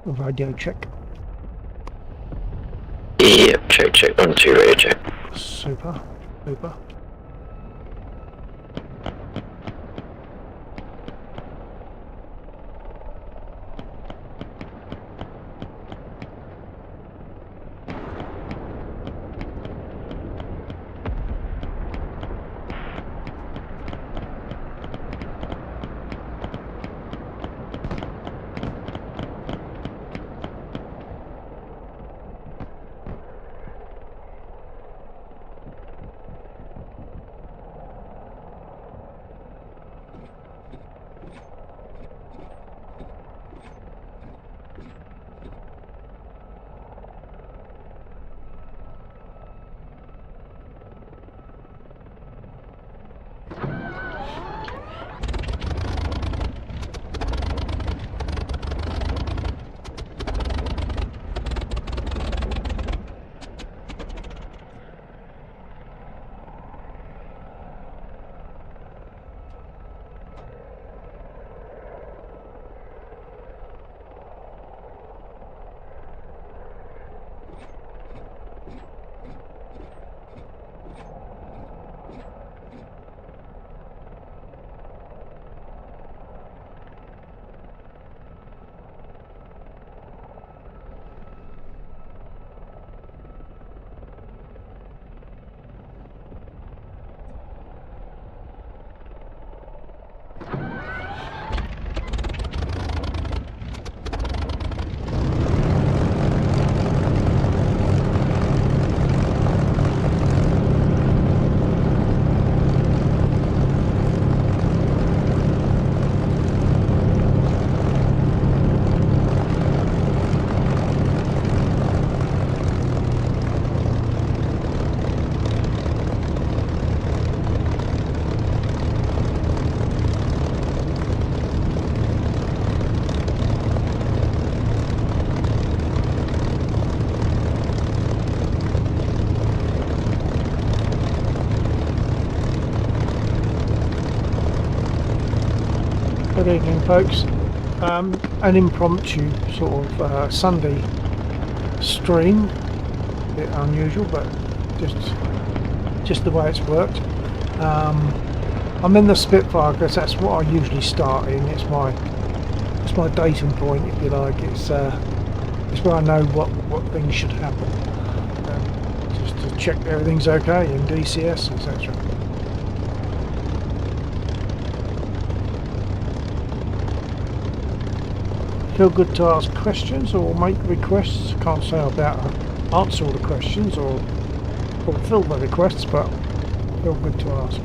Radio check. Yep, check, 1, 2, radio check. Super. Good evening, folks. An impromptu sort of Sunday stream. A bit unusual, but just the way it's worked. I'm in the Spitfire because that's what I usually start in. It's my datum point, if you like. It's where I know what things should happen. Just to check everything's okay in DCS, etc. Feel good to ask questions or make requests. Can't say I'll be able to answer all the questions or fulfill the requests, but feel good to ask.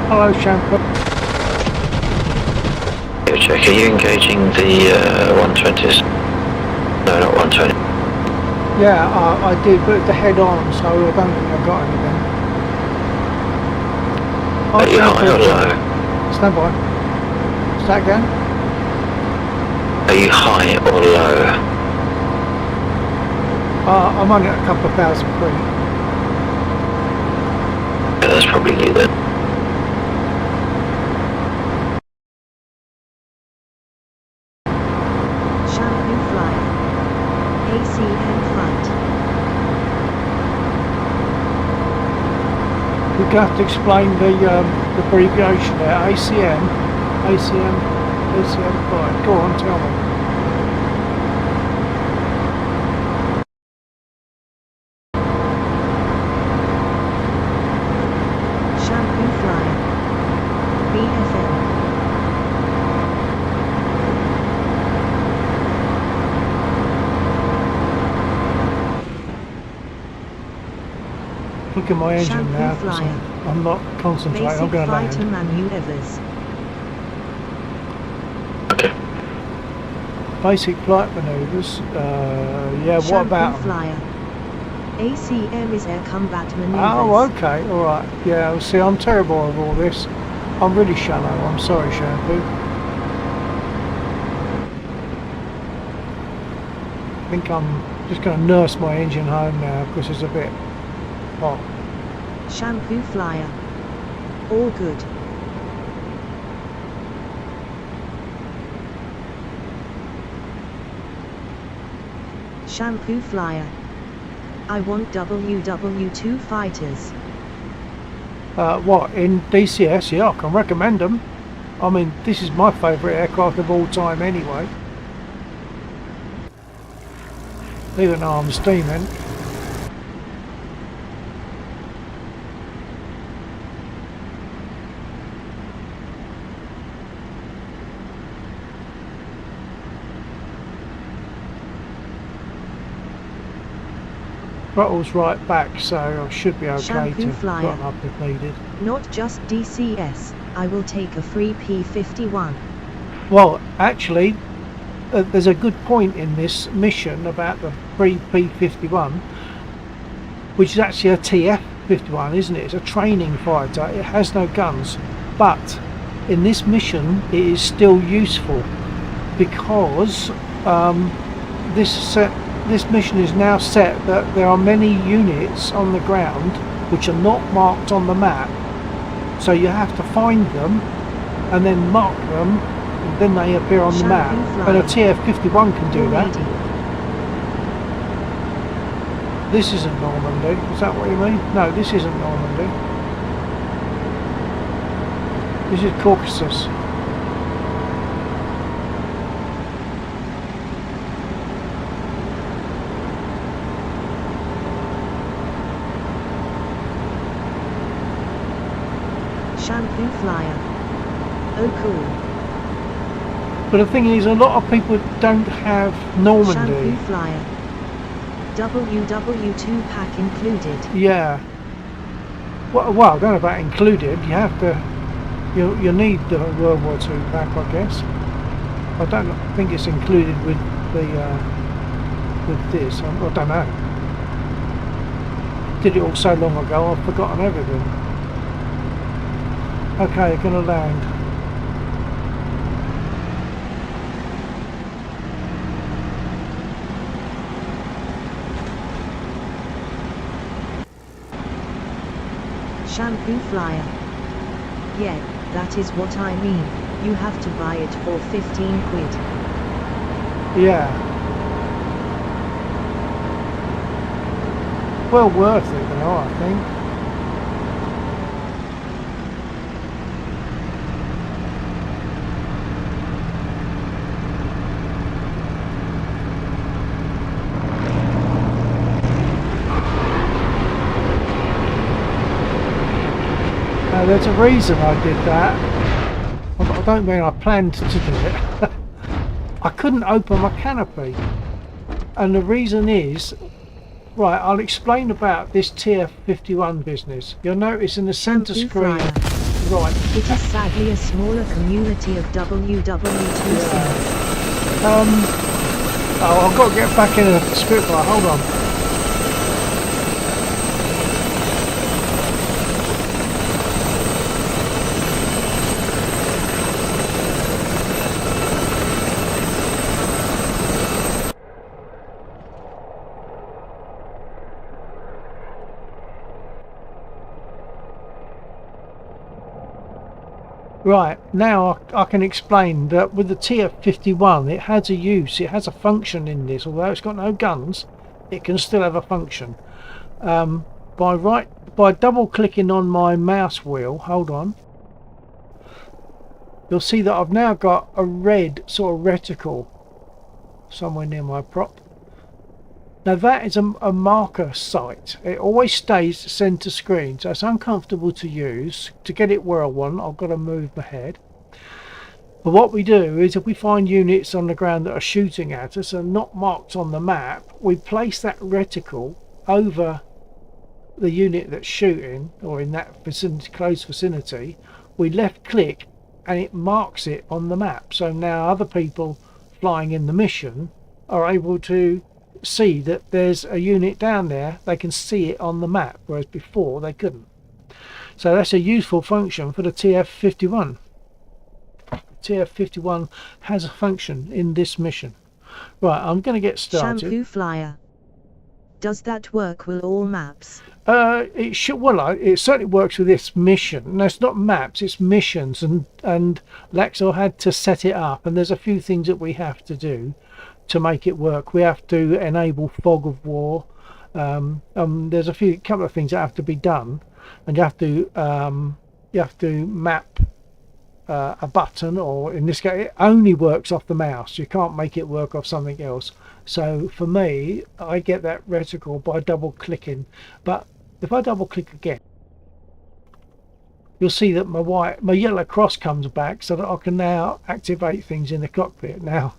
Hello, Shampoo. Radio check, are you engaging the 120s? No, not 120. Yeah, I did, but the head on, so I don't think I got anything. Are you high or low? Stand by. Is that again? Are you high or low? I'm only at a couple of thousand feet. Yeah, that's probably you then. Shampoo flyer. ACM front. We're going to have to explain the abbreviation there. ACM. Right, go on, tell me. Shampoo flyer. BFM. Look at my engine Shampoo now. 'Cause flyer. I'm not concentrating. I'm Basic going to fighter land. maneuvers. Okay. Basic flight manoeuvres. Yeah, what about 'em? Flyer. ACM is air combat maneuvers. Oh, okay, all right. Yeah, well, see, I'm terrible at all this. I'm really shallow. I'm sorry, Shampoo. I think I'm just going to nurse my engine home now because it's a bit hot. Shampoo flyer. All good. Shampoo flyer. I want WW2 fighters. What, in DCS? Yeah, I can recommend them. I mean, this is my favourite aircraft of all time anyway. Even though I'm steaming. Throttle's right back, so I should be okay Shampoo to flyer. run up if needed. Not just DCS. I will take a free P51. Well, actually, there's a good point in this mission about the free P51, which is actually a TF51, isn't it? It's a training fighter. It has no guns, but in this mission, it is still useful because this mission is now set that there are many units on the ground which are not marked on the map, so you have to find them and then mark them, and then they appear on the map, and a TF51 can do that. This isn't Normandy, is that what you mean? No, this isn't Normandy. This is Caucasus. Shampoo flyer. Oh cool. But the thing is, a lot of people don't have Normandy. Shampoo flyer. WW2 pack included. Yeah. Well, I don't know about included. You have to. You need the World War II pack, I guess. I don't think it's included with the with this. I don't know. Did it all so long ago, I've forgotten everything. Okay, you're gonna land. Shampoo flyer. Yeah, that is what I mean. You have to buy it for 15 quid. Yeah. Well worth it though, I think. There's a reason I did that. I don't mean I planned to do it. I couldn't open my canopy, and the reason is, right, I'll explain about this TF51 business. You'll notice in the centre screen Right. It is sadly a smaller community of WW2 sims. Oh, I've got to get back in a Spitfire. Hold on. Right, now I can explain that with the TF51 it has a use, it has a function in this. Although it's got no guns, it can still have a function. By double clicking on my mouse wheel, hold on, you'll see that I've now got a red sort of reticle somewhere near my prop. Now that is a marker sight. It always stays center screen, so it's uncomfortable to use. To get it where I want, I've got to move my head. But what we do is, if we find units on the ground that are shooting at us and not marked on the map, we place that reticle over the unit that's shooting, or in that vicinity, close vicinity. We left click and it marks it on the map. So now other people flying in the mission are able to see that there's a unit down there. They can see it on the map, whereas before they couldn't. So that's a useful function for the TF51. TF51 has a function in this mission. Right, I'm going to get started. Shampoo flyer. Does that work with all maps? It should. Well, it certainly works with this mission. No, it's not maps, it's missions, and Laxor had to set it up, and there's a few things that we have to do to make it work. We have to enable fog of war. There's a couple of things that have to be done, and you have to map a button, or in this case it only works off the mouse. You can't make it work off something else. So for me, I get that reticle by double clicking. But if I double click again, you'll see that my yellow cross comes back, so that I can now activate things in the cockpit. Now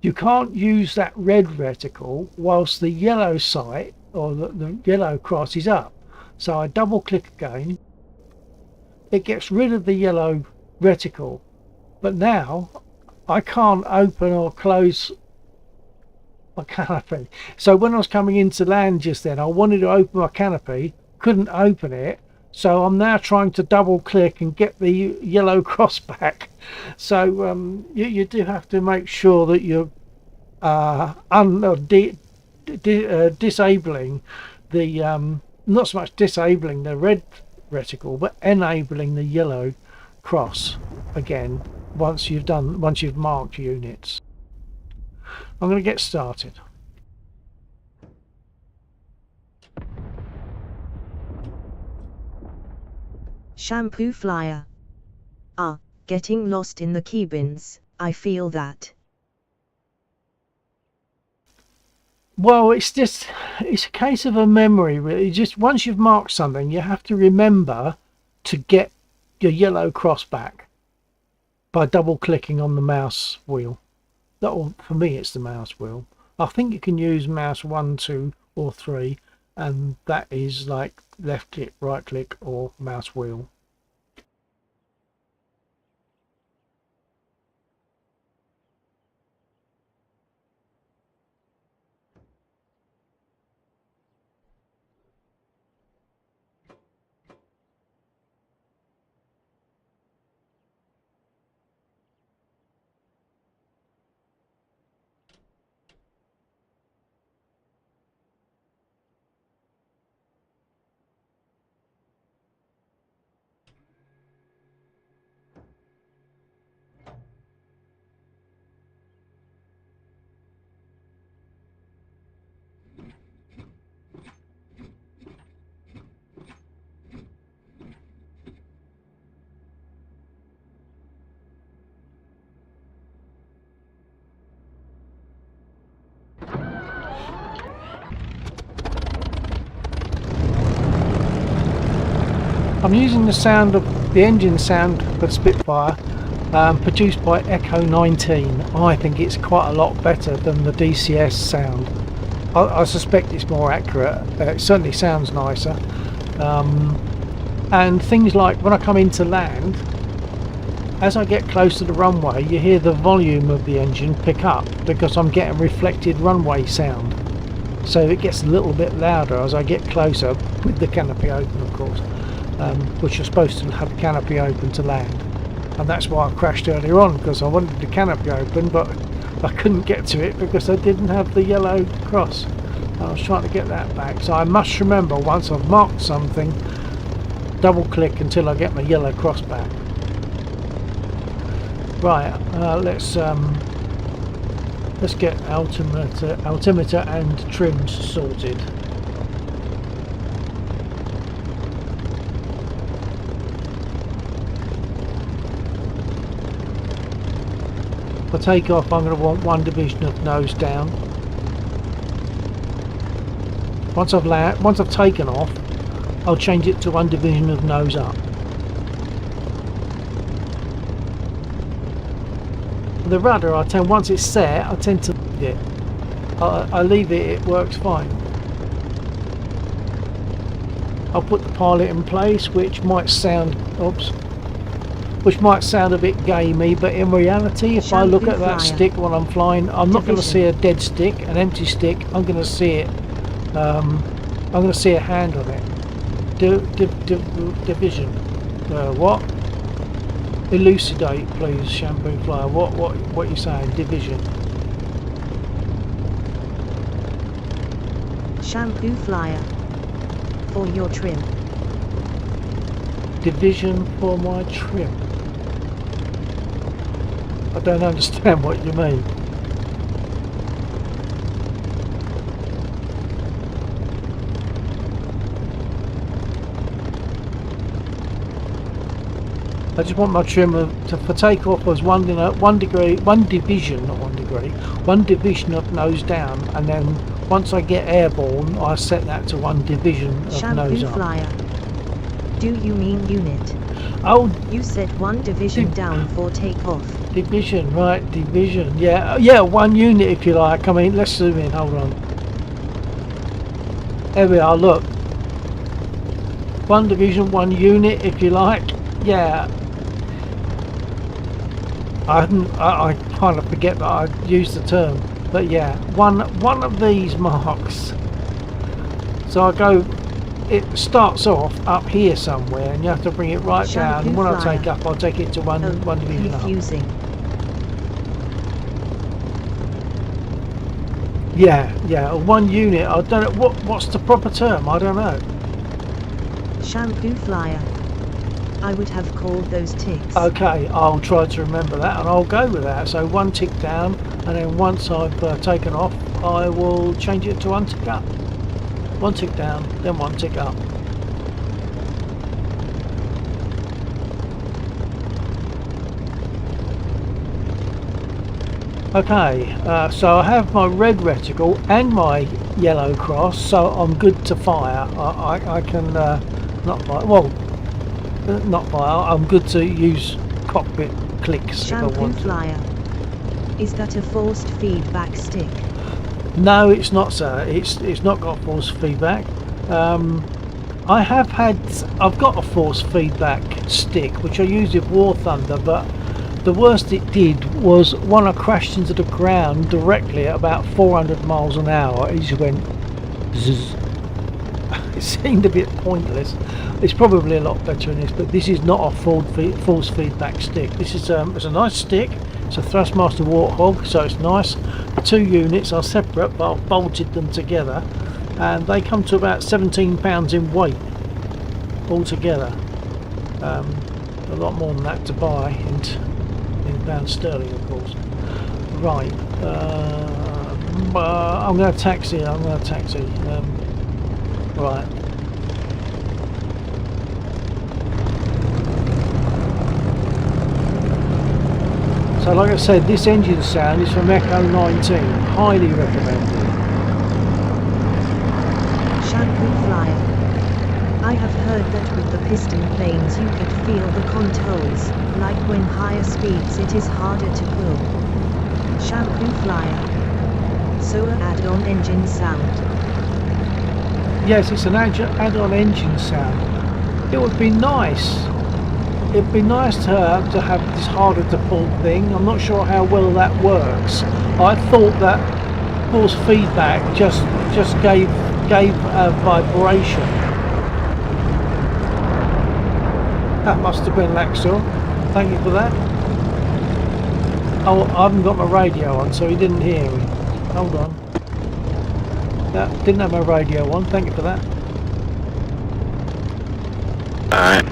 you can't use that red reticle whilst the yellow sight, or the yellow cross, is up. So I double click again. It gets rid of the yellow reticle, but now I can't open or close my canopy. So when I was coming into land just then, I wanted to open my canopy, couldn't open it, so I'm now trying to double click and get the yellow cross back. So you do have to make sure that you're disabling the not so much disabling the red reticle, but enabling the yellow cross again once you've marked units. I'm going to get started. Shampoo flyer. Getting lost in the keybins, I feel that. Well, it's a case of a memory, really. Just once you've marked something, you have to remember to get your yellow cross back by double clicking on the mouse wheel. For me, it's the mouse wheel. I think you can use mouse 1, 2 or 3, and that is like left click, right click, or mouse wheel. I'm using the engine sound for the Spitfire, produced by Echo 19. I think it's quite a lot better than the DCS sound. I suspect it's more accurate. It certainly sounds nicer. And things like when I come into land, as I get close to the runway, you hear the volume of the engine pick up because I'm getting reflected runway sound. So it gets a little bit louder as I get closer, with the canopy open of course, which you're supposed to have the canopy open to land. And that's why I crashed earlier on, because I wanted the canopy open but I couldn't get to it because I didn't have the yellow cross. I was trying to get that back, so I must remember, once I've marked something, double click until I get my yellow cross back. Right, let's get altimeter and trims sorted. For takeoff, I'm going to want 1 division of nose down. Once I've taken off, I'll change it to 1 division of nose up. The rudder, once it's set, I tend to leave it. I leave it, it works fine. I'll put the pilot in place, which might sound a bit gamey, but in reality, if I look at that stick when I'm flying, I'm not going to see a dead stick, an empty stick. I'm going to see it. I'm going to see a hand on it. Division. What? Elucidate, please, Shampoo Flyer. What are you saying? Division. Shampoo Flyer. For your trim. Division for my trim. I don't understand what you mean. I just want my trim for takeoff was one division of nose down, and then once I get airborne, I set that to 1 division of nose up. Shampoo Flyer. Do you mean unit? Oh, you said 1 division down for takeoff. Division, right? Division. Yeah, 1 unit if you like. I mean, let's zoom in. Hold on. There we are. Look. 1 division, 1 unit if you like. Yeah. I kind of forget that I used the term, but yeah, one of these marks. So I go. It starts off up here somewhere, and you have to bring it right down. And when I take up, I'll take it to one division confusing. up. Yeah, 1 unit. I don't know what's the proper term. I don't know. Shampoo Flyer. I would have called those ticks. Okay, I'll try to remember that, and I'll go with that. So 1 tick down, and then once I've taken off, I will change it to 1 tick up. 1 tick down, then 1 tick up. Okay, so I have my red reticle and my yellow cross, so I'm good to fire. I can not fire. Well, not fire. I'm good to use cockpit clicks if I want to. Flyer. Is that a forced feedback stick? No, it's not, sir. It's not got force feedback. I've got a force feedback stick which I used with War Thunder, but the worst it did was when I crashed into the ground directly at about 400 miles an hour. It just went zzz. It seemed a bit pointless. It's probably a lot better in this, but this is not a force feedback stick. This is it's a nice stick. It's a Thrustmaster Warthog, so it's nice. The 2 units are separate, but I've bolted them together, and they come to about 17 pounds in weight altogether. A lot more than that to buy in pounds sterling, of course. Right, I'm going to taxi. Right. So like I said, this engine sound is from Echo 19. Highly recommended. Shampoo Flyer. I have heard that with the piston planes you could feel the contours, like when higher speeds it is harder to pull. Shampoo Flyer. So an add-on engine sound. Yes, it's an add-on engine sound. It would be nice. It'd be nice to have this harder to pull thing. I'm not sure how well that works. I thought that force feedback just gave a vibration. That must have been Laxor. Thank you for that. Oh, I haven't got my radio on, so he didn't hear me. Hold on. That didn't have my radio on. Thank you for that. Alright.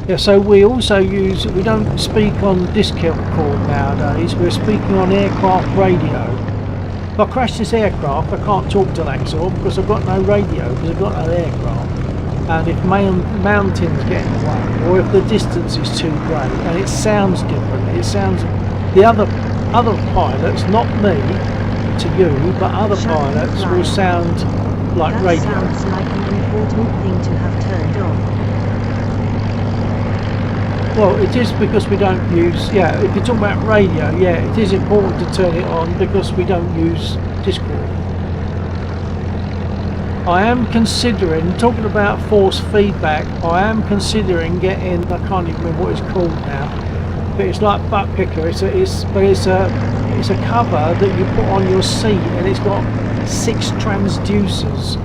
Yeah, so we also use, we don't speak on Discord nowadays, we're speaking on aircraft radio. If I crash this aircraft, I can't talk to Laxor because I've got no radio, because I've got no aircraft. And if mountains get in the way, or if the distance is too great, and it sounds different, it sounds, the other pilots, not me to you, but other pilots will sound like that radio. Sounds like an important thing to have turned on. Well, it is because we don't use, yeah, if you're talking about radio, yeah, it is important to turn it on because we don't use Discord. I am considering, talking about force feedback, I am considering getting, I can't even remember what it's called now, but it's like butt picker, it's a cover that you put on your seat and it's got 6 transducers,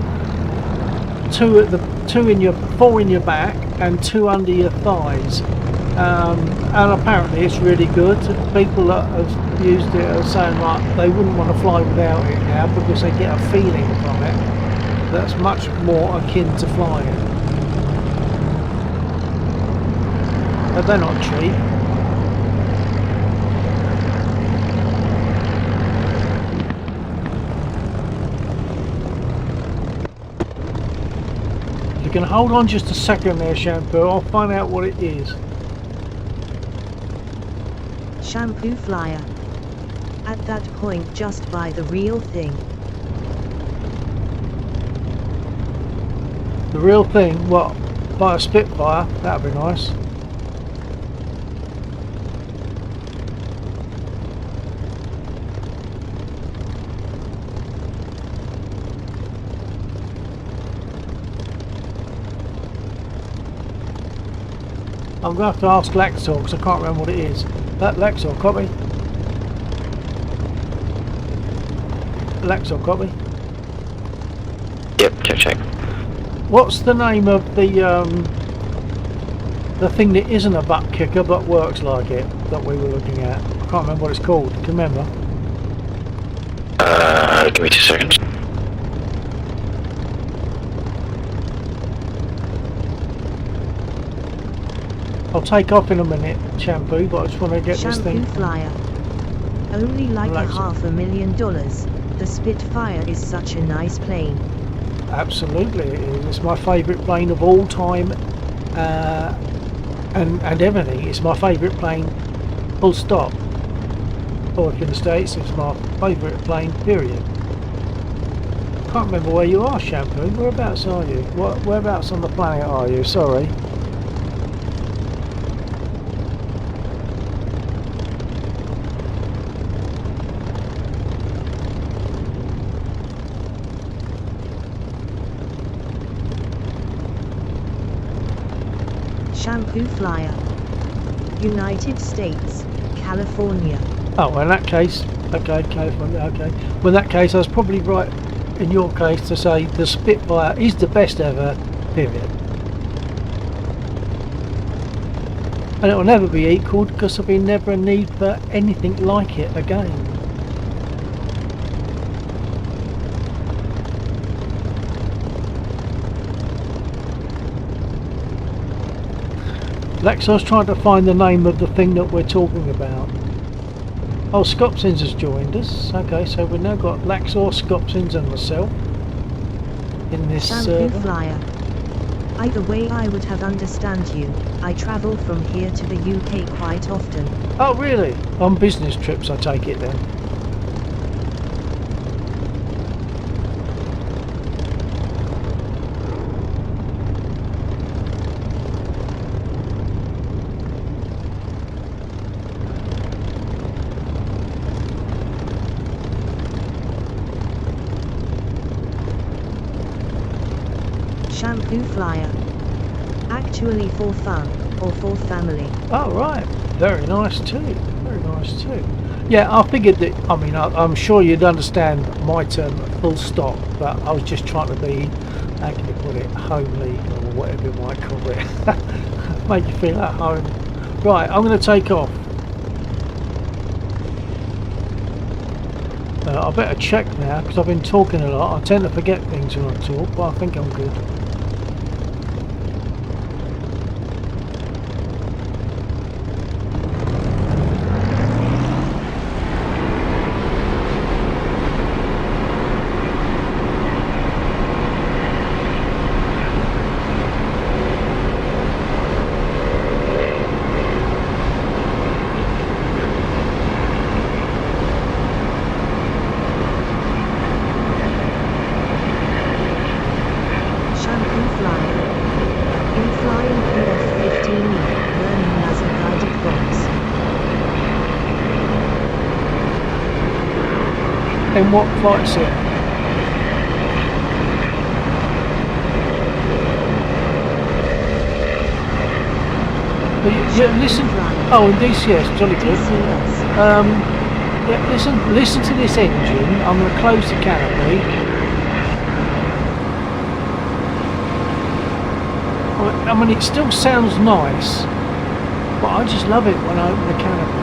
4 in your back and 2 under your thighs. And apparently it's really good. People that have used it are saying like they wouldn't want to fly without it now because they get a feeling from it that's much more akin to flying. But they're not cheap. If you can hold on just a second there, Shampoo, I'll find out what it is. Shampoo flyer. At that point just buy the real thing. The real thing? What? Buy a Spitfire? That'd be nice. I'm going to have to ask Laxor because I can't remember what it is. That Laxor, copy. Laxor, copy. Yep, check. What's the name of the thing that isn't a butt kicker but works like it that we were looking at? I can't remember what it's called. Can you remember? Give me 2 seconds. I'll take off in a minute, Shampoo, but I just want to get this thing. Shampoo flyer. Only like $500,000. The Spitfire is such a nice plane. Absolutely it is. It's my favourite plane of all time, and everything. It's my favourite plane, full stop. Or if in the States, it's my favourite plane, period. Can't remember where you are, Shampoo. Whereabouts are you? Whereabouts on the planet are you? Sorry. Shampoo flyer. United States, California. Oh, well, in that case, okay, California, okay. Well, in that case, I was probably right in your case to say the Spitfire is the best ever, period. And it will never be equalled because there'll be never a need for anything like it again. Laxor's trying to find the name of the thing that we're talking about. Oh, Scopsins has joined us. Okay, so we've now got Laxor, Scopsins and myself in this Shampoo flyer. Either way I would have understand you. I travel from here to the UK quite often. Oh really? On business trips I take it then. Shampoo flyer. Actually for fun, or for family. Oh right, very nice too. Very nice too. Yeah, I figured that. I mean, I'm sure you'd understand my term full stop, but I was just trying to be, how can you put it, homely or whatever you might call it. Make you feel at home. Right, I'm going to take off. I better check now because I've been talking a lot. I tend to forget things when I talk, but I think I'm good. In what flight sim? Yeah, listen. Oh, in DCS, jolly good. Yeah, listen to this engine. I'm going to close the canopy. I mean, it still sounds nice, but I just love it when I open the canopy.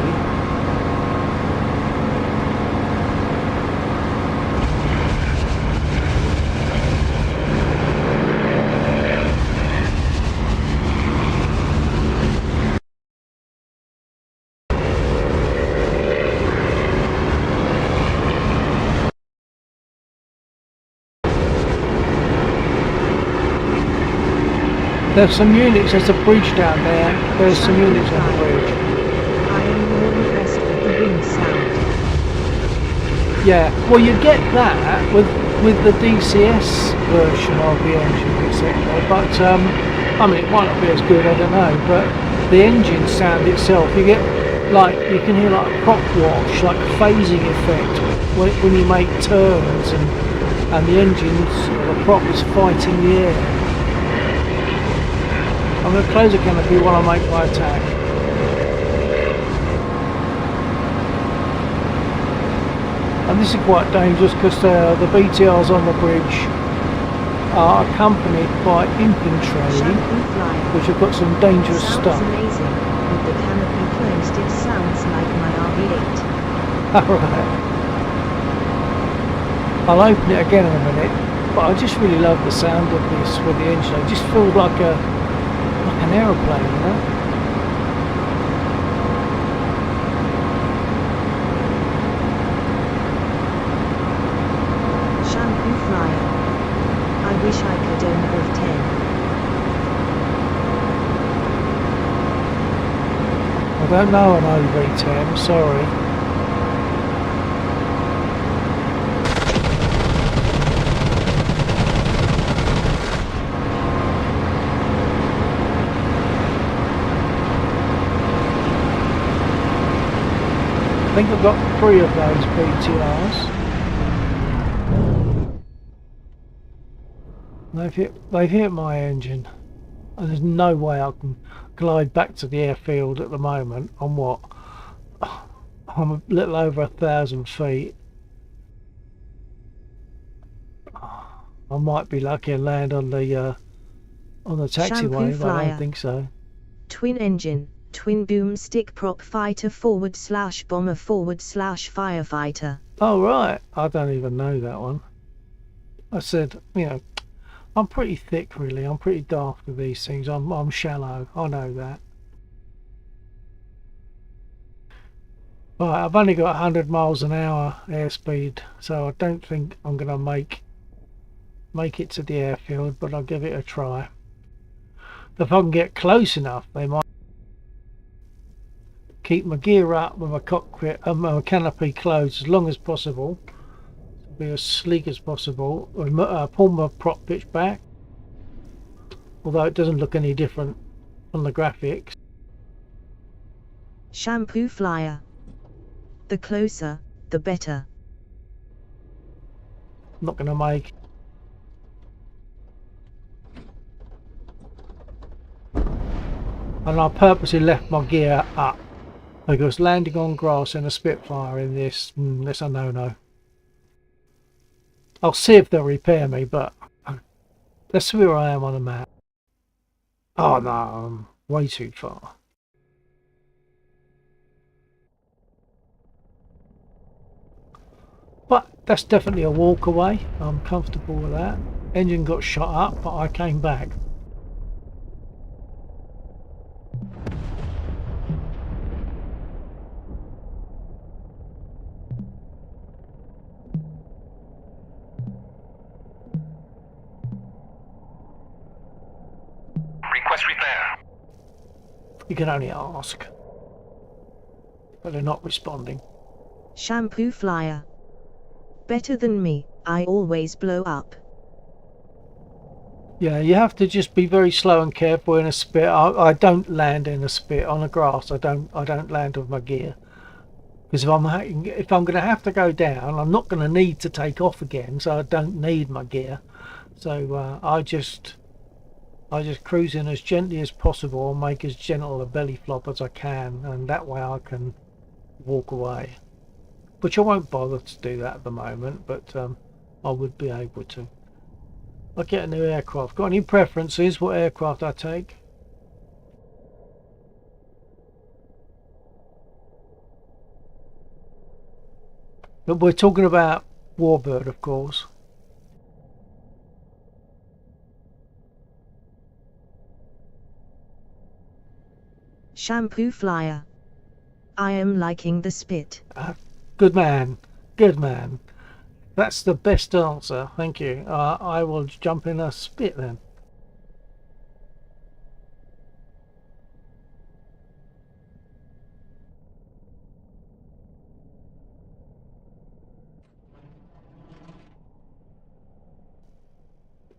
There's some units, there's a bridge down there, there's some units on the bridge. I am more impressed with the wind sound. Yeah, well you get that with the DCS version of the engine, etc. But I mean, it might not be as good, I don't know, but the engine sound itself, you get like, you can hear like a prop wash, like a phasing effect when you make turns and the engines, the prop is fighting the air. I'm going to close the canopy while I make my attack. And this is quite dangerous because the BTRs on the bridge are accompanied by infantry, which have got some dangerous stuff. Sounds amazing. With the canopy closed, it sounds like my RV8. Alright. I'll open it again in a minute, but I just really love the sound of this with the engine. It just feels like an aeroplane, you know? Shampoo flyer. I wish I could own all 10. I don't know an OV10, sorry. I think I've got 3 of those BTRs. They've hit my engine, and there's no way I can glide back to the airfield at the moment. I'm what? I'm a little over 1,000 feet. I might be lucky and land on the taxiway, but I don't think so. Twin engine. Twin boom stick prop fighter / bomber / firefighter. Oh right, I don't even know that one. I said, you know, I'm pretty thick really, I'm pretty daft with these things, I'm shallow, I know that. Right, I've only got 100 miles an hour airspeed, so I don't think I'm going to make it to the airfield, but I'll give it a try. If I can get close enough, they might keep my gear up with my cockpit and my canopy closed as long as possible, be as sleek as possible. Pull my prop pitch back, although it doesn't look any different on the graphics. Shampoo flyer. The closer, the better. I'm not going to make. and I purposely left my gear up because landing on grass in a Spitfire in this, that's a no-no. I'll see if they'll repair me, but let's see where I am on the map. Oh no, I'm way too far. But that's definitely a walk away. I'm comfortable with that. Engine got shot up, but I came back. Request repair. You can only ask. But they're not responding. Shampoo flyer. Better than me, I always blow up. Yeah, you have to just be very slow and careful in a spit. I don't land in a spit on the grass. I don't land with my gear. Because if I'm going to have to go down, I'm not going to need to take off again, so I don't need my gear. So I just cruise in as gently as possible and make as gentle a belly flop as I can, and that way I can walk away. Which I won't bother to do that at the moment, but I would be able to. I get a new aircraft. Got any preferences what aircraft I take? But we're talking about Warbird, of course. Shampoo flyer. I am liking the spit. Good man. Good man. That's the best answer. Thank you. I will jump in a spit then.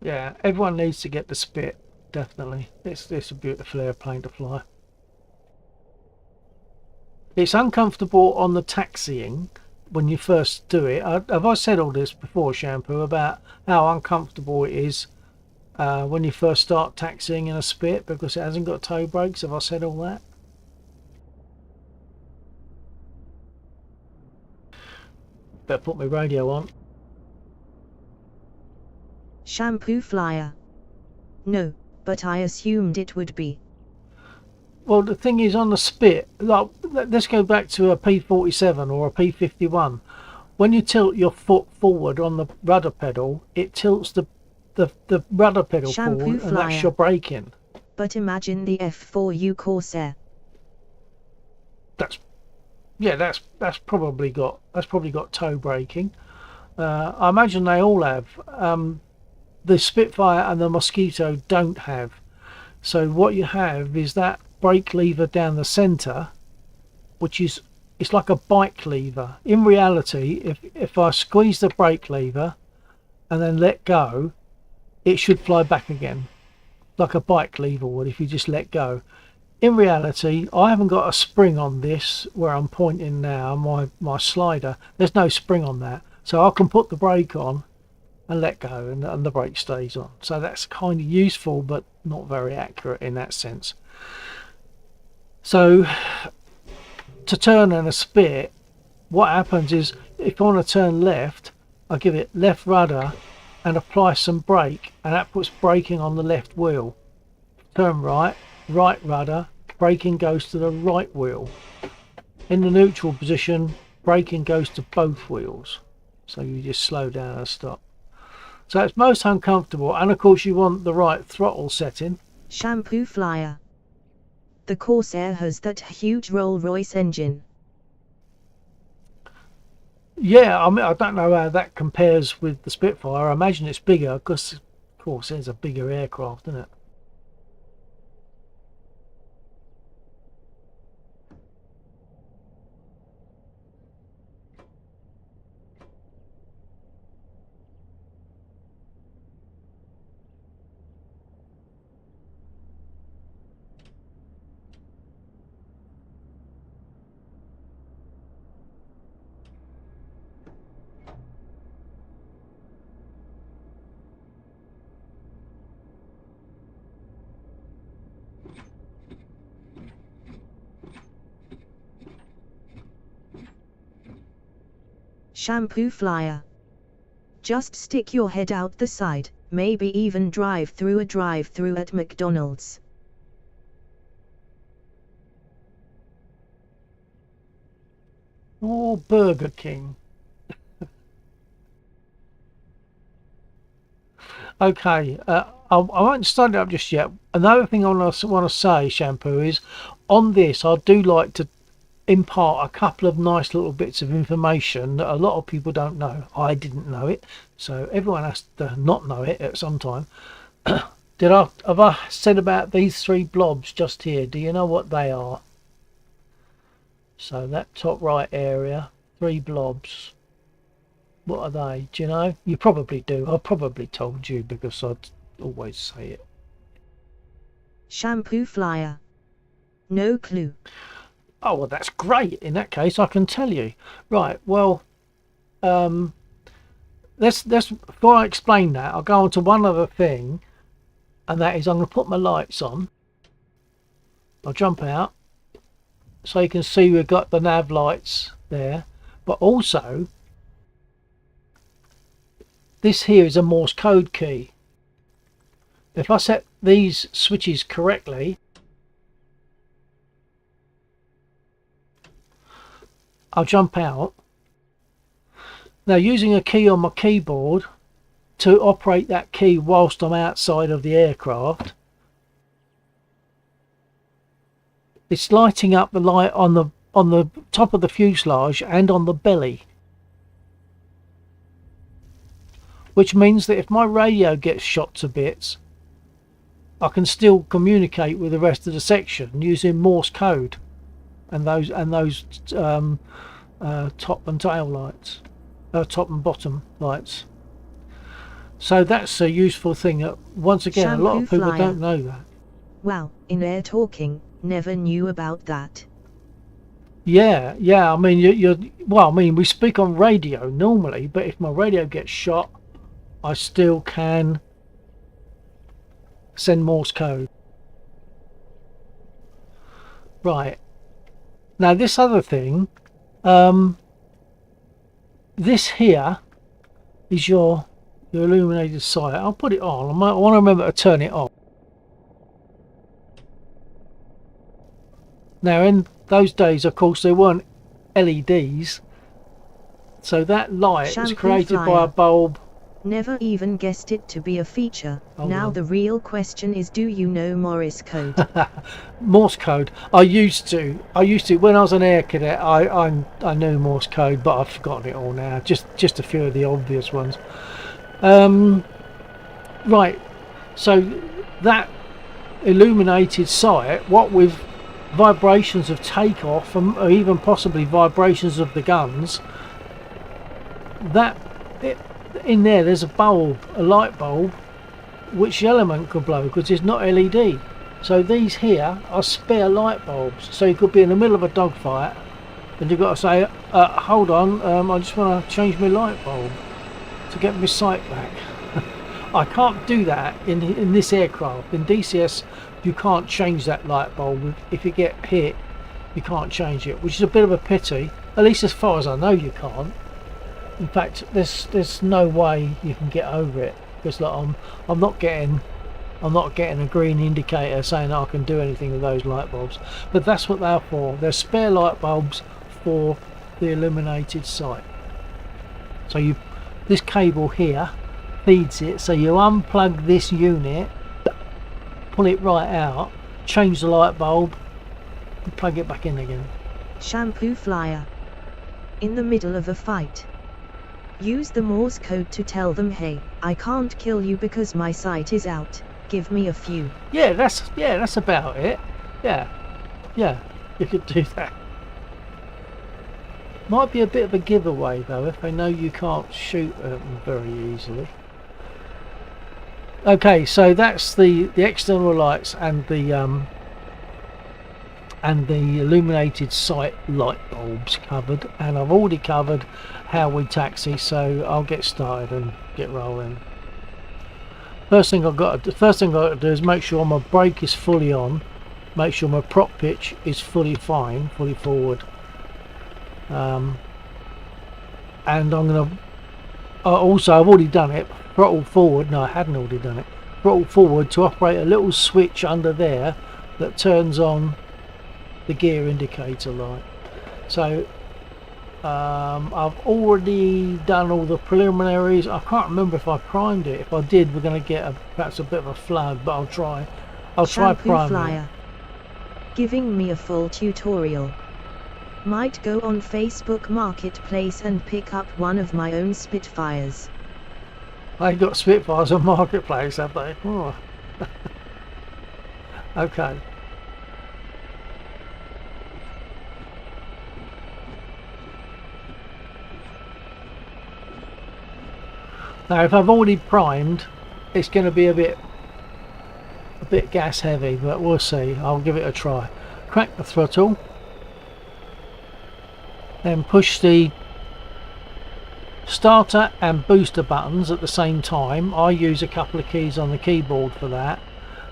Yeah, everyone needs to get the spit. Definitely. It's a beautiful airplane to fly. It's uncomfortable on the taxiing when you first do it. Have I said all this before, Shampoo, about how uncomfortable it is when you first start taxiing in a spit because it hasn't got toe brakes? Have I said all that? Better put my radio on. Shampoo flyer. No, but I assumed it would be. Well, the thing is, on the spit, like, let's go back to a P47 or a P51. When you tilt your foot forward on the rudder pedal, it tilts the rudder pedal Shampoo forward, and flyer. that's your braking. But imagine the F4U Corsair. That's probably got toe braking. I imagine they all have. The Spitfire and the Mosquito don't have. So what you have is that brake lever down the centre, which is, it's like a bike lever. In reality, if I squeeze the brake lever and then let go, it should fly back again, like a bike lever would if you just let go. In reality, I haven't got a spring on this where I'm pointing now, my slider. There's no spring on that. So I can put the brake on and let go, and the brake stays on. So that's kind of useful, but not very accurate in that sense. So to turn in a spit, what happens is if I want to turn left, I give it left rudder and apply some brake, and that puts braking on the left wheel. Turn right, right rudder, braking goes to the right wheel. In the neutral position, braking goes to both wheels. So you just slow down and stop. So it's most uncomfortable, and of course you want the right throttle setting. Shampoo flyer. The Corsair has that huge Rolls-Royce engine. Yeah, I mean, I don't know how that compares with the Spitfire. I imagine it's bigger because, of course, it's a bigger aircraft, isn't it? Shampoo flyer. Just stick your head out the side, maybe even drive through a drive-through at McDonald's. Or Burger King. Okay, I won't start it up just yet. Another thing I want to say, Shampoo, is on this I do like to impart a couple of nice little bits of information that a lot of people don't know. I didn't know it, so everyone has to not know it at some time. Have I said about these 3 blobs just here? Do you know what they are? So that top right area, 3 blobs. What are they? Do you know? You probably do. I probably told you because I'd always say it. Shampoo flyer. No clue. Oh, well, that's great. In that case, I can tell you. Right, well, let's before I explain that, I'll go on to one other thing, and that is I'm going to put my lights on. I'll jump out so you can see we've got the nav lights there, but also this here is a Morse code key. If I set these switches correctly, I'll jump out. Now, using a key on my keyboard to operate that key whilst I'm outside of the aircraft, it's lighting up the light on the top of the fuselage and on the belly, which means that if my radio gets shot to bits, I can still communicate with the rest of the section using Morse code and those top and tail lights, top and bottom lights. So that's a useful thing that, once again, Shampoo a lot of people flyer. don't know that. Wow, in air talking, never knew about that. Yeah, I mean, well, I mean, we speak on radio normally, but if my radio gets shot, I still can send Morse code. Right. Now this other thing, this here is your illuminated sight. I'll put it on. I want to remember to turn it on. Now in those days, of course, there weren't LEDs, so that light was Shampoo created by flyer. a bulb. Never even guessed it to be a feature. Hold Now on. the real question is, do you know Morse code? Morse code. I used to when I was an air cadet. I knew Morse code, but I've forgotten it all now. Just a few of the obvious ones. Right. So that illuminated sight, what with vibrations of takeoff and or even possibly vibrations of the guns, in there's a bulb, a light bulb, which the element could blow because it's not LED. So these here are spare light bulbs. So you could be in the middle of a dogfight and you've got to say, hold on, I just want to change my light bulb to get my sight back. I can't do that in this aircraft. In DCS, you can't change that light bulb. If you get hit, you can't change it, which is a bit of a pity. At least as far as I know, you can't. In fact, there's no way you can get over it because like, I'm not getting a green indicator saying I can do anything with those light bulbs. But that's what they're for. They're spare light bulbs for the illuminated sight. So this cable here feeds it. So you unplug this unit, pull it right out, change the light bulb, and plug it back in again. Shampoo flyer. In the middle of a fight, use the Morse code to tell them, hey, I can't kill you because my sight is out. Give me a few. Yeah, that's about it. Yeah, you could do that. Might be a bit of a giveaway though if they know you can't shoot at them very easily. Okay, so that's the external lights and the illuminated sight light bulbs covered, and I've already covered how we taxi, so I'll get started and get rolling. First thing I've got to do is make sure my brake is fully on, make sure my prop pitch is fully forward. and I'm going to also, I've already done it, throttle forward. No, I hadn't already done it. Throttle forward to operate a little switch under there that turns on the gear indicator light. So I've already done all the preliminaries. I can't remember if I primed it. If I did, we're going to get perhaps a bit of a flood, but I'll try priming Flyer. Giving me a full tutorial. Might go on Facebook Marketplace and pick up one of my own Spitfires. They've got Spitfires on Marketplace, have they? Oh. Okay. Now, if I've already primed, it's going to be a bit gas heavy, but we'll see. I'll give it a try. Crack the throttle, then push the starter and booster buttons at the same time. I use a couple of keys on the keyboard for that,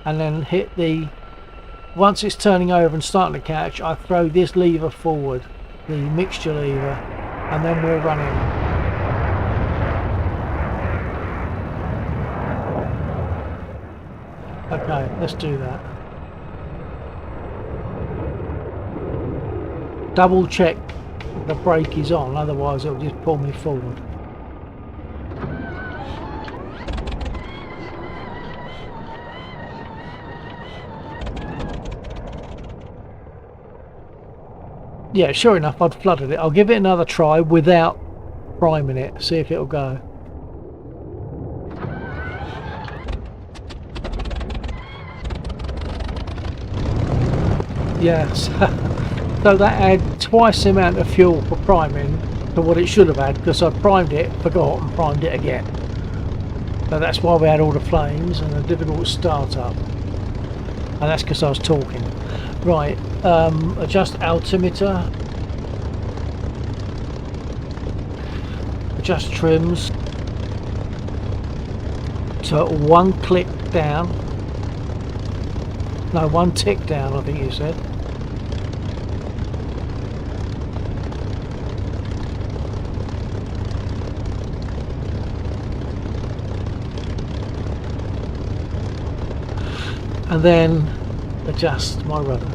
and then hit the, once it's turning over and starting to catch, I throw this lever forward, the mixture lever, and then we're running. Okay, let's do that. Double check the brake is on, otherwise it'll just pull me forward. Yeah, sure enough, I'd flooded it. I'll give it another try without priming it, see if it'll go. Yes, so that had twice the amount of fuel for priming to what it should have had, because I primed it, forgot, and primed it again. So that's why we had all the flames and a difficult start up. And that's because I was talking. Right, adjust altimeter, adjust trims to one click down. No, one tick down, I think you said. And then adjust my rudder.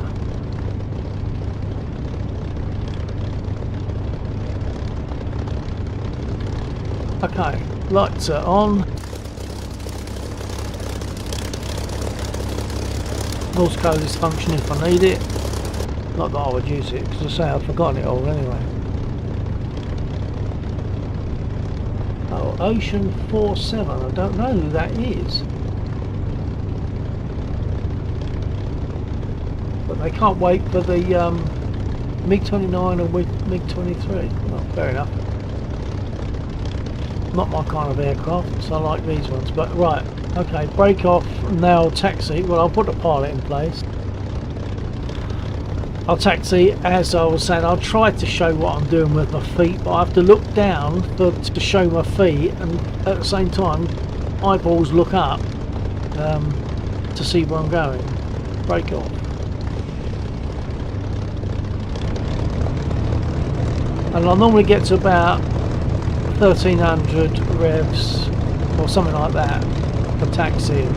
Okay, lights are on. Morse code is functioning if I need it. Not that I would use it, because I say I've forgotten it all anyway. Oh, Ocean 47, I don't know who that is. But they can't wait for the MiG-29 or MiG-23. Well, fair enough. Not my kind of aircraft, so I like these ones. But right, okay, brake off, now taxi. Well, I'll put the pilot in place. I'll taxi, as I was saying, I'll try to show what I'm doing with my feet, but I have to look down to show my feet, and at the same time, eyeballs look up to see where I'm going. Brake off. And I'll normally get to about 1300 revs or something like that for taxiing.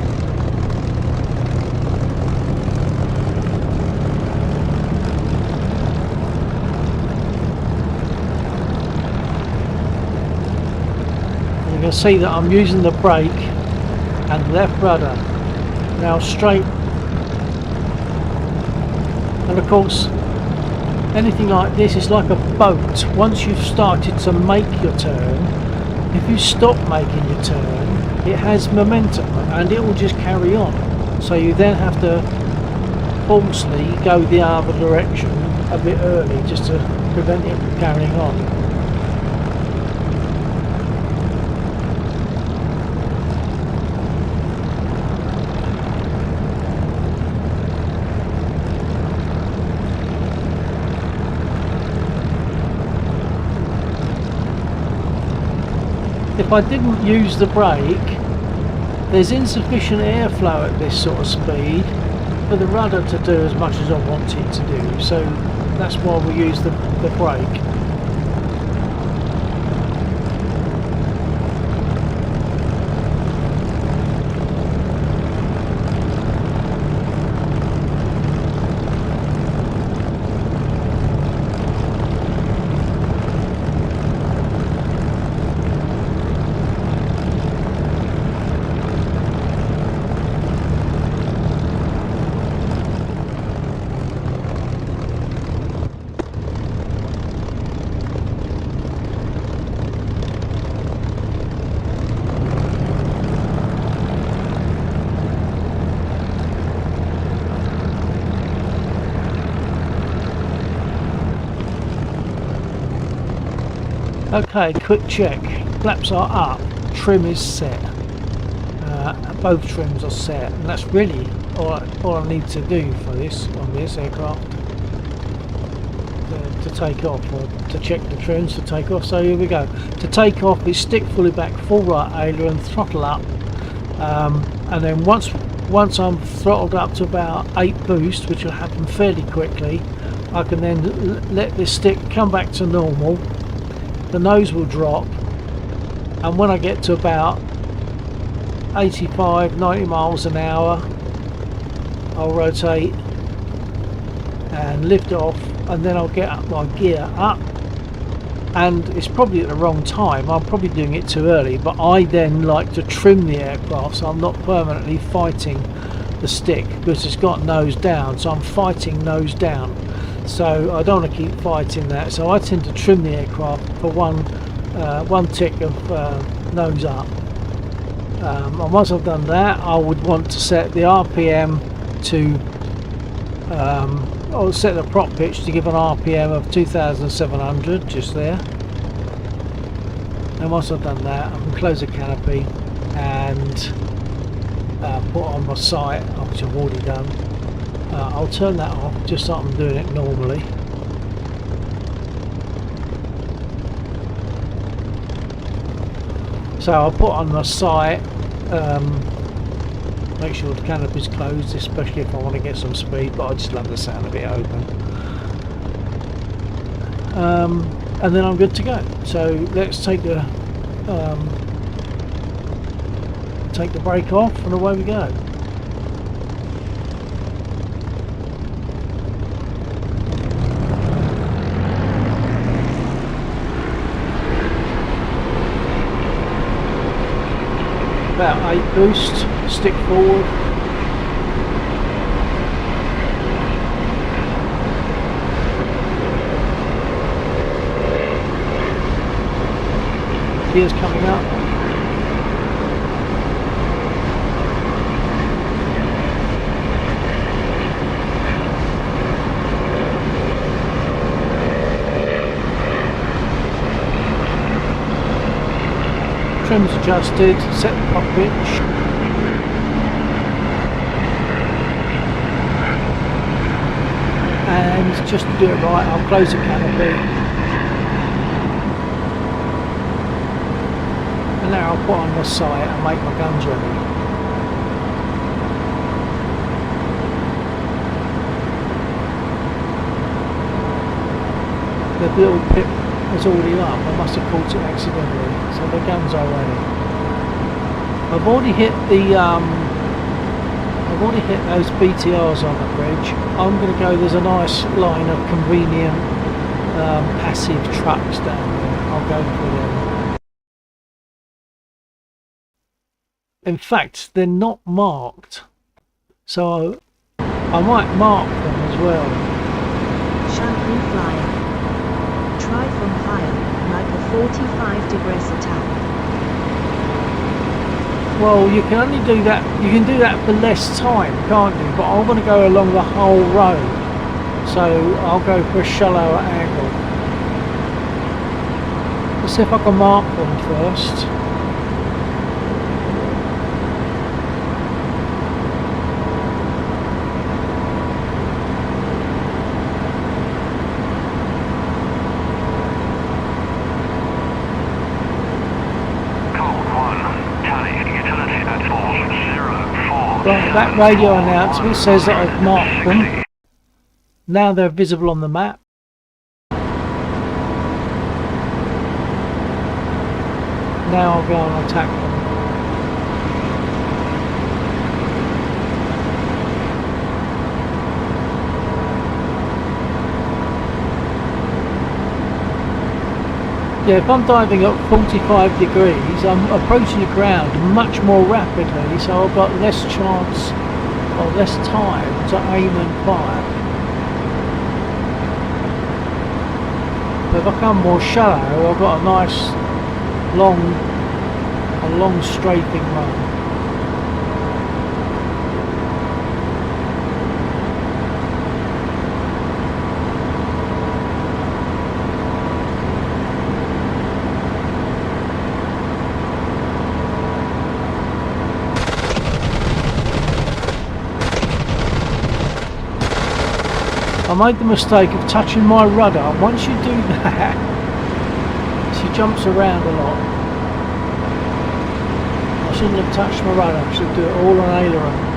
You can see that I'm using the brake and left rudder now straight, and of course anything like this is like a boat. Once you've started to make your turn, if you stop making your turn, it has momentum and it will just carry on. So you then have to falsely go the other direction a bit early just to prevent it from carrying on. If I didn't use the brake, there's insufficient airflow at this sort of speed for the rudder to do as much as I want it to do, so that's why we use the brake. Okay, quick check. Flaps are up. Trim is set. Both trims are set, and that's really all I need to do for this on this aircraft to take off, or to check the trims to take off. So here we go. To take off is stick fully back, full right aileron, throttle up, and then once I'm throttled up to about 8 boost, which will happen fairly quickly, I can then let this stick come back to normal. The nose will drop, and when I get to about 85-90 miles an hour, I'll rotate and lift off, and then I'll get up my gear up. And it's probably at the wrong time, I'm probably doing it too early, but I then like to trim the aircraft so I'm not permanently fighting the stick, because it's got nose down, so I'm fighting nose down. So I don't want to keep fighting that, so I tend to trim the aircraft for one tick of nose up. And once I've done that, I would want to set the RPM to I'll set the prop pitch to give an RPM of 2,700, just there. And once I've done that, I can close the canopy and put on my sight, which I've already done. I'll turn that off just so I'm doing it normally. So I'll put on my sight, make sure the canopy's closed, especially if I want to get some speed, but I just love the sound of it open. And then I'm good to go. So let's take the brake off, and away we go. About 8 boost, stick forward. Gears coming up. Trim's adjusted, set the prop pitch. And just to do it right, I'll close the canopy. And now I'll put on my sight and make my guns ready. The little pip was already up, I must have caught it accidentally, so the guns are ready. I've already hit those BTRs on the bridge. I'm going to go, there's a nice line of convenient passive trucks down there. I'll go for them. In fact, they're not marked, so I might mark them as well. Shampoo flyer. Try from higher, like a 45 degrees attack. Well, you can only do that, you can do that for less time, can't you? But I want to go along the whole road, so I'll go for a shallower angle. Let's see if I can mark them first. Right, that radio announcement says that I've marked them. Now they're visible on the map. Now I'll go and attack them. Yeah, if I'm diving at 45 degrees, I'm approaching the ground much more rapidly, so I've got less chance or less time to aim and fire. But if I come more shallow, I've got a nice long strafing run. I made the mistake of touching my rudder. Once you do that, she jumps around a lot. I shouldn't have touched my rudder. I should do it all on aileron.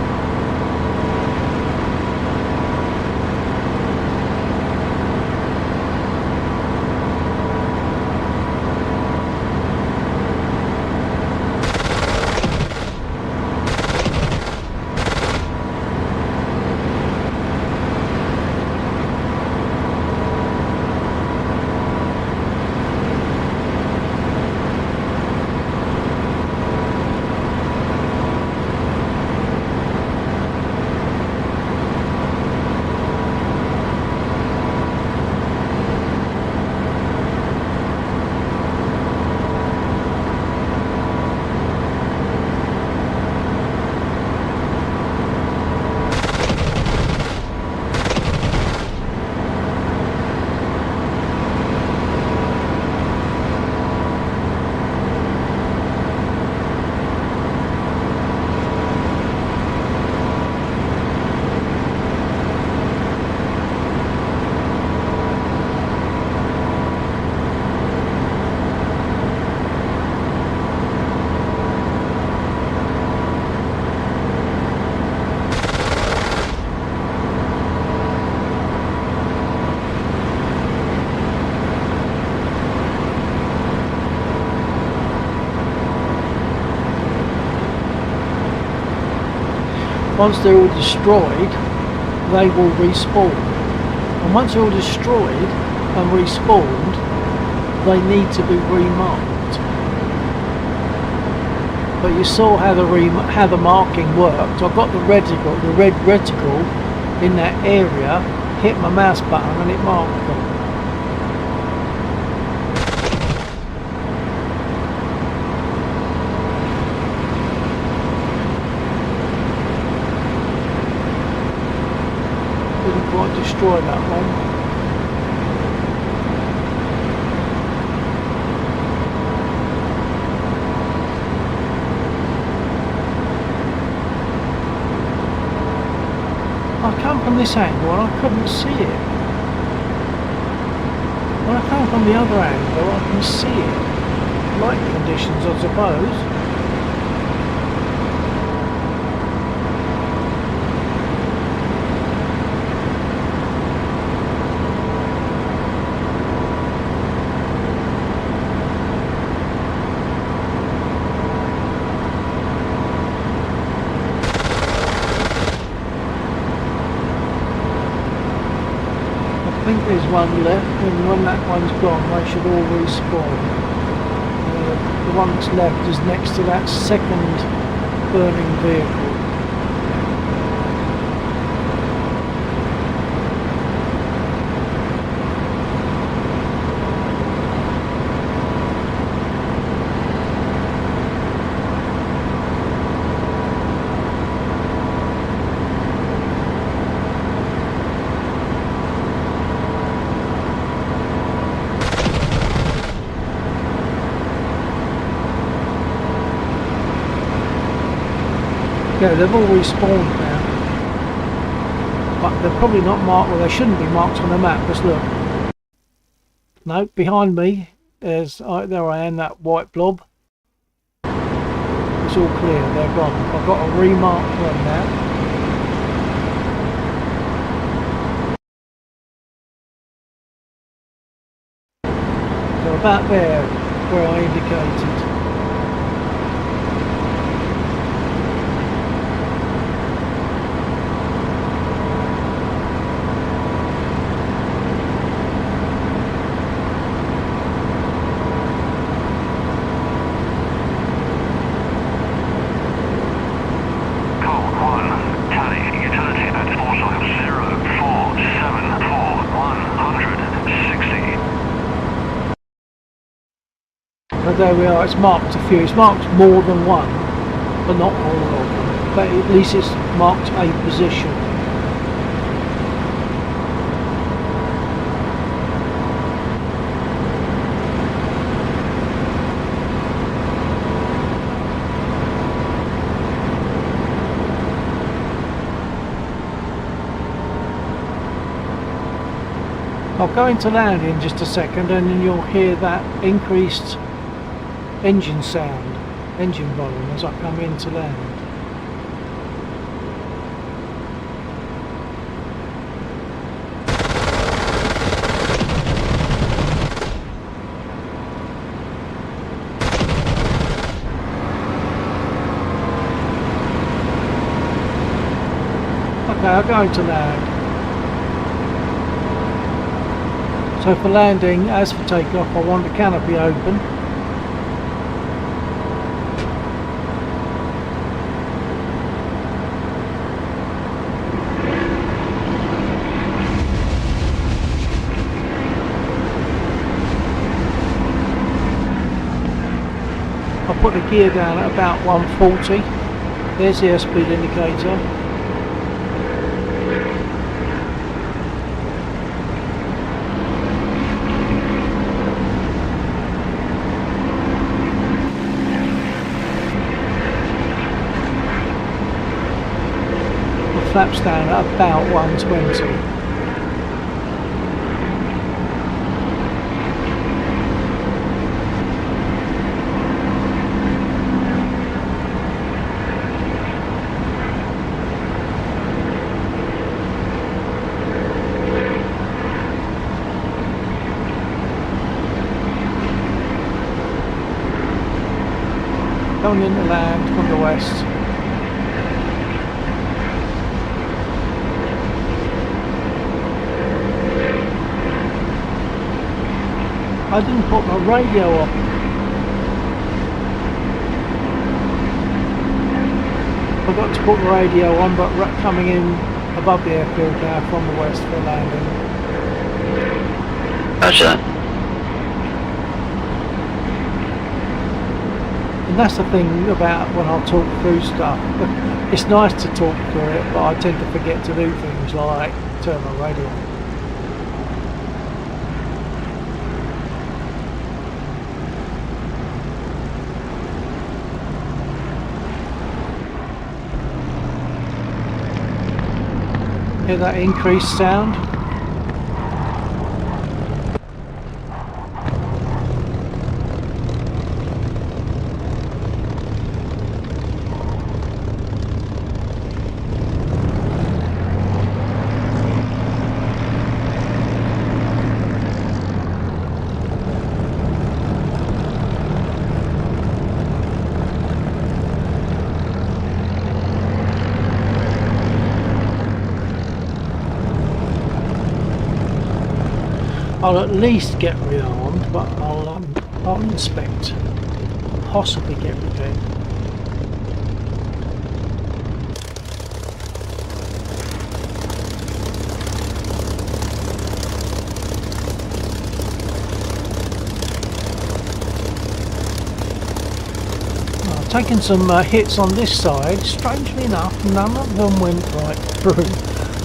Once they're all destroyed, they will respawn. And once they're all destroyed and respawned, they need to be remarked. But you saw how the marking worked. I got the red reticle in that area, hit my mouse button and it marked them. Didn't quite destroy that one. I come from this angle and I couldn't see it. When I come from the other angle I can see it. Light conditions, I suppose. I think there's one left, and when that one's gone they should all respawn. The one that's left is next to that second burning vehicle. Yeah, they've all respawned now. But they're probably not marked, well they shouldn't be marked on the map, because look. No, behind me, there I am, that white blob. It's all clear, they're gone. I've got to remark them now. So about there, where I indicated. So there we are, it's marked a few, it's marked more than one, but not all of them, but at least it's marked a position. I'll go into landing in just a second and then you'll hear that increased engine sound, engine volume as I come in to land. Okay, I'll go into land. So for landing, as for takeoff, I want the canopy open. I'll put the gear down at about 140. There's the airspeed indicator. Flaps down at about 120. Going into land from the west. I didn't put my radio on. I got to put my radio on, but coming in above the airfield now from the west for landing. Roger that. And that's the thing about when I talk through stuff. It's nice to talk through it, but I tend to forget to do things like turn my radio on. Hear that increased sound? I'll at least get rearmed, but I'll inspect, possibly get repaired. I've taken some hits on this side. Strangely enough, none of them went right through.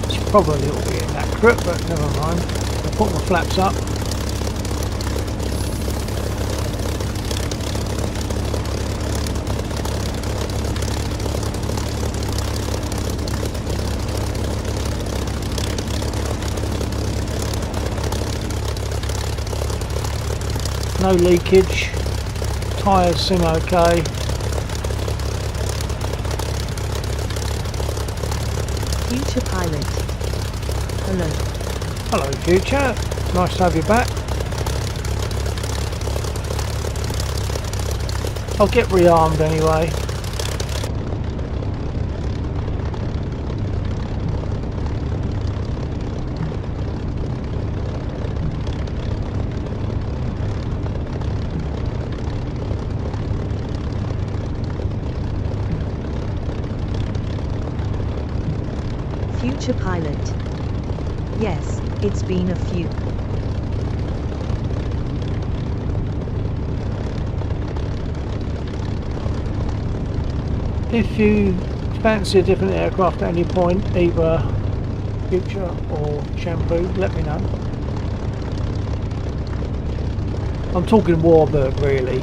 It's probably a little bit inaccurate, but never mind. Put my flaps up. No leakage. Tyres seem okay. Future pilot. Hello. Hello, Future. Nice to have you back. I'll get rearmed anyway. Future pilot. Yes, it's been a few. If you fancy a different aircraft at any point, either Future or Shampoo, let me know. I'm talking Warbird really.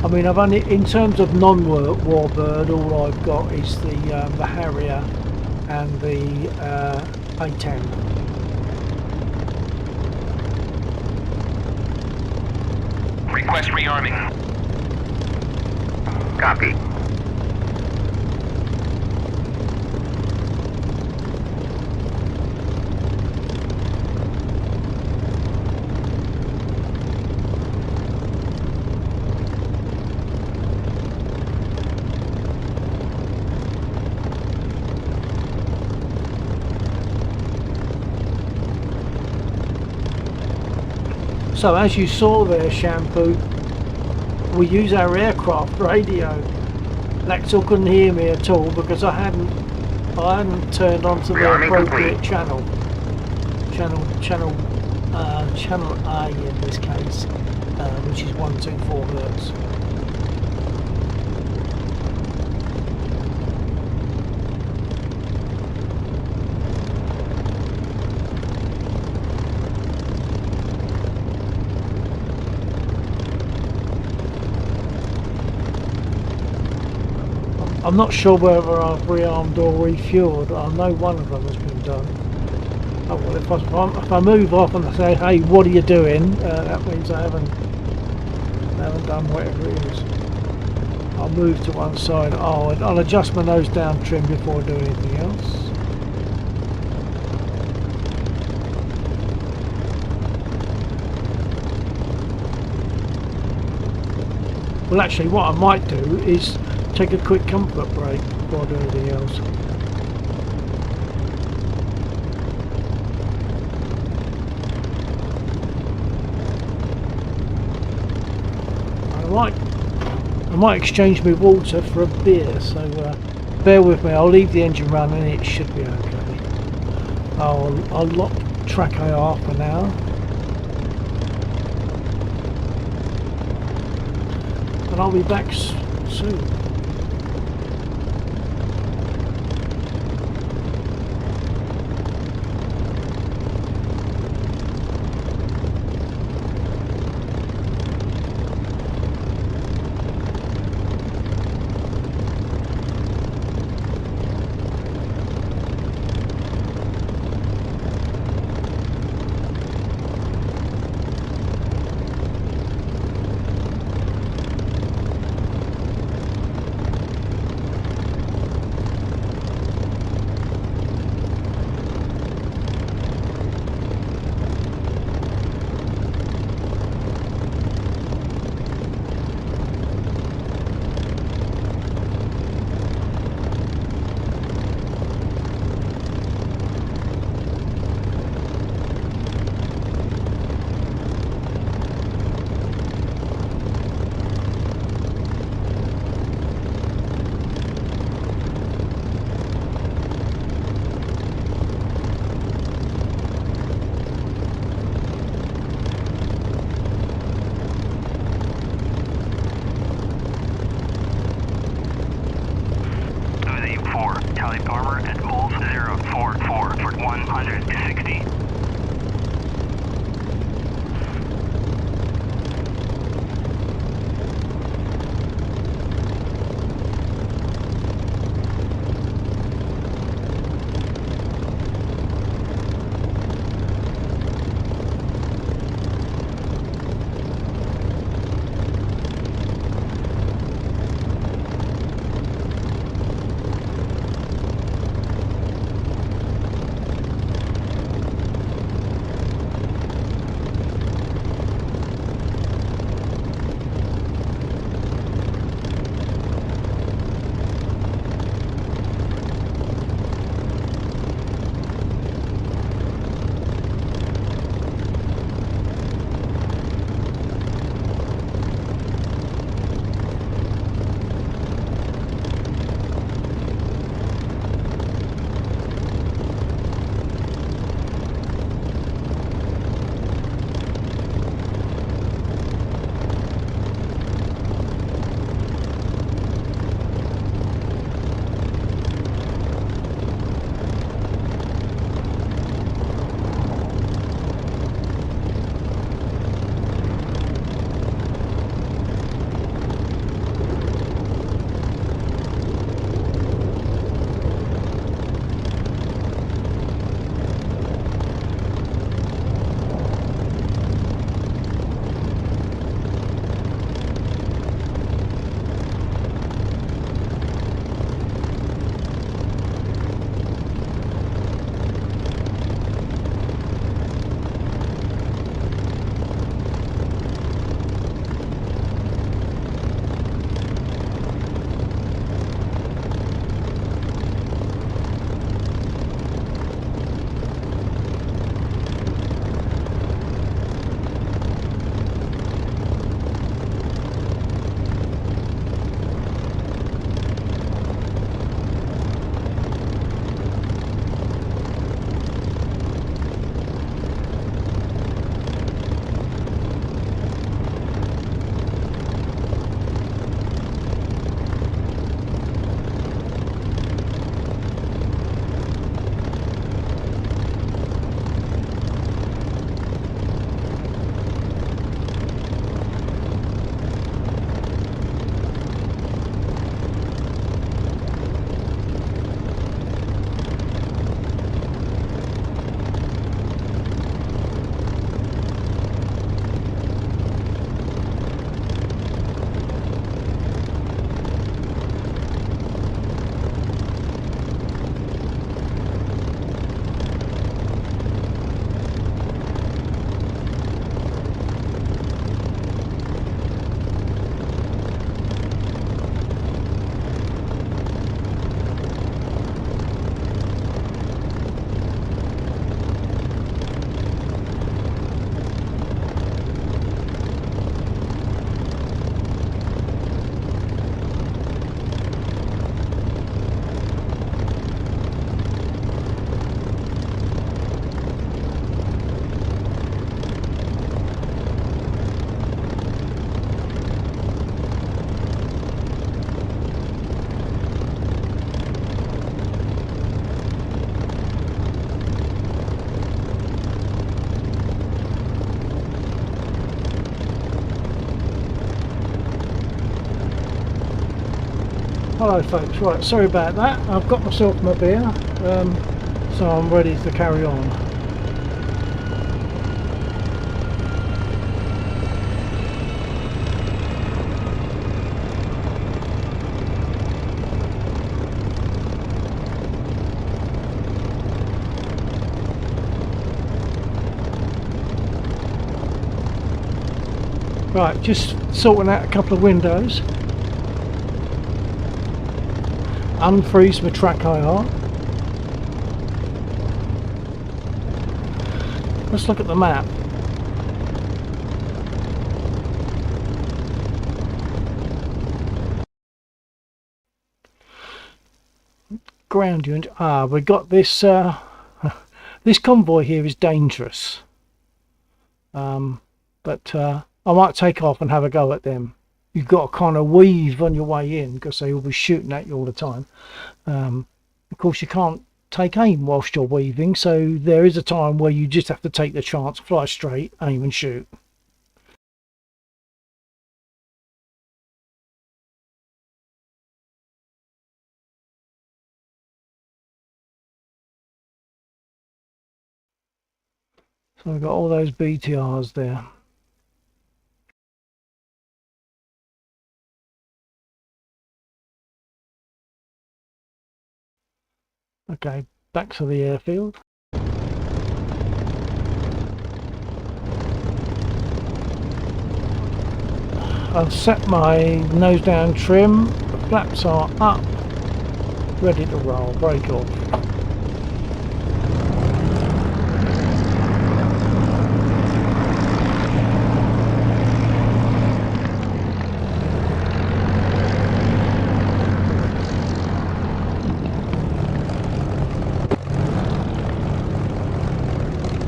I mean, I've only, in terms of non-Warbird, all I've got is the Harrier and the A10. Request rearming. Copy. So as you saw there, Shampoo, we use our aircraft radio. Laxel couldn't hear me at all because I hadn't turned onto the appropriate channel. Channel A in this case, which is 124 hertz. I'm not sure whether I've rearmed or refueled. I know one of them has been done. Oh well, if I move off and I say, hey, what are you doing? That means I haven't done whatever it is. I'll move to one side. Oh, and I'll adjust my nose down trim before I do anything else. Well, actually, what I might do is take a quick comfort break before I do anything else. I might exchange my water for a beer, so bear with me. I'll leave the engine running, it should be okay. I'll lock track AR for now. And I'll be back soon. Hello folks, right, sorry about that. I've got myself my beer, so I'm ready to carry on. Right, just sorting out a couple of windows. Unfreeze my track IR. Let's look at the map. Ground unit. We got this. This convoy here is dangerous. But I might take off and have a go at them. You've got to kind of weave on your way in because they will be shooting at you all the time. Of course, you can't take aim whilst you're weaving, so there is a time where you just have to take the chance, fly straight, aim and shoot. So we've got all those BTRs there. Okay, back to the airfield. I've set my nose down trim, the flaps are up, ready to roll, brake off.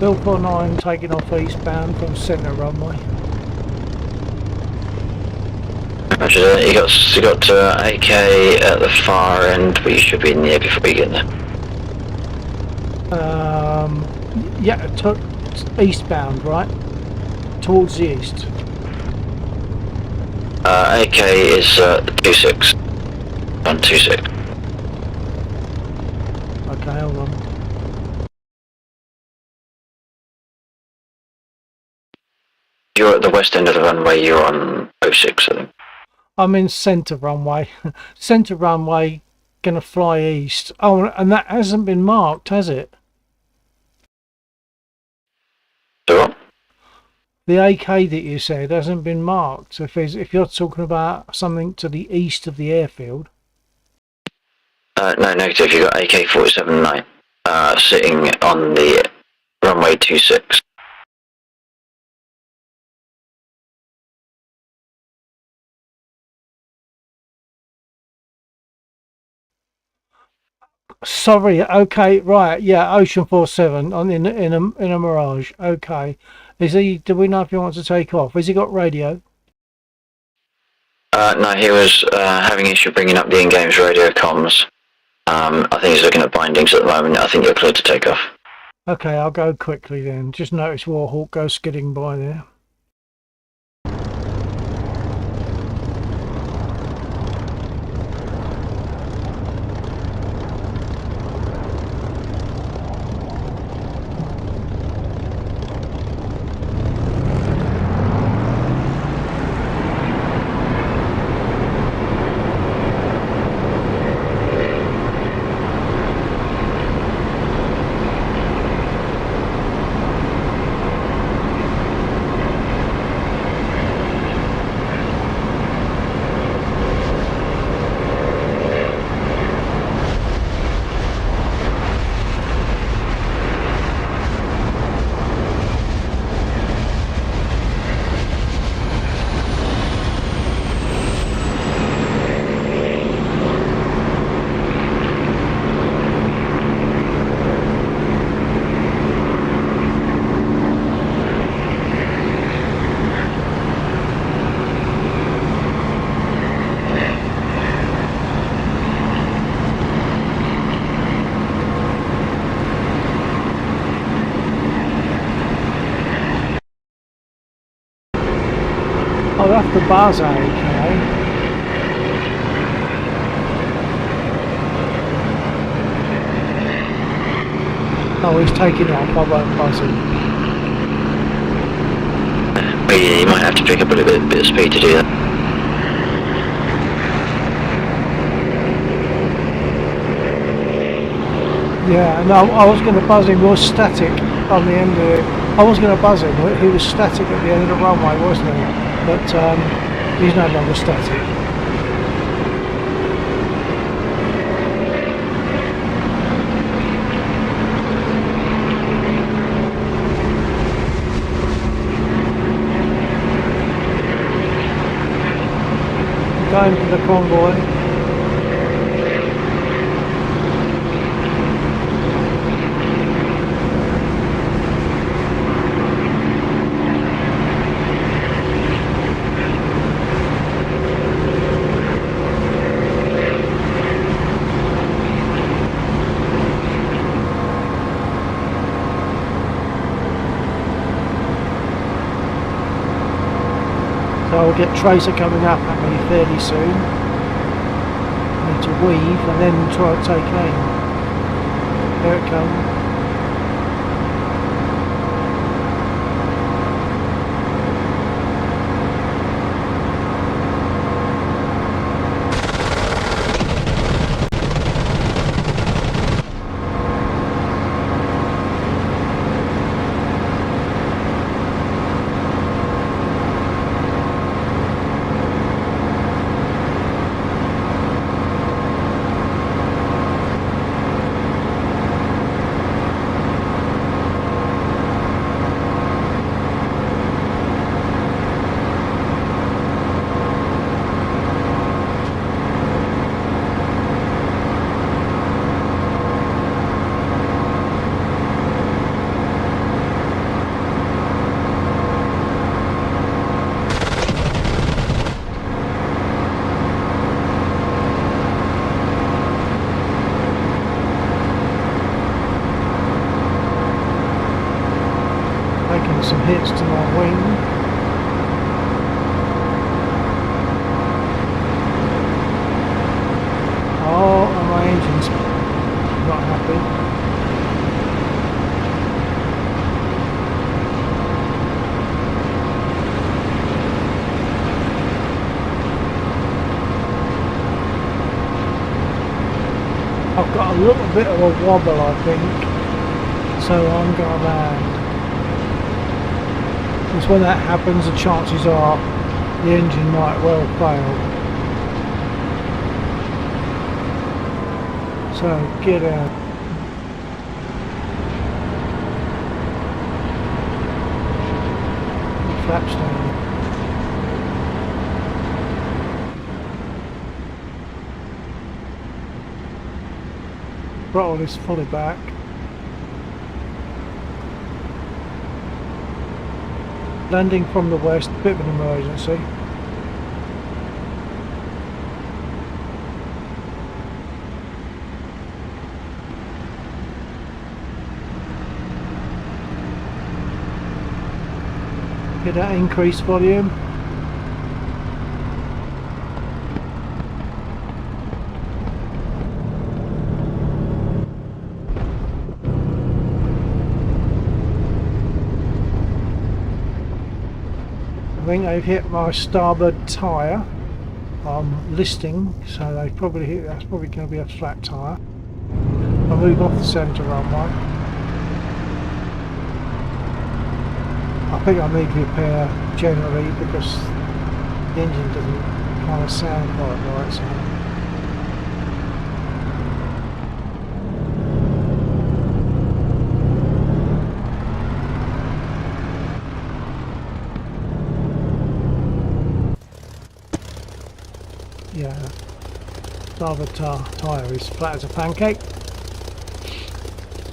Bill 49 taking off eastbound from centre runway. Roger that. You got AK at the far end, but you should be in the air before you get there. Yeah, eastbound, right? Towards the east. AK is 26. On 26. Okay, hold on. You're at the west end of the runway, you're on 06, I think. I'm in centre runway. Centre runway, gonna fly east. Oh, and that hasn't been marked, has it? So what? The AK that you said hasn't been marked. So if you're talking about something to the east of the airfield. No, negative. You got AK-47-9 sitting on the runway 26. Sorry. Okay. Right. Yeah. Ocean 47 on in a Mirage. Okay. Is he? Do we know if he wants to take off? Has he got radio? No, he was having issue bringing up the in-games radio comms. I think he's looking at bindings at the moment. I think you're clear to take off. Okay, I'll go quickly then. Just notice Warhawk go skidding by there. Oh, that's the Baza AK. Oh, he's taking off. I won't buzz him. But yeah, you might have to pick up a little bit of speed to do that. Yeah, no, I was going to buzz him. He was static on the end of it. I was going to buzz him. He was static at the end of the runway, wasn't he? But he's no longer static. Going for the convoy. So I'll get Tracer coming up at me fairly soon. Need to weave and then try to take aim. There it comes. Taking some hits to my wing. Oh, and my engine's not happy. I've got a little bit of a wobble, I think, so I'm going to land. Because when that happens, the chances are the engine might well fail. So get out. Flaps down. Throttle is fully back. Landing from the west, bit of an emergency. Get that increased volume. I think they've hit my starboard tyre. I'm listing, so they probably hit. That's probably going to be a flat tyre. I'll move off the centre runway. I think I need repair generally because the engine doesn't kind of sound quite right. So. Yeah, starboard tyre is flat as a pancake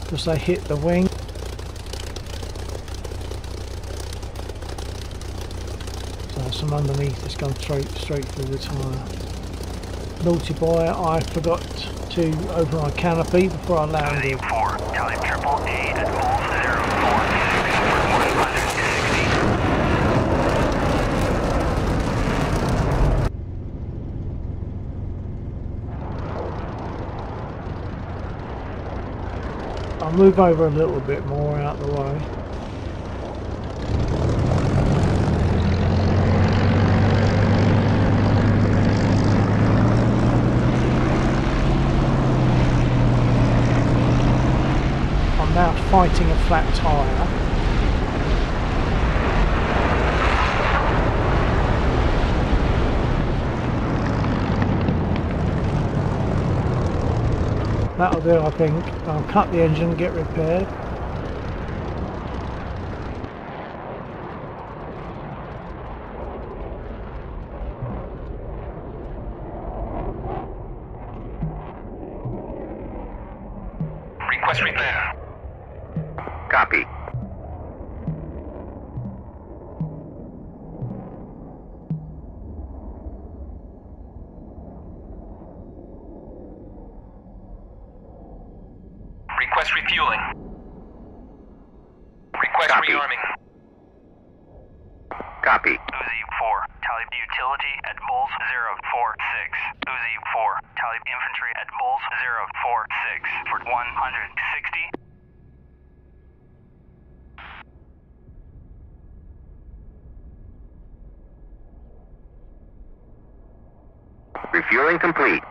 because they hit the wing. So some underneath has gone straight through the tyre. Naughty boy, I forgot to open my canopy before I landed. Time triple A at all center 460. I'll move over a little bit more out the way. I'm now fighting a flat tyre. That'll do, I think. I'll cut the engine and get repaired. Request repair. Copy. Request refueling. Request Copy. rearming. Copy. Uzi 4, tally utility at Bulls 046. Uzi 4, tally infantry at Bulls 046 for 160. Refueling complete.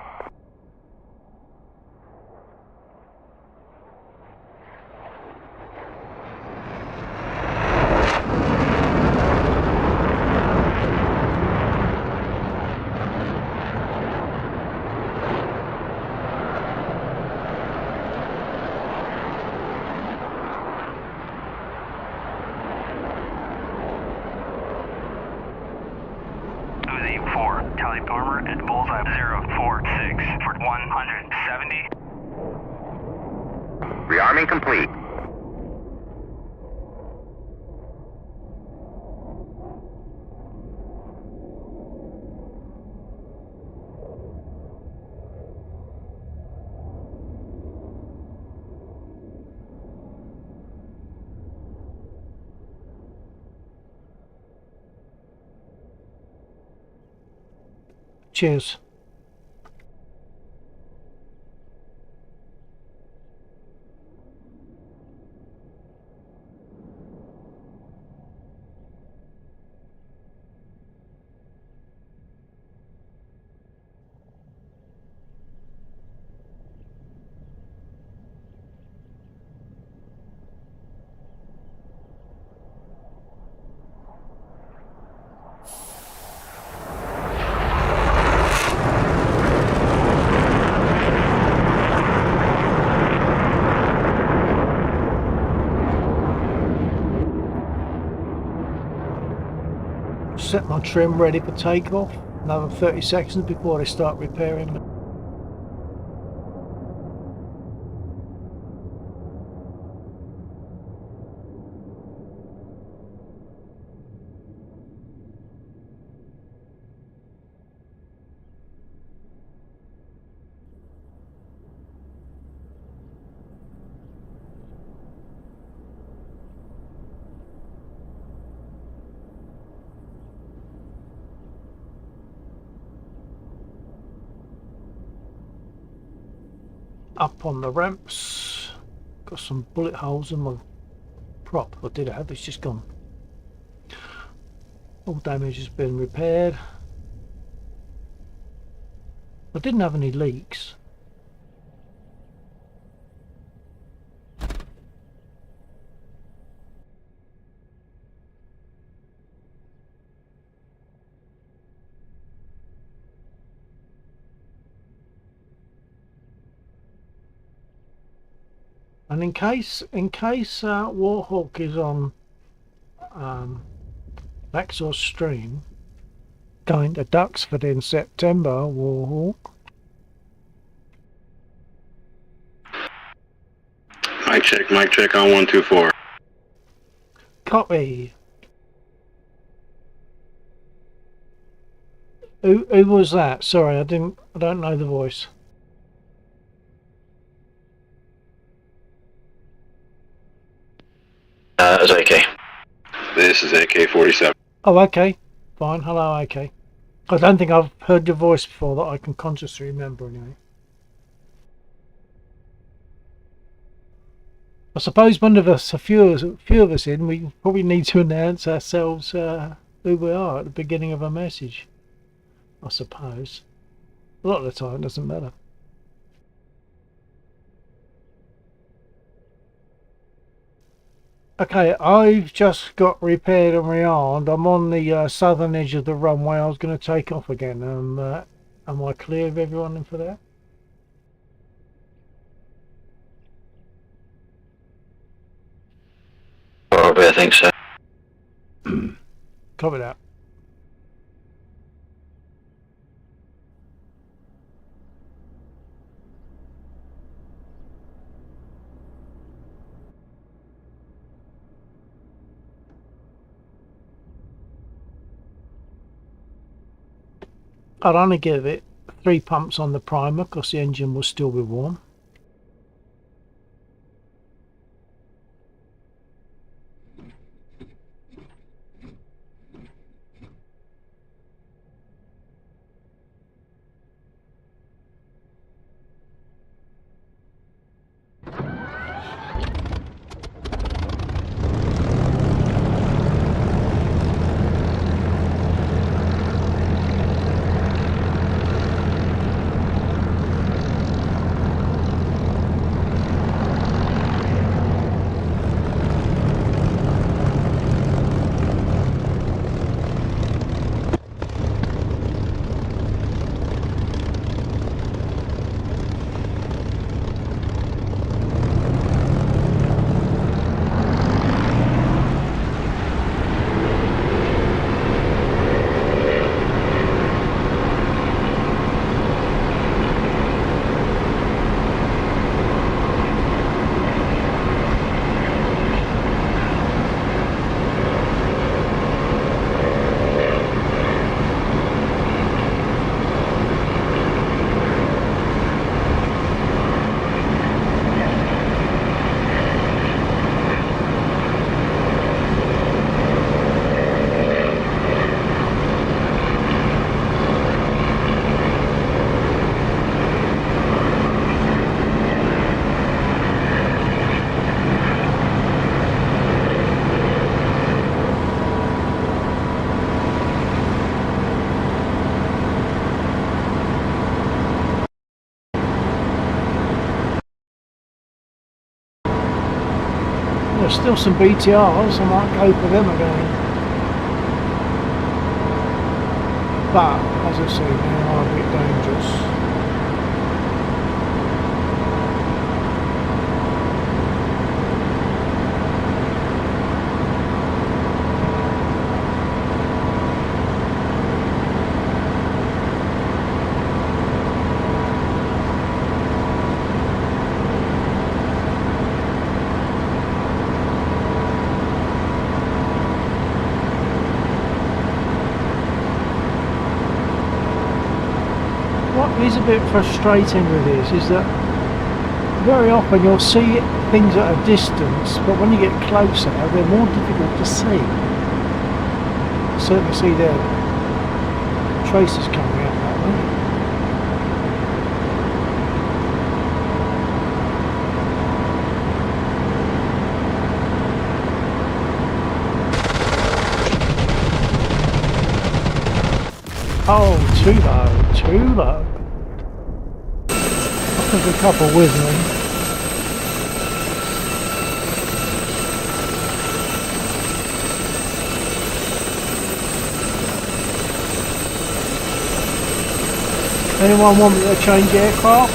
Uzi 4, tally armor at Bullseye 046 for 170. Rearming complete. Cheers. Set my trim ready for takeoff. Another 30 seconds before they start repairing me. Up on the ramps. Got some bullet holes in my prop. I did have, it's just gone. All damage has been repaired. I didn't have any leaks. And in case Warhawk is on Laxor's stream, going to Duxford in September, Warhawk. Mic check on 124. Copy. Who was that? Sorry, I don't know the voice. It's okay. This is AK-47. Oh, okay. Fine. Hello, AK. I don't think I've heard your voice before that I can consciously remember anyway. I suppose one of us, a few of us in, we probably need to announce ourselves who we are at the beginning of a message. I suppose. A lot of the time it doesn't matter. Okay, I've just got repaired and rearmed. I'm on the southern edge of the runway. I was going to take off again. Am I clear of everyone in for that? Probably, I think so. Copy that. I'd only give it 3 pumps on the primer because the engine will still be warm. There's still some BTRs, I might go for them again. But, as I say, they are a bit dangerous. What is a bit frustrating with this is that very often you'll see things at a distance, but when you get closer they're more difficult to see. I certainly see their traces coming out that way. Oh, too low, too low. I think a couple with me. Anyone want me to change aircraft?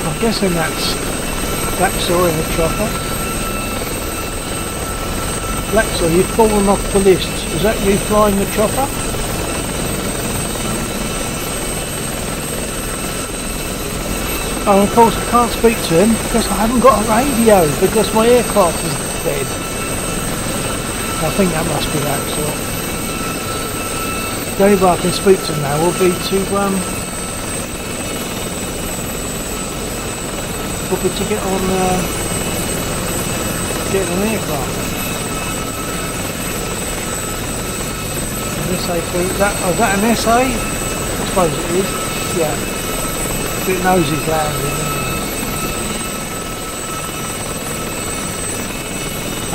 I'm guessing that's Laxor in the chopper. Laxor, you've fallen off the list. Is that you flying the chopper? Oh, of course I can't speak to him because I haven't got a radio because my aircraft is dead. I think that must be Laxor. The only way I can speak to them now will be to get on get an aircraft. An SA3, is that an SA? I suppose it is. Yeah. It knows he's landing.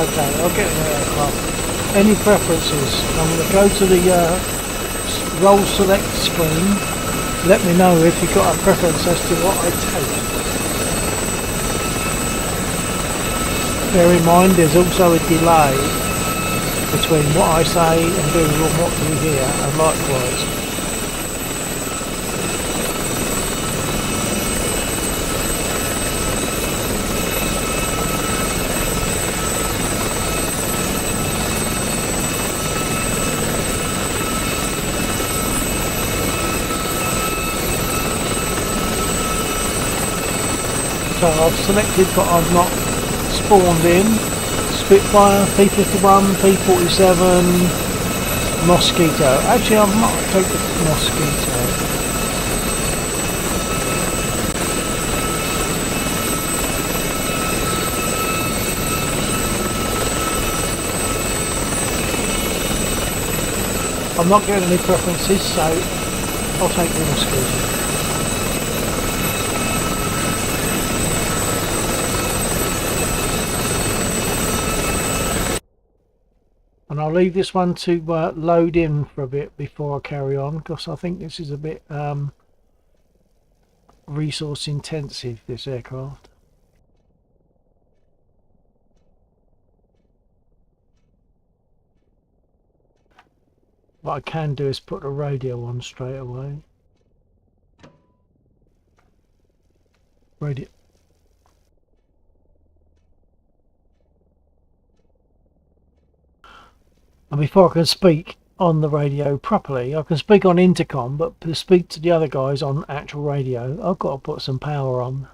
Okay, I'll get an aircraft. Any preferences? I'm going to go to the roll select screen. Let me know if you've got a preference as to what I take. Bear in mind there's also a delay between what I say and do and what you hear, and likewise. So I've selected, but I've not spawned in. Spitfire, P-51, P-47, Mosquito. Actually, I might take the Mosquito. I'm not getting any preferences, so I'll take the Mosquito. And I'll leave this one to load in for a bit before I carry on, because I think this is a bit resource intensive, this aircraft. What I can do is put the radio on straight away. Radio. And before I can speak on the radio properly, I can speak on intercom, but to speak to the other guys on actual radio, I've got to put some power on.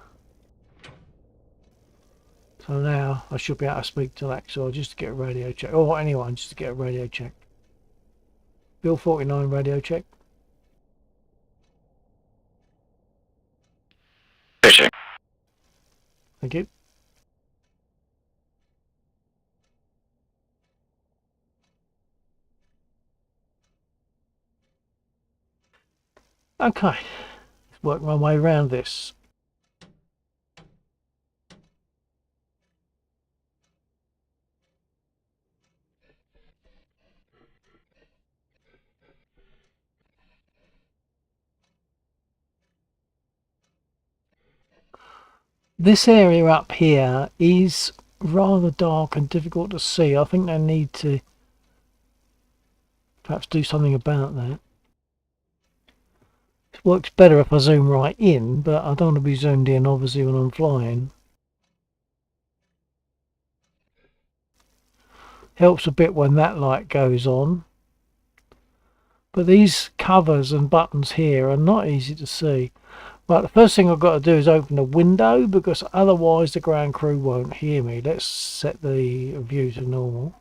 So now I should be able to speak to Laxor just to get a radio check, or anyone just to get a radio check. Bill 49 radio check. Picture. Thank you. Okay, let's work my way around this. This area up here is rather dark and difficult to see. I think they need to perhaps do something about that. It works better if I zoom right in, but I don't want to be zoomed in obviously when I'm flying. Helps a bit when that light goes on. But these covers and buttons here are not easy to see. Right, the first thing I've got to do is open the window, because otherwise the ground crew won't hear me. Let's set the view to normal.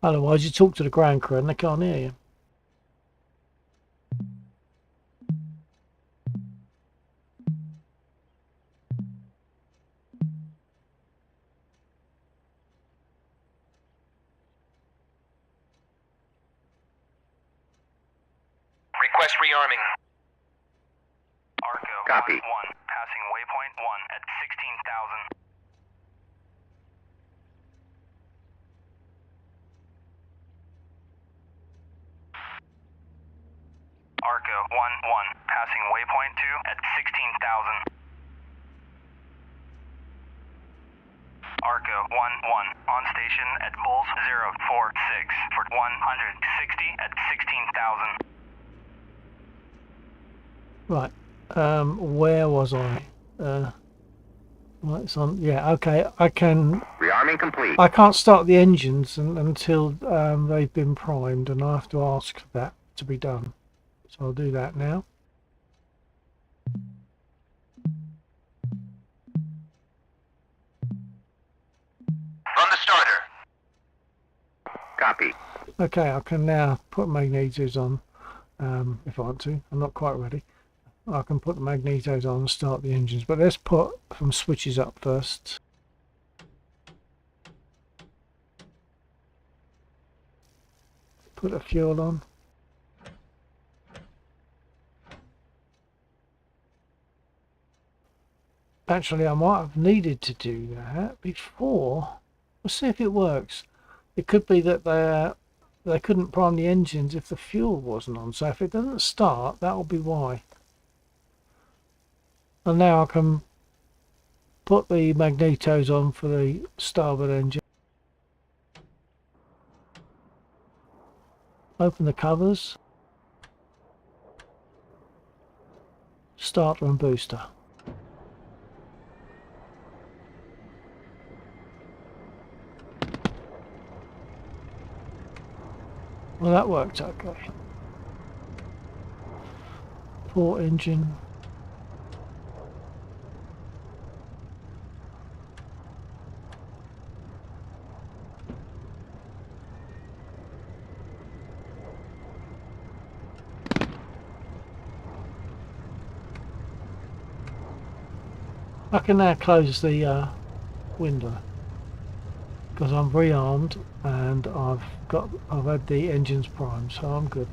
Otherwise you talk to the ground crew and they can't hear you. Request rearming. Arco Copy. 1, passing waypoint 1 at 16,000. Arco 1, passing waypoint 2 at 16,000. Arco 1, on station at Bulls 046 for 160 at 16,000. Right, where was I? Right, it's on. Yeah, okay. Rearming complete. I can't start the engines until they've been primed, and I have to ask for that to be done. So I'll do that now. From the starter. Okay, I can now put magnetos on if I want to. I'm not quite ready. I can put the magnetos on and start the engines, but let's put some switches up first. Put the fuel on. Actually, I might have needed to do that before. Let's see if it works. It could be that they couldn't prime the engines if the fuel wasn't on. So if it doesn't start, that'll be why. And now I can put the magnetos on for the starboard engine. Open the covers. Starter and booster. Well, that worked okay. Port engine. I can now close the window because I'm rearmed and I've had the engines primed, so I'm good.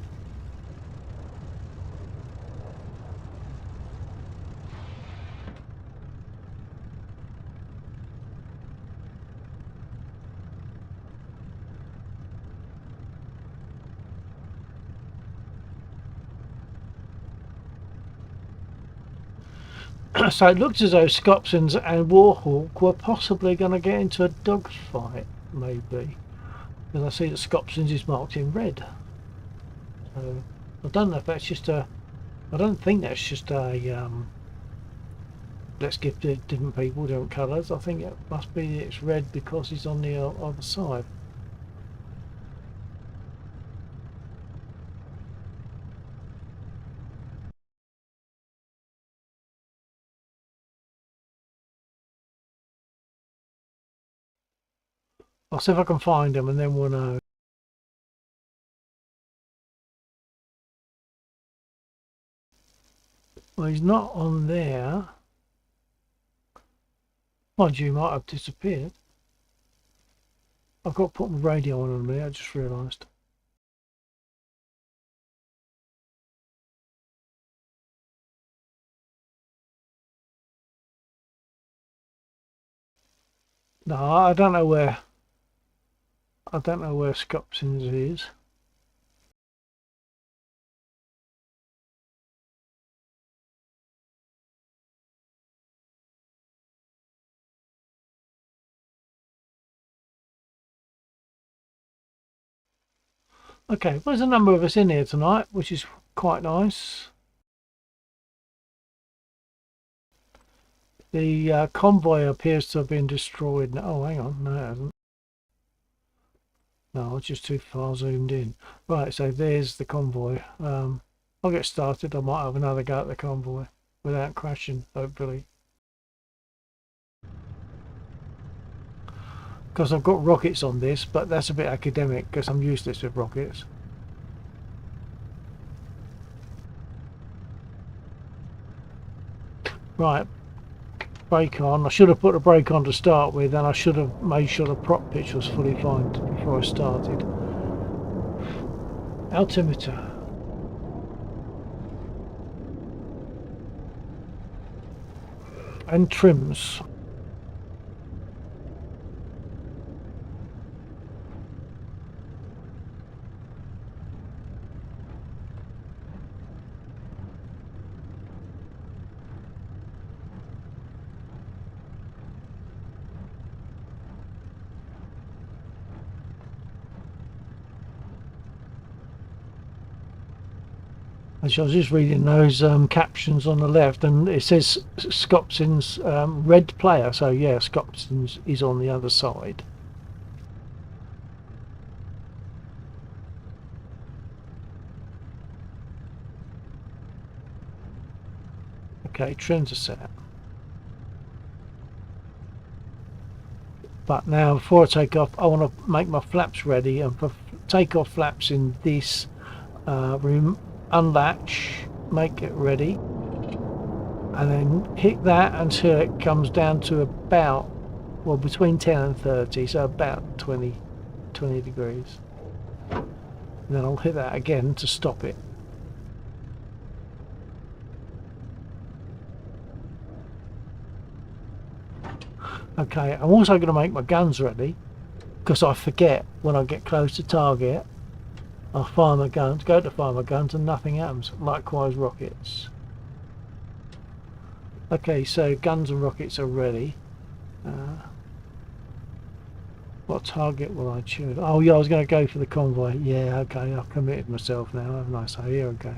So it looks as though Scopsons and Warhawk were possibly going to get into a dogfight, maybe. Because I see that Scopsons is marked in red. So I don't know if that's just a... I don't think that's just a... let's give different people different colours. I think it must be it's red because he's on the other side. I'll see if I can find him and then we'll know. Well, he's not on there. Mind you, he might have disappeared. I've got to put my radio on me, I just realised. No, I don't know where Scopsons is. Okay, there's a number of us in here tonight, which is quite nice. The convoy appears to have been destroyed. Oh, hang on, no it hasn't. No, it's just too far zoomed in. Right, so there's the convoy. I'll get started. I might have another go at the convoy without crashing, hopefully. Because I've got rockets on this, but that's a bit academic because I'm useless with rockets. Right, brake on. I should have put the brake on to start with, and I should have made sure the prop pitch was fully fine before I started. Altimeter. And trims. I was just reading those captions on the left, and it says Scopson's red player. So yeah, Scopson's is on the other side. Okay, trims are set. But now, before I take off, I want to make my flaps ready, and takeoff flaps in this, unlatch, make it ready, and then hit that until it comes down to about, well, between 10 and 30, so about 20 degrees. And then I'll hit that again to stop it. Okay, I'm also going to make my guns ready, because I forget when I get close to target. I'll fire my guns, go to fire my guns, and nothing happens. Likewise rockets. Okay, so guns and rockets are ready. What target will I choose? Oh yeah, I was going to go for the convoy. Yeah, okay, I've committed myself now, haven't I? So here I go.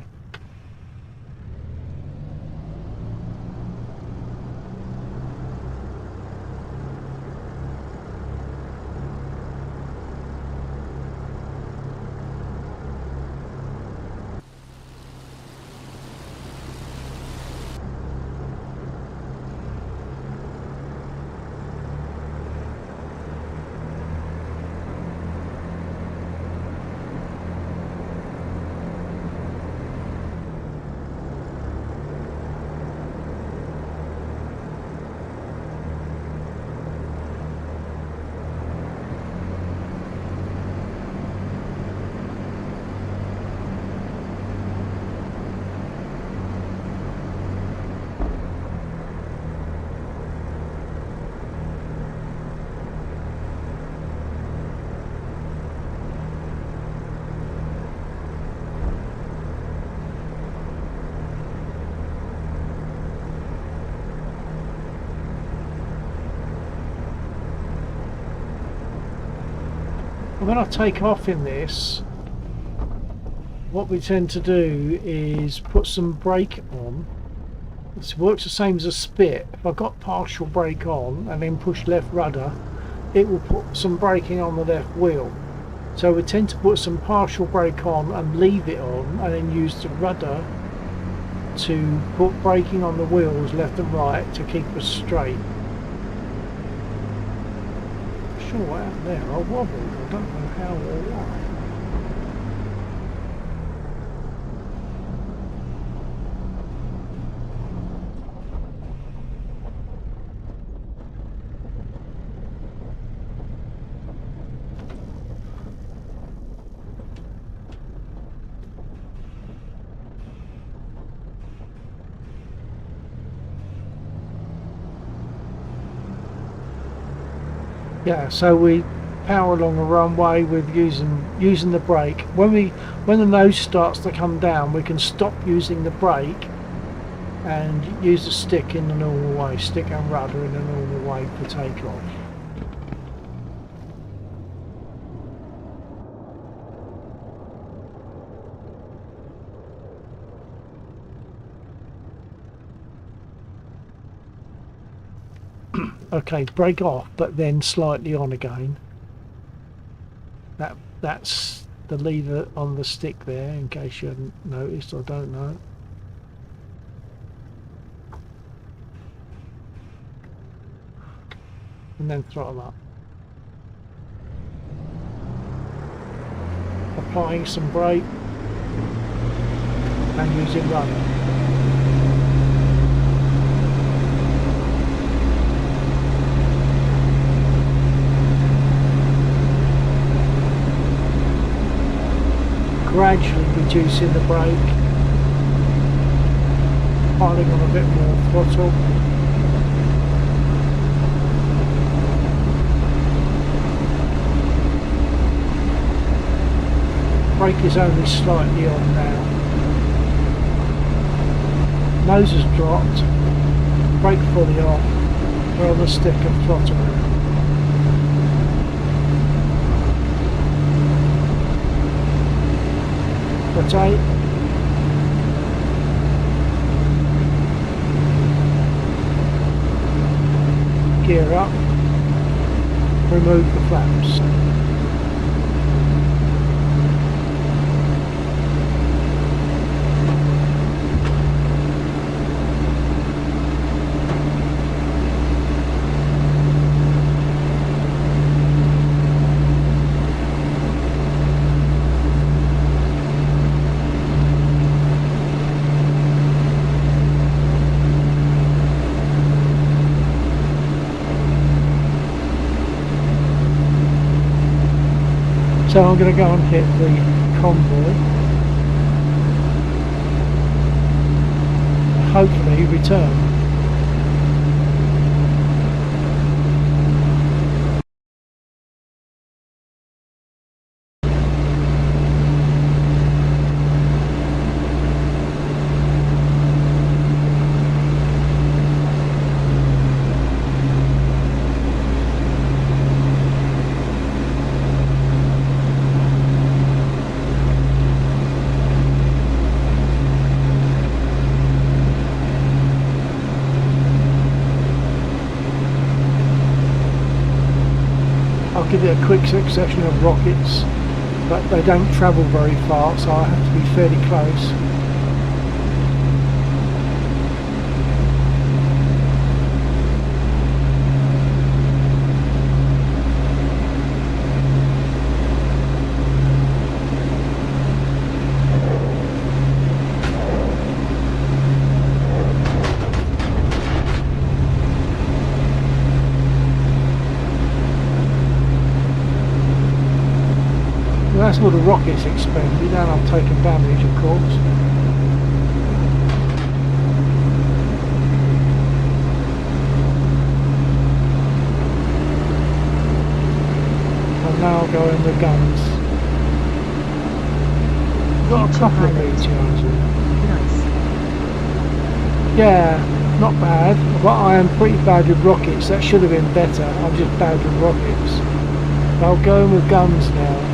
When I take off in this, what we tend to do is put some brake on. This works the same as a spit. If I've got partial brake on and then push left rudder, it will put some braking on the left wheel. So we tend to put some partial brake on and leave it on, and then use the rudder to put braking on the wheels left and right to keep us straight. Sure, out there I wobbled. I don't know how or why. Yeah, so we power along a runway with using the brake. When the nose starts to come down, we can stop using the brake and use the stick in the normal way, stick and rudder in the normal way for takeoff. Okay, brake off, but then slightly on again. That's the lever on the stick there, in case you hadn't noticed or don't know. And then throttle up. Applying some brake and using rudder. Gradually reducing the brake, piling on a bit more throttle. Brake is only slightly on now. Nose has dropped, brake fully off, we're on the stick and throttle now. Rotate. Gear up. Remove the flaps. So I'm going to go and hit the convoy. Hopefully return. I'll give it a quick succession of rockets, but they don't travel very far, so I have to be fairly close. That's all the rockets expended, and I've taken damage, of course. And now I'll go in the guns. Got a couple of recharges. Nice. Yeah, not bad, but I am pretty bad with rockets. That should have been better. I'm just bad with rockets. I'll go in with guns now.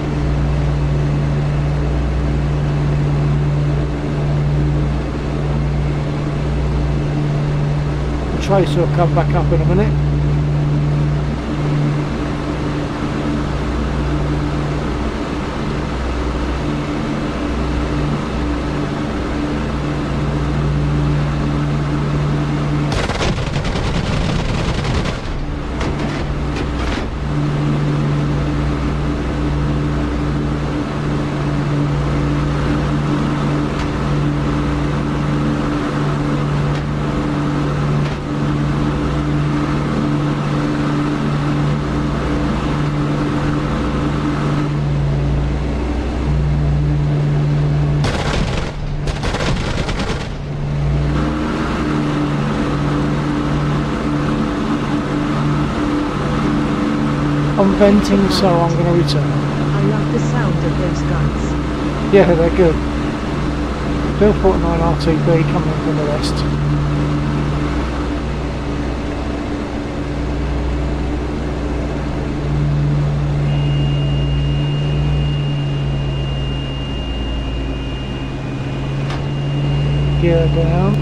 Tracer will come back up in a minute. I'm venting, so I'm going to return. I love the sound of those guns. Yeah, they're good. Bill 49 RTB coming in from the west. Gear down.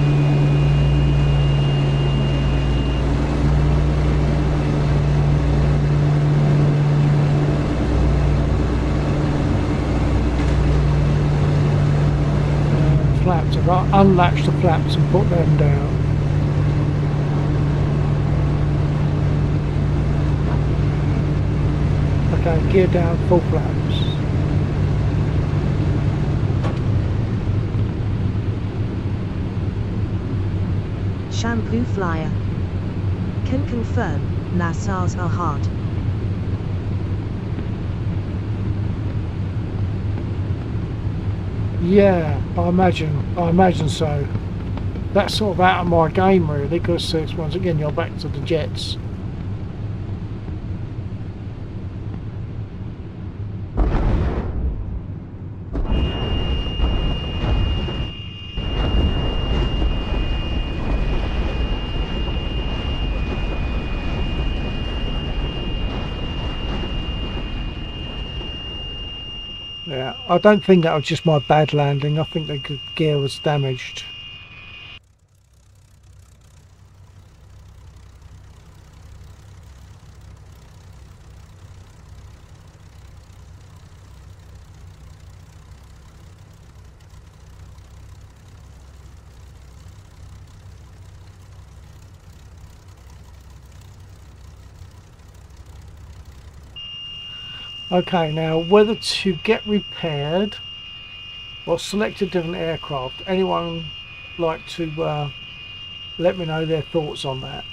Flaps. I've got to unlatch the flaps and put them down. Okay, gear down, full flaps. Shampoo flyer. Can confirm, NASA's are hard. Yeah, I imagine so. That's sort of out of my game really, because once again you're back to the jets. Yeah, I don't think that was just my bad landing. I think the gear was damaged. Okay, now whether to get repaired or select a different aircraft. Anyone like to let me know their thoughts on that?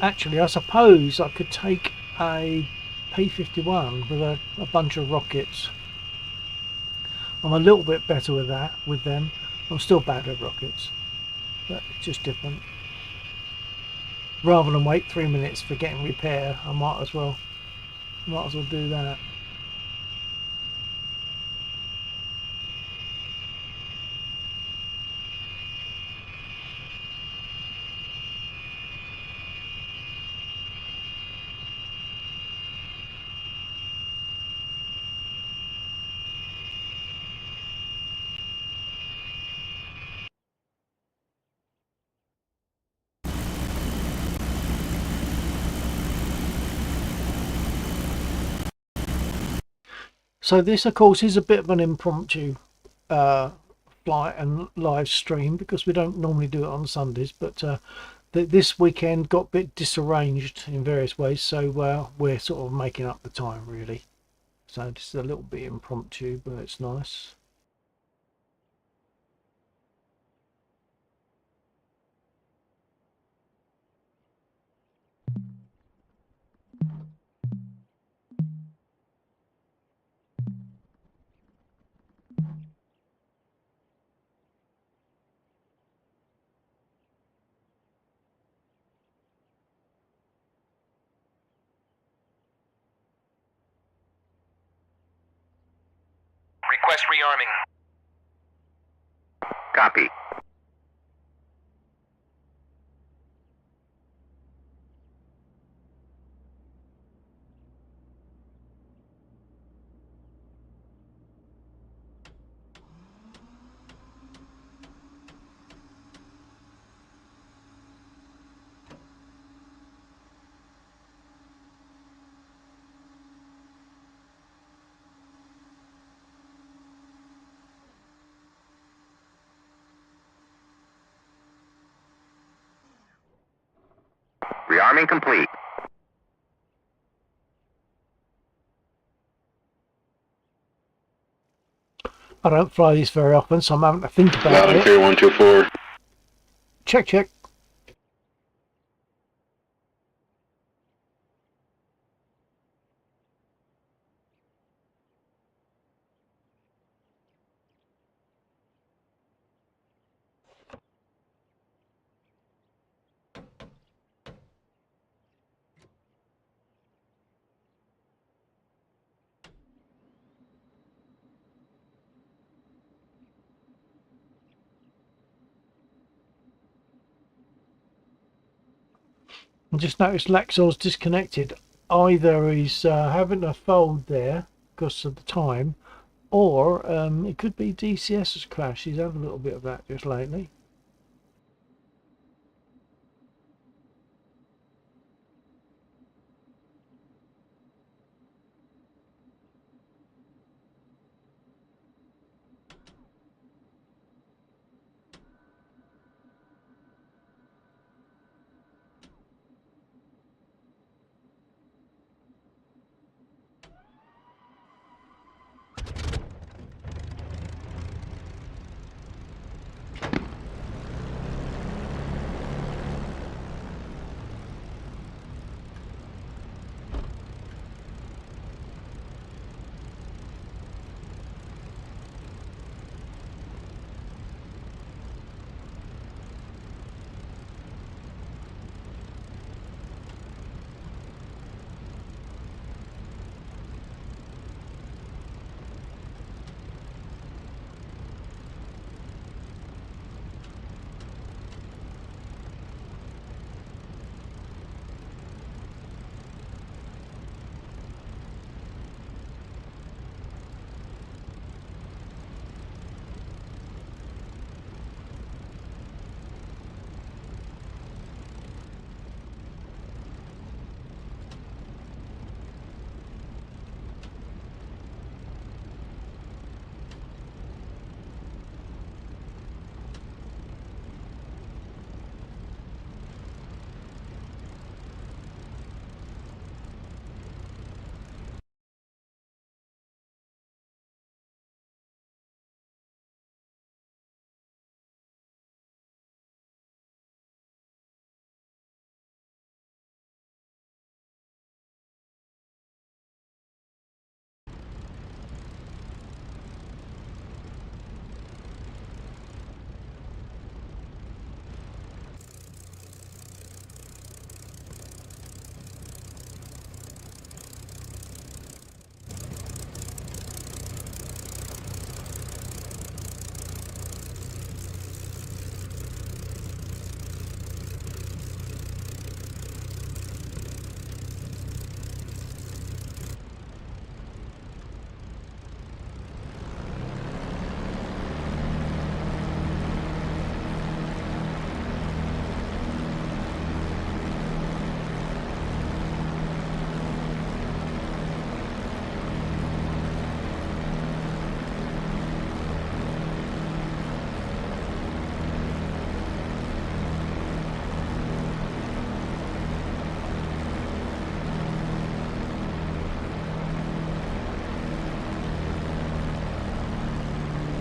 Actually, I suppose I could take a P-51 with a bunch of rockets. I'm a little bit better with that, with them. I'm still bad at rockets, but it's just different. Rather than wait 3 minutes for getting repair, I might as well do that. So this, of course, is a bit of an impromptu flight and live stream because we don't normally do it on Sundays, but this weekend got a bit disarranged in various ways, so we're sort of making up the time really. So this is a little bit impromptu, but it's nice. Request rearming. Copy. Rearming complete. I don't fly these very often, so I'm having to think Loud about and it. clear 124. Check. I just noticed Laxor's disconnected. Either he's having a fold there because of the time, or it could be DCS's crash. He's had a little bit of that just lately.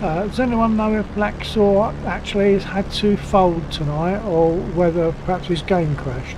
Does anyone know if Blacksaw actually has had to fold tonight, or whether perhaps his game crashed?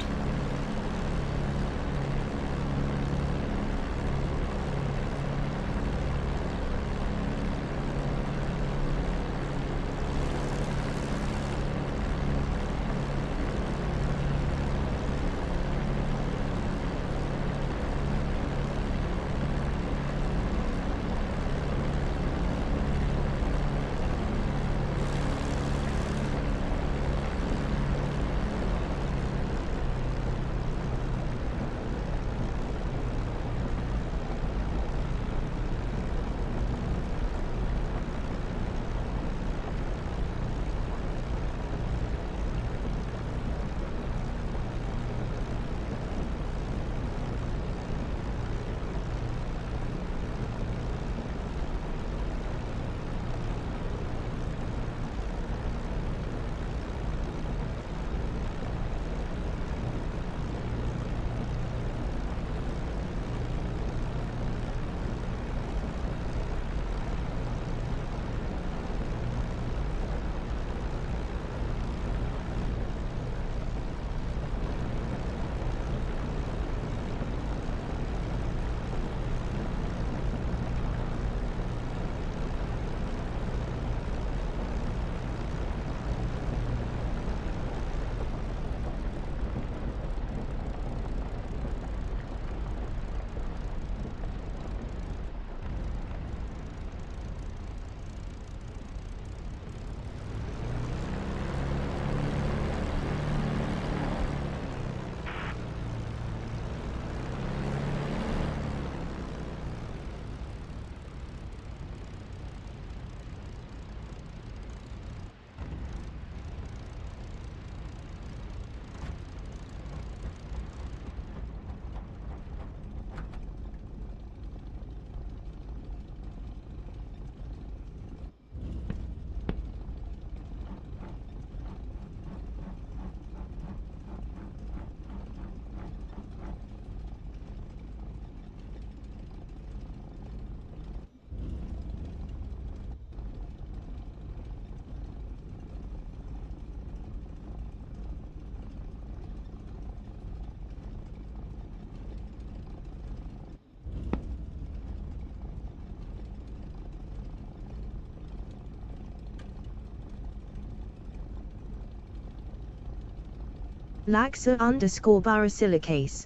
Laxa_barasilicase.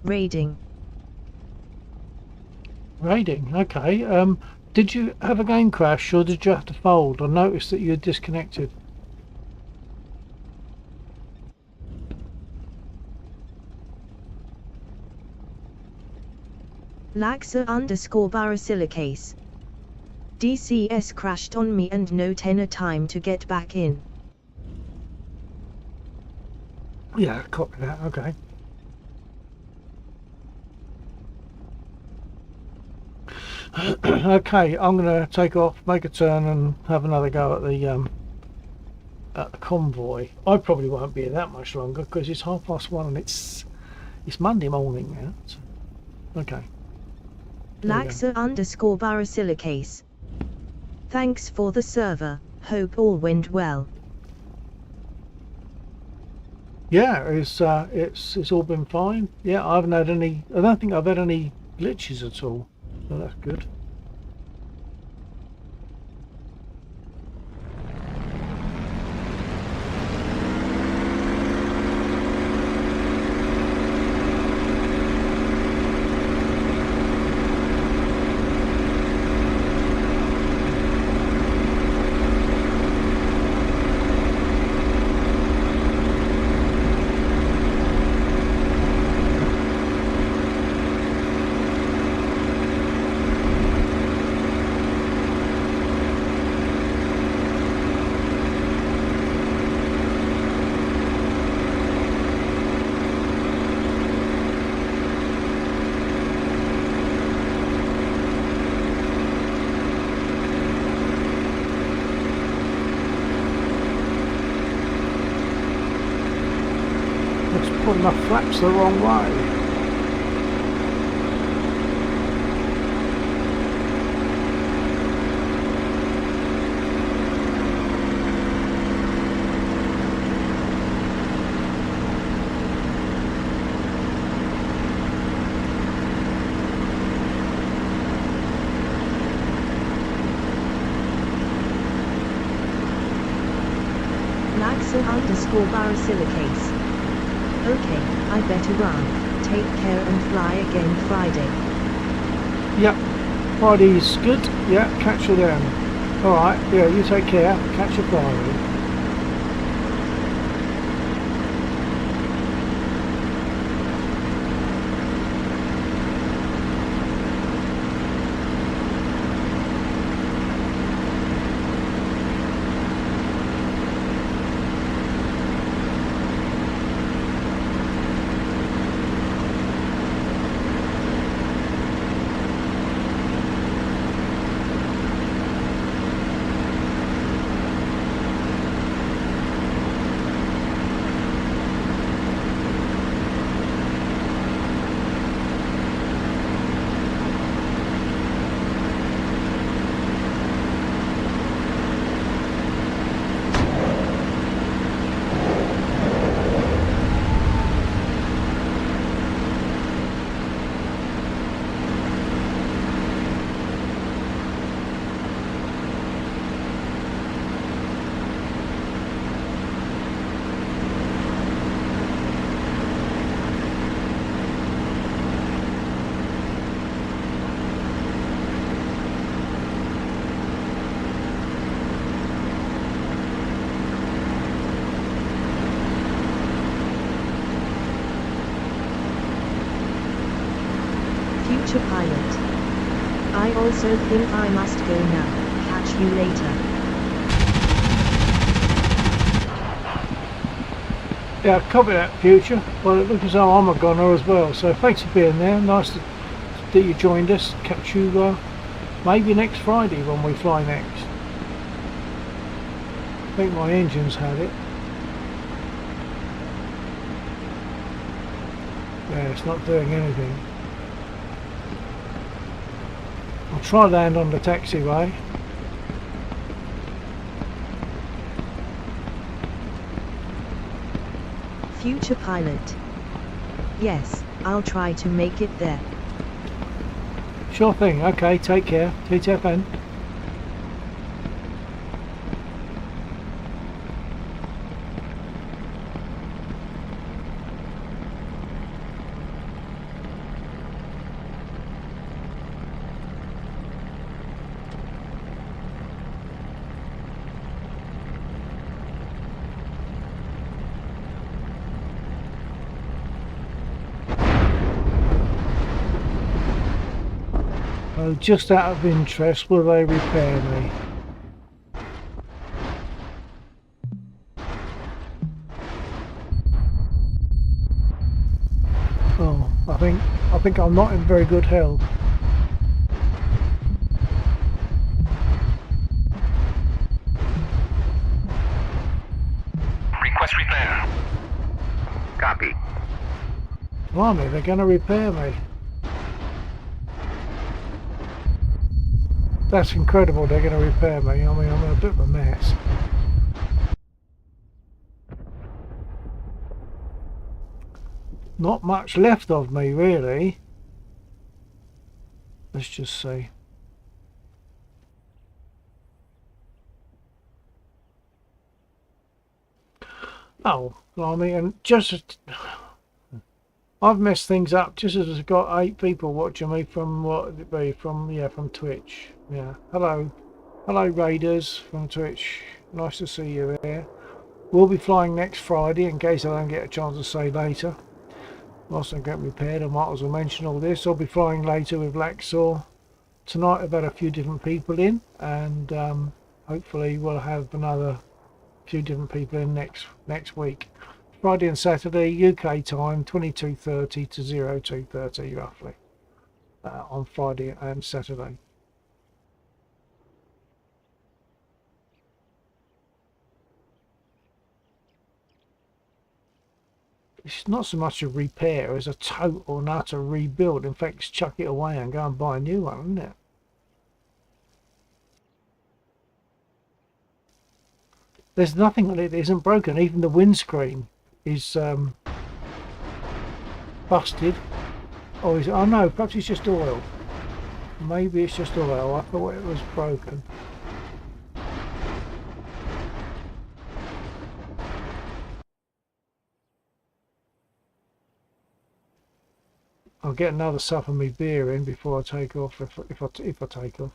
Raiding. Raiding, okay. Did you have a game crash, or did you have to fold? I noticed that you had disconnected. Laxa_barasilicase. DCS crashed on me and no tenor time to get back in. Yeah, copy that, okay. Okay, I'm going to take off, make a turn and have another go at the convoy. I probably won't be here that much longer because it's 1:30 and it's Monday morning now. So, okay. Laxa_barasilicase. Thanks for the server, hope all went well. Yeah, it's all been fine. Yeah, I haven't had any. I don't think I've had any glitches at all, so that's good. Putting my flaps the wrong way. Laxo_barasilicase. Okay, I better run. Take care and fly again Friday. Yep, Friday's good. Yeah, catch you then. Alright, yeah, you take care. Catch you Friday. Future pilot. I also think I must go now. Catch you later. Yeah, copy that, Future. Well, it looks as though I'm a goner as well, so thanks for being there. Nice that you joined us. Catch you maybe next Friday when we fly next. I think my engine's had it. Yeah, it's not doing anything. I'll try land on the taxiway. Future pilot. Yes, I'll try to make it there. Sure thing. Okay, take care. TTFN. Oh, just out of interest, will they repair me? Oh, I think I'm not in very good health. Request repair. Copy. Blimey, they're going to repair me. That's incredible, they're going to repair me. I mean, I'm in a bit of a mess. Not much left of me, really. Let's just see. Oh, blimey, and just... I've messed things up just as I've got 8 people watching me from, what would it be, from Twitch. Yeah, hello Raiders from Twitch, nice to see you here. We'll be flying next Friday, in case I don't get a chance to say later. Whilst I'm getting repaired, I might as well mention all this. I'll be flying later with Laxor. Tonight I've had a few different people in, and hopefully we'll have another few different people in next week. Friday and Saturday, UK time, 22:30 to 02:30 roughly, on Friday and Saturday. It's not so much a repair as a total and utter rebuild. In fact, it's chuck it away and go and buy a new one, isn't it? There's nothing that isn't broken. Even the windscreen is busted. Or is it? Oh no, perhaps it's just oil. Maybe it's just oil. I thought it was broken. I'll get another sup of me beer in before I take off. If I take off,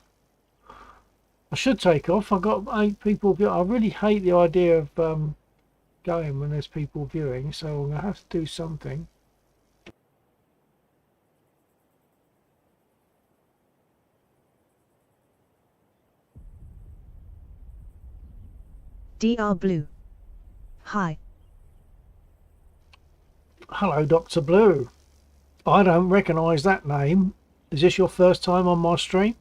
I should take off. I've got 8 people. I really hate the idea of going when there's people viewing, so I'm gonna have to do something. DR Blue. Hi. Hello, Dr. Blue. I don't recognise that name. Is this your first time on my stream?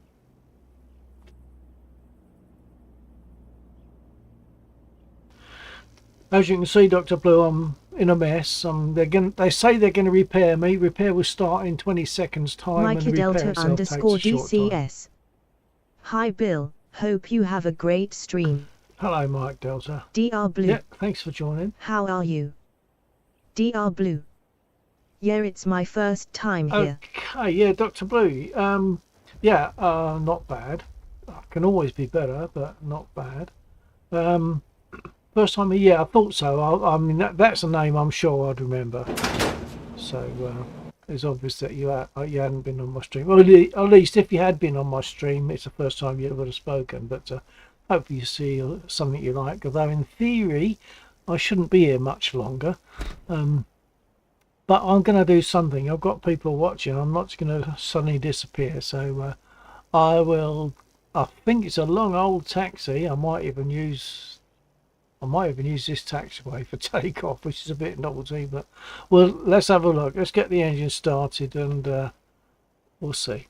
As you can see, Dr. Blue, I'm in a mess. They say they're going to repair me. Repair will start in 20 seconds time. Mikey and the repair Delta itself takes a underscore short time. DCS. Hi Bill, hope you have a great stream. Hello, Mike Delta. DR Blue. Yeah, thanks for joining. How are you? DR Blue. Yeah, it's my first time here. Okay, yeah, Dr. Blue. Yeah, not bad. I can always be better, but not bad. First time here, yeah, I thought so. I mean, that's a name I'm sure I'd remember. So it's obvious that you hadn't been on my stream. Well, at least if you had been on my stream, it's the first time you would have spoken. But hopefully you see something you like. Although in theory, I shouldn't be here much longer. But I'm going to do something. I've got people watching. I'm not going to suddenly disappear. So I think it's a long old taxi. I might even use this taxiway for takeoff, which is a bit novelty. But well, let's have a look. Let's get the engine started, and we'll see.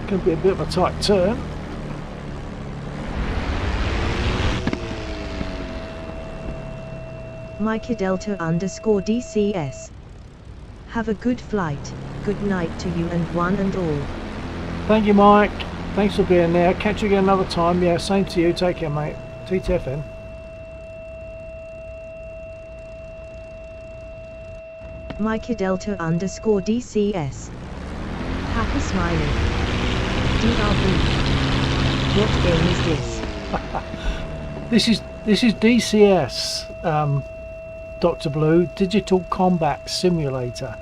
Going to be a bit of a tight turn. Mikey Delta underscore DCS. Have a good flight. Good night to you and one and all. Thank you, Mike. Thanks for being there. Catch you again another time. Yeah, same to you. Take care, mate. TTFN. Mikey Delta underscore DCS. Happy smiling. DR Blue. What game is this? This is DCS, Dr. Blue, Digital Combat Simulator.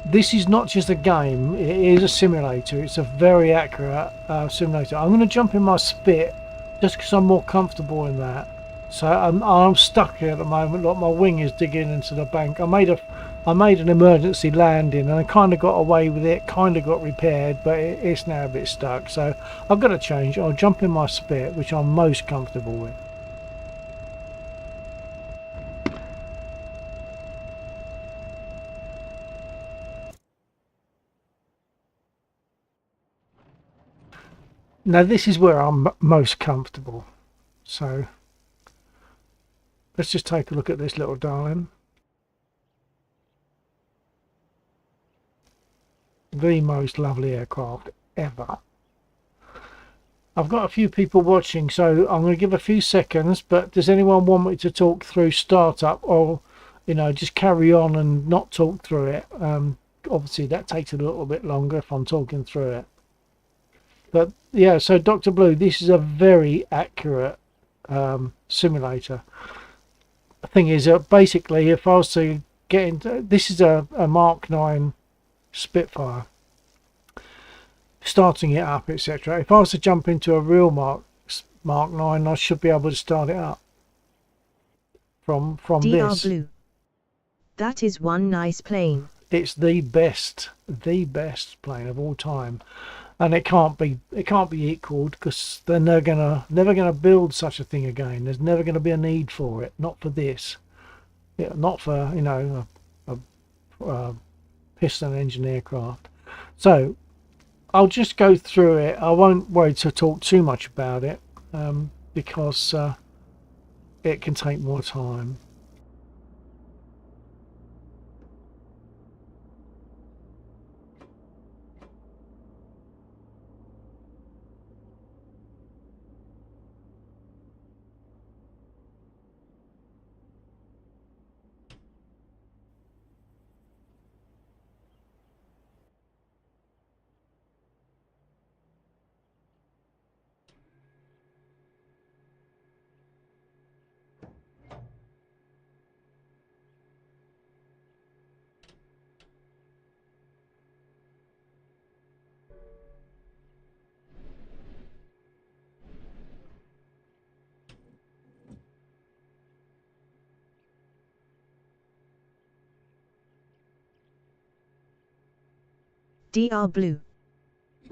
This is not just a game, it is a simulator. It's a very accurate simulator. I'm going to jump in my spit just because I'm more comfortable in that. So I'm stuck here at the moment, like my wing is digging into the bank. I made an emergency landing and I kind of got away with it, kind of got repaired, but it's now a bit stuck. So I've got to change. I'll jump in my spit, which I'm most comfortable with. Now this is where I'm most comfortable. So let's just take a look at this little darling. The most lovely aircraft ever. I've got a few people watching, so I'm going to give a few seconds, but does anyone want me to talk through startup, or just carry on and not talk through it? Obviously that takes a little bit longer if I'm talking through it. But yeah, so Dr. Blue, this is a very accurate simulator. The thing is that basically if I was to get into, this is a Mark 9 Spitfire, starting it up, etc. If I was to jump into a real Mark 9, I should be able to start it up from DR this. Blue. That is one nice plane. It's the best plane of all time, and it can't be equaled, because they're never gonna build such a thing again. There's never going to be a need for it, not for this, not for a piston engine aircraft. So I'll just go through it. I won't worry to talk too much about it because it can take more time. DR Blue.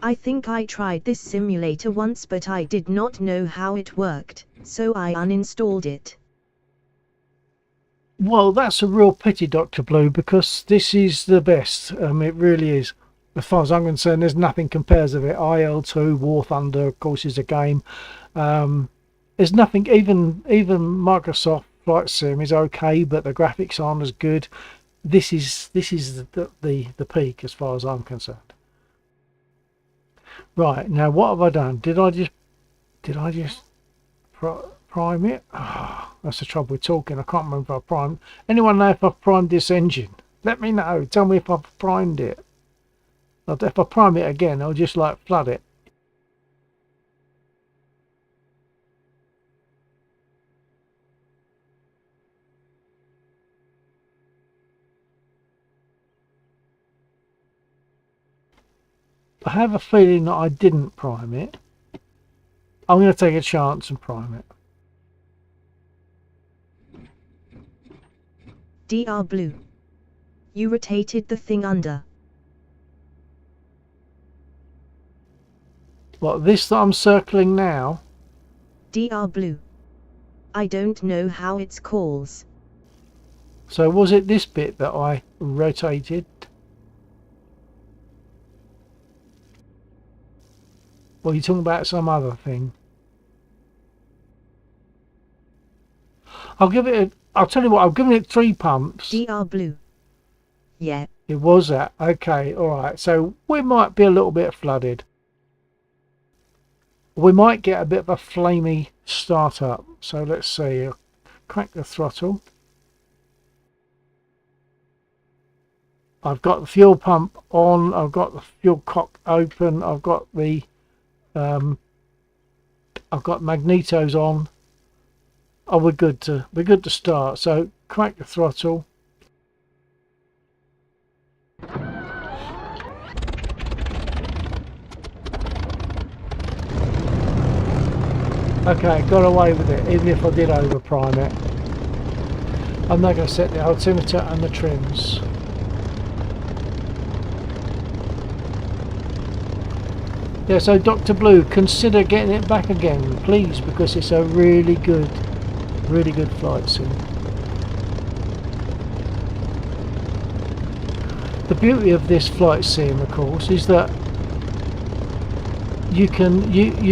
I think I tried this simulator once but I did not know how it worked, so I uninstalled it. Well, that's a real pity, Dr. Blue, because this is the best. It really is. As far as I'm concerned, there's nothing compares of it. IL2, War Thunder, of course, is a game. There's nothing, even Microsoft Flight Sim is okay, but the graphics aren't as good. This is the peak as far as I'm concerned. Right, now what have I done? Did I just prime it? Oh, that's the trouble with talking. I can't remember if I primed. Anyone know if I've primed this engine? Let me know. Tell me if I've primed it. If I prime it again, I'll just like flood it. I have a feeling that I didn't prime it. I'm going to take a chance and prime it. DR Blue. You rotated the thing under. What, this that I'm circling now? DR Blue. I don't know how it's calls. So was it this bit that I rotated? Or are you talking about some other thing? I'll tell you what, I've given it 3 pumps. DR Blue. Yeah. It was that. Okay, alright. So we might be a little bit flooded. We might get a bit of a flamey startup. So let's see. I'll crack the throttle. I've got the fuel pump on. I've got the fuel cock open. I've got the magnetos on. Oh, we're good to start. So crack the throttle. Okay, got away with it, even if I did overprime it. I'm now going to set the altimeter and the trims. Yeah, so Dr. Blue, consider getting it back again, please, because it's a really good flight sim. The beauty of this flight sim, of course, is that you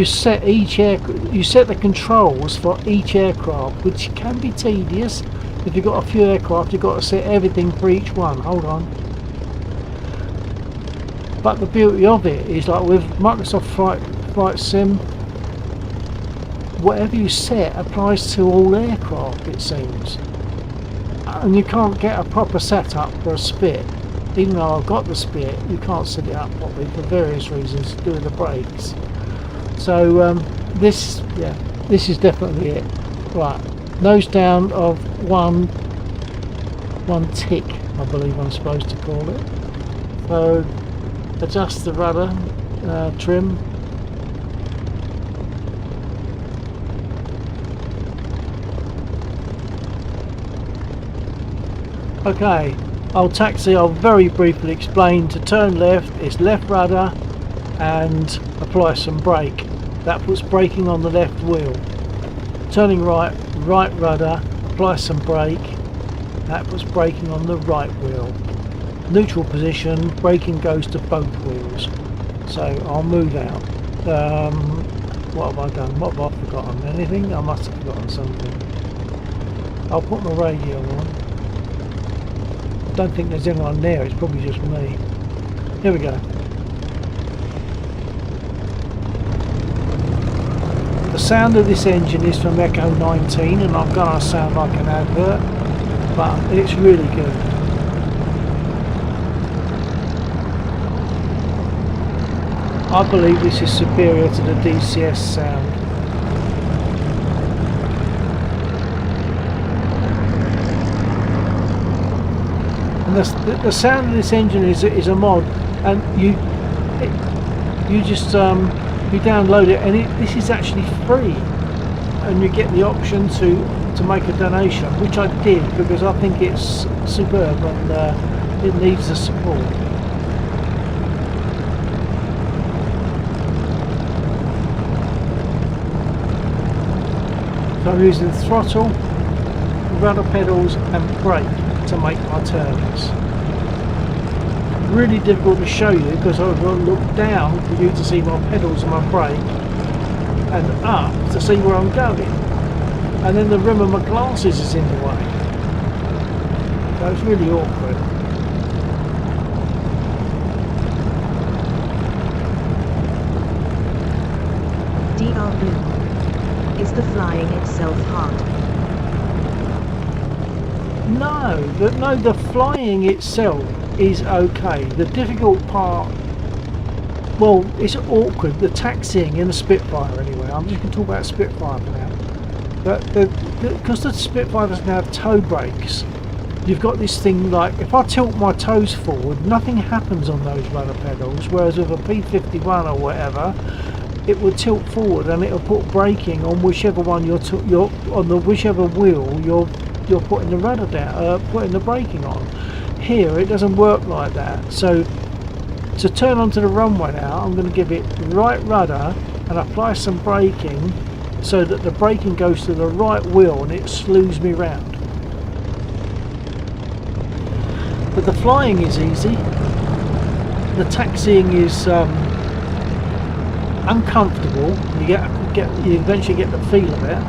set the controls for each aircraft, which can be tedious. If you've got a few aircraft, you've got to set everything for each one. Hold on. But the beauty of it is, like with Microsoft Flight Sim, whatever you set applies to all aircraft, it seems. And you can't get a proper setup for a spit. Even though I've got the spit, you can't set it up properly for various reasons to do with the brakes. So this is definitely it. Right, nose down of one tick, I believe I'm supposed to call it. So adjust the rudder trim. Okay, I'll very briefly explain. To turn left, it's left rudder and apply some brake. That puts braking on the left wheel. Turning right, right rudder, apply some brake. That puts braking on the right wheel. Neutral position, braking goes to both wheels. So I'll move out. What have I done? What have I forgotten? Anything? I must have forgotten something. I'll put my radio on. I don't think there's anyone there, it's probably just me. Here we go. The sound of this engine is from Echo 19, and I'm gonna sound like an advert, but it's really good. I believe this is superior to the DCS sound. And the sound of this engine is a mod, and you just you download it, and this is actually free, and you get the option to make a donation, which I did because I think it's superb and it needs the support. So I'm using throttle, rudder pedals and brake to make my turns. Really difficult to show you because I've got to look down for you to see my pedals and my brake, and up to see where I'm going, and then the rim of my glasses is in the way, so it's really awkward. DR Blue. Is the flying itself hard? No, the flying itself is okay. The difficult part, well, it's awkward. The taxiing in the Spitfire anyway. I'm just going to talk about Spitfire for now. But because the Spitfire doesn't have toe brakes, you've got this thing like, if I tilt my toes forward, nothing happens on those rudder pedals, whereas with a P51 or whatever, it will tilt forward and it'll put braking on whichever one you're on the whichever wheel you're putting the rudder down, putting the braking on. Here it doesn't work like that. So to turn onto the runway now, I'm going to give it right rudder and apply some braking so that the braking goes to the right wheel and it slews me round. But the flying is easy. The taxiing is uncomfortable. You eventually get the feel of it.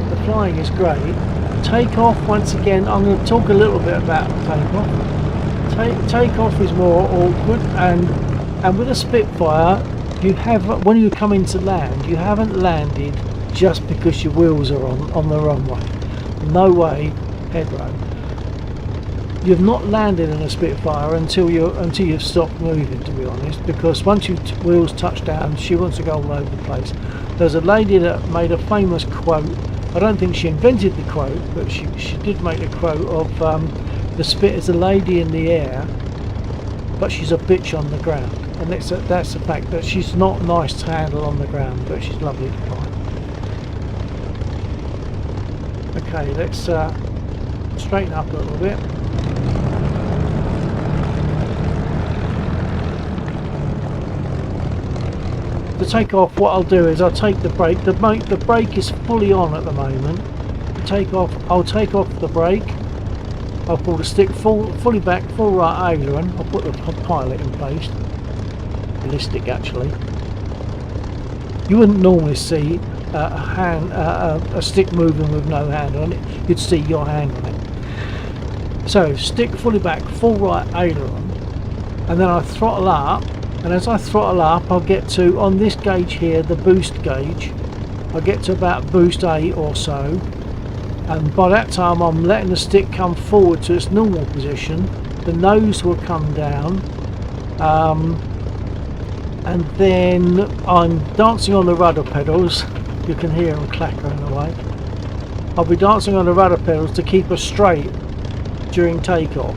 The flying is great. Takeoff, once again, I'm going to talk a little bit about takeoff. Takeoff is more awkward, and with a Spitfire, you have, when you come into land, you haven't landed just because your wheels are on the runway. No way, headroom. You've not landed in a Spitfire until you've stopped moving, to be honest, because once your wheels touch down, she wants to go all over the place. There's a lady that made a famous quote. I don't think she invented the quote, but she did make a quote of the Spit is a lady in the air, but she's a bitch on the ground. And that's the fact, that she's not nice to handle on the ground, but she's lovely to fly. Okay, let's straighten up a little bit. To take off, what I'll do is I'll take the brake. The brake is fully on at the moment. I'll take off the brake. I'll pull the stick fully back, full right aileron. I'll put the pilot in place. Ballistic, actually. You wouldn't normally see a stick moving with no hand on it. You'd see your hand on it. So stick fully back, full right aileron, and then I throttle up. And as I throttle up, I'll get to, on this gauge here, the boost gauge, I'll get to about boost 8 or so, and by that time I'm letting the stick come forward to its normal position. The nose will come down, and then I'm dancing on the rudder pedals. You can hear them clattering away. I'll be dancing on the rudder pedals to keep us straight during takeoff.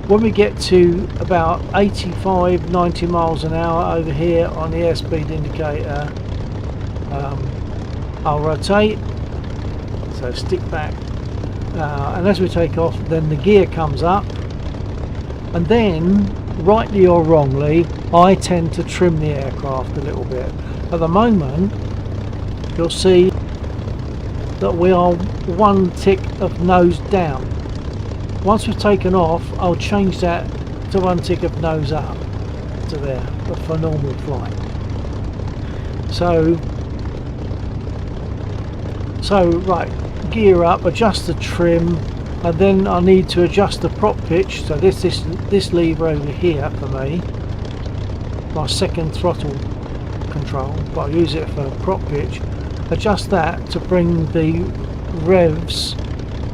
When we get to about 85-90 miles an hour over here on the airspeed indicator, I'll rotate, so stick back, and as we take off, then the gear comes up, and then, rightly or wrongly, I tend to trim the aircraft a little bit. At the moment, you'll see that we are one tick of nose down. Once we've taken off, I'll change that to one tick of nose up. to there, but for normal flight. So right, gear up, adjust the trim, and then I need to adjust the prop pitch. So this lever over here for me, my second throttle control, but I use it for prop pitch. Adjust that to bring the revs.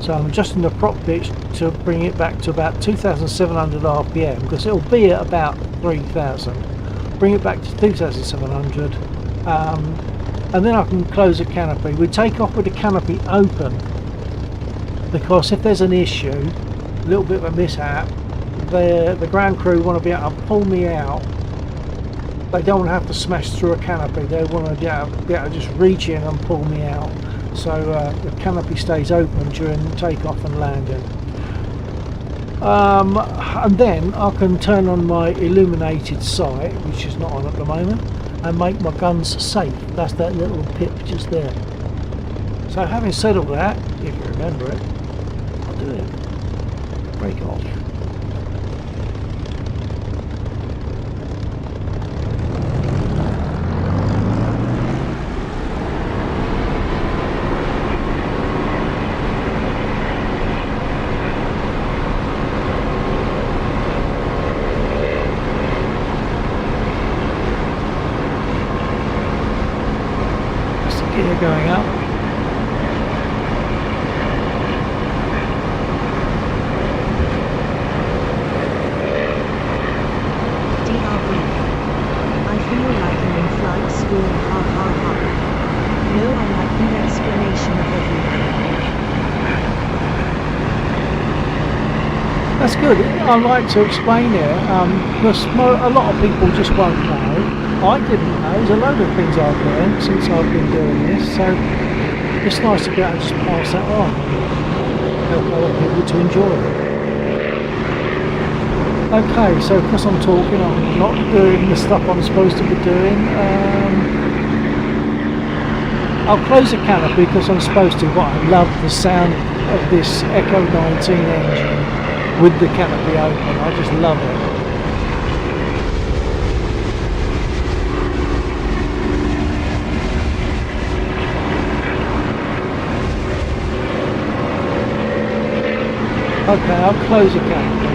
So I'm adjusting the prop pitch to bring it back to about 2,700 RPM, because it'll be at about 3,000. Bring it back to 2,700, and then I can close the canopy. We take off with the canopy open, because if there's an issue, a little bit of a mishap, the ground crew want to be able to pull me out. They don't want to have to smash through a canopy. They want to be able to just reach in and pull me out. So the canopy stays open during takeoff and landing. And then I can turn on my illuminated sight, which is not on at the moment, and make my guns safe. That's that little pip just there. So having said all that, if you remember it, I'll do it. Break off. Going up. DRB. I feel like I'm in flight school, ha ha ha. No, I like the explanation of everything. That's good. I like to explain it, because a lot of people just won't know. I didn't know. There's a load of things I've learned since I've been doing this, so it's nice to be able to just pass that on, help other people to enjoy it. Okay, so because I'm talking, I'm not doing the stuff I'm supposed to be doing. I'll close the canopy because I'm supposed to, but I love the sound of this Echo 19 engine with the canopy open. I just love it. Okay, I'll close the canopy.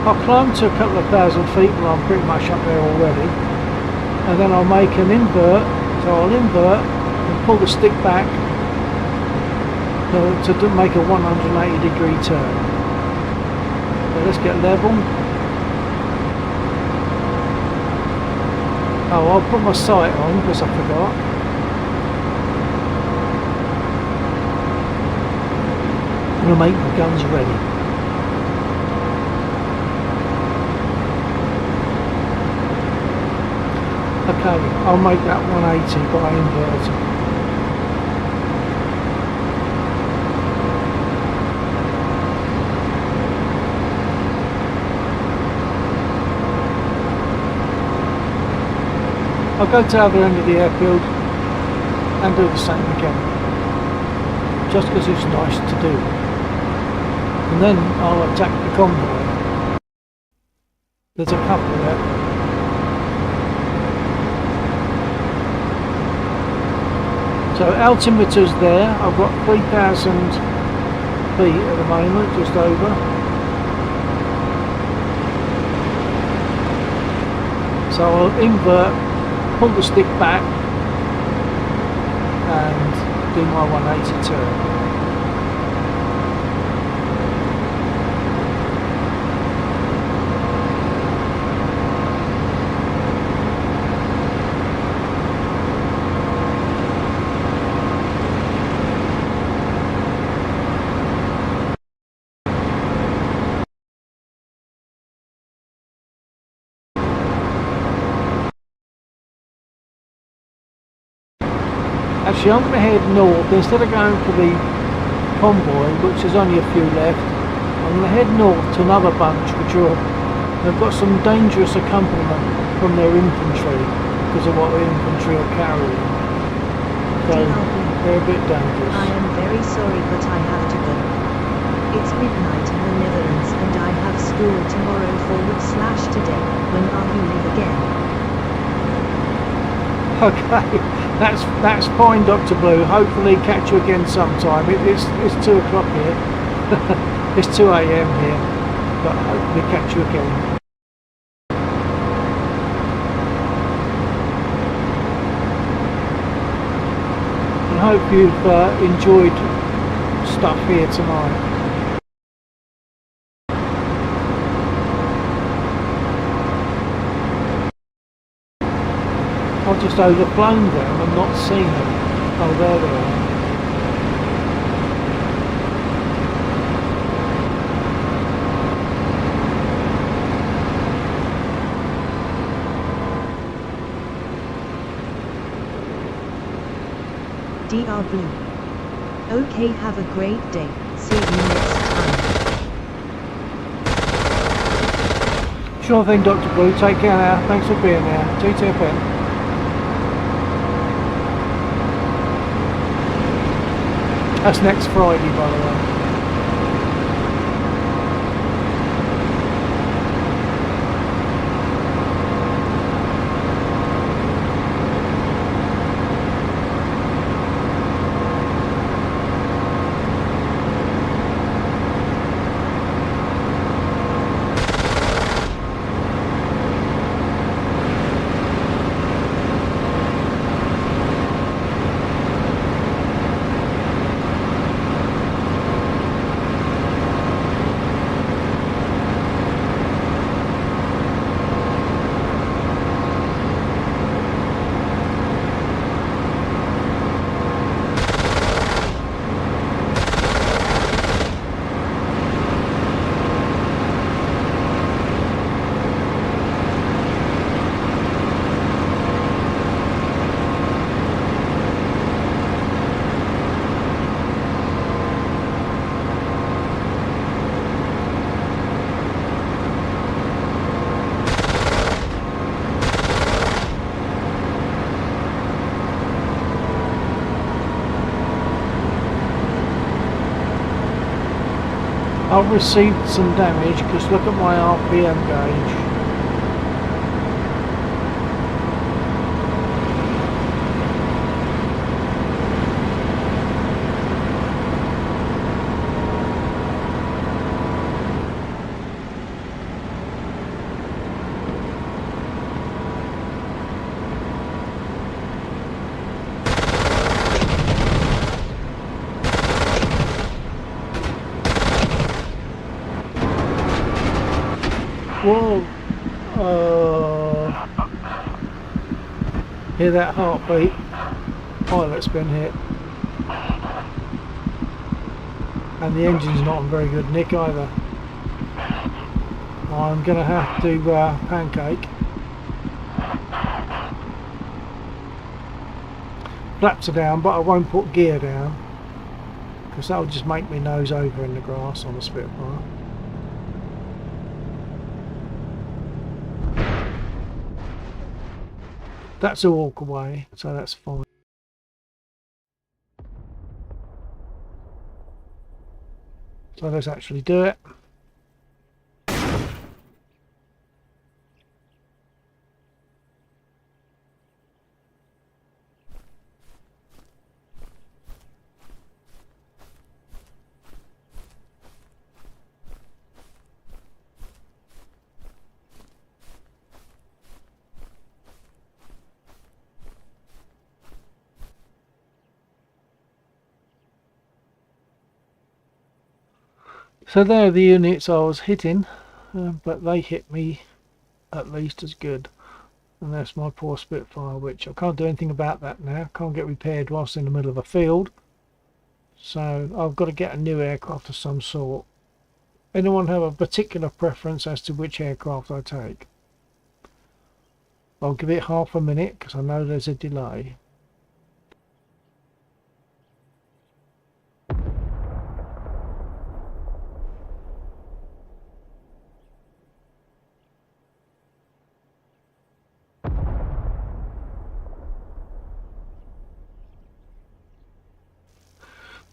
I'll climb to a couple of thousand feet where I'm pretty much up there already, and then I'll make an invert. So I'll invert and pull the stick back to make a 180 degree turn. So let's get level. Oh, I'll put my sight on because I forgot. I'm going to make my guns ready. Okay, I'll make that 180 by inverting. I'll go to the other end of the airfield and do the same again, just because it's nice to do. And then I'll attack the convoy. There's a couple there. So altimeter's there. I've got 3,000 feet at the moment, just over. So I'll invert, pull the stick back and do my 180 turn. Actually, I'm going to head north. Instead of going for the convoy, which there's only a few left, I'm going to head north to another bunch they've got some dangerous accompaniment from their infantry because of what the infantry are carrying. So they're a bit dangerous. I am very sorry, but I have to go. It's midnight in the Netherlands and I have school tomorrow /today. When are you live again? Okay, that's fine, Dr. Blue. Hopefully catch you again sometime. It's 2 o'clock here. It's 2 a.m. here, but hopefully catch you again. And hope you've enjoyed stuff here tonight. I've just overflown them and not seen them. Oh, there they are. DR Blue. Okay, have a great day. See you next time. Sure thing, Dr. Blue. Take care now. Thanks for being there. TTFN. That's next Friday, by the way. I've received some damage because look at my RPM gauge. Whoa! Hear that heartbeat? Pilot's been hit. And the engine's not in very good nick either. I'm going to have to pancake. Flaps are down, but I won't put gear down because that'll just make me nose over in the grass on the Spitfire. That's a walk away, so that's fine. So let's actually do it. So there are the units I was hitting, but they hit me at least as good. And that's my poor Spitfire, which I can't do anything about that now. Can't get repaired whilst in the middle of a field. So I've got to get a new aircraft of some sort. Anyone have a particular preference as to which aircraft I take? I'll give it half a minute because I know there's a delay.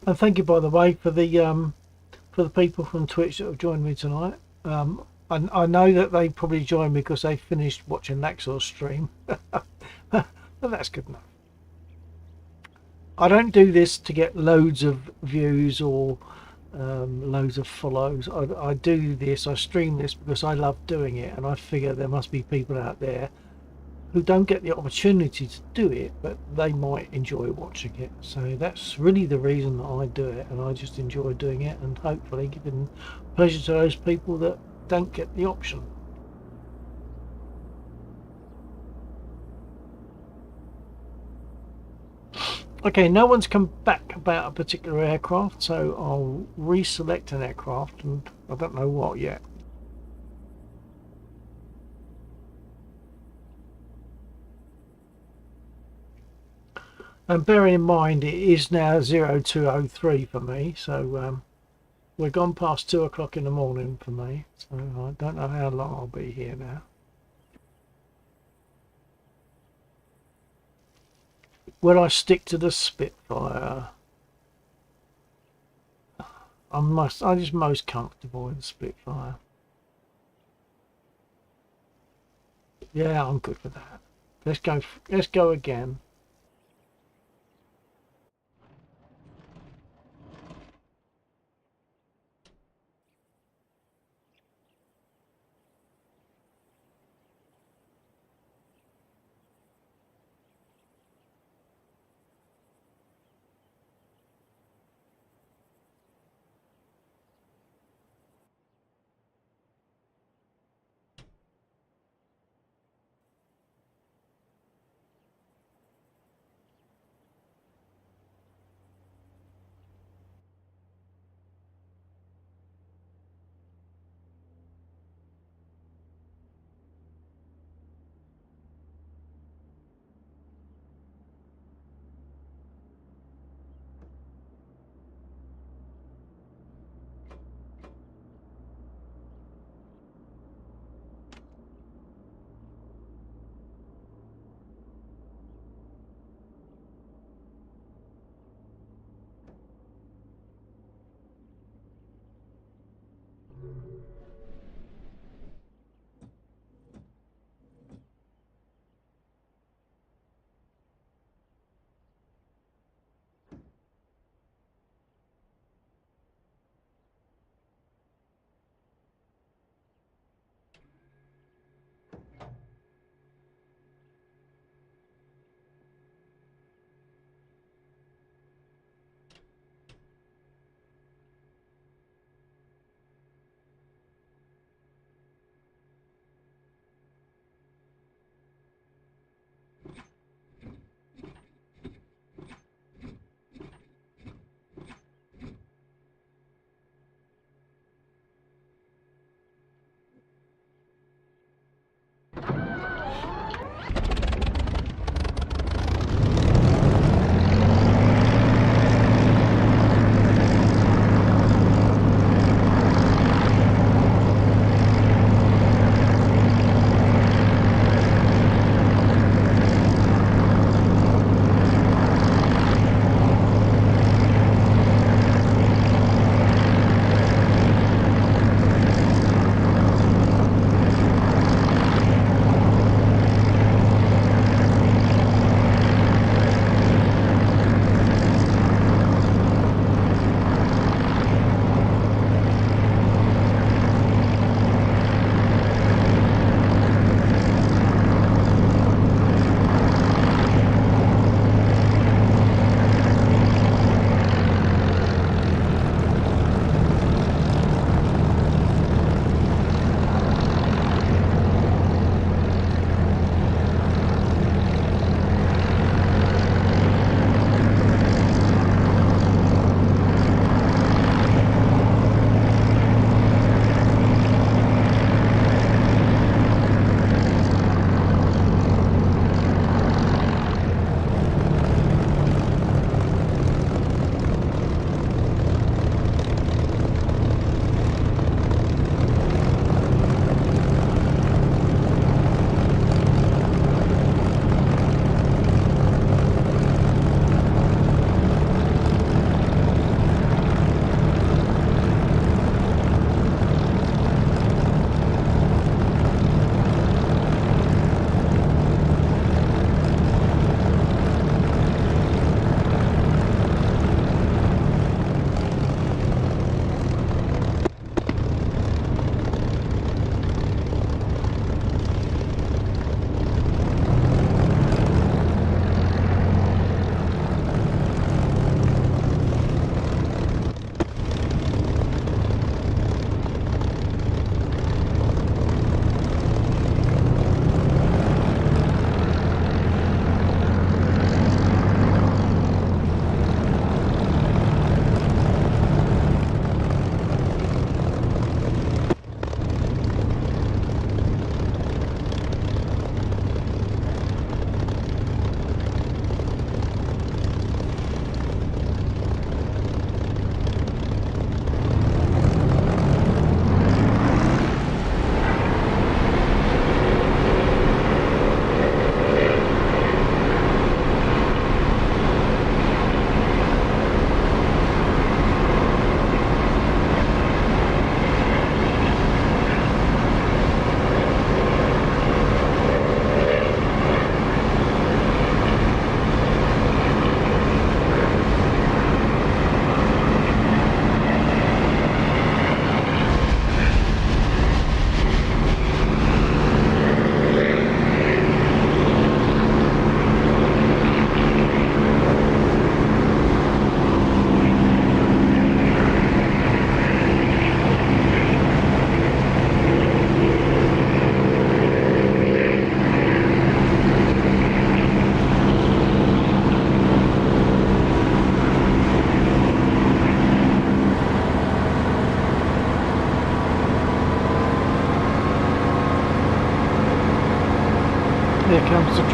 And thank you, by the way, for the for the people from Twitch that have joined me tonight. I know that they probably joined me because they finished watching Laxor's stream, but that's good enough. I don't do this to get loads of views or loads of follows. I do this, I stream this because I love doing it, and I figure there must be people out there who don't get the opportunity to do it, but they might enjoy watching it. So that's really the reason that I do it, and I just enjoy doing it, and hopefully giving pleasure to those people that don't get the option. Okay, no one's come back about a particular aircraft, so I'll reselect an aircraft, and I don't know what yet. And bearing in mind it is now 0203 for me, so we're gone past 2 o'clock in the morning for me, so I don't know how long I'll be here now. Will I stick to the Spitfire? I'm just most comfortable in Spitfire. Yeah, I'm good with that. Let's go again.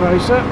tracer.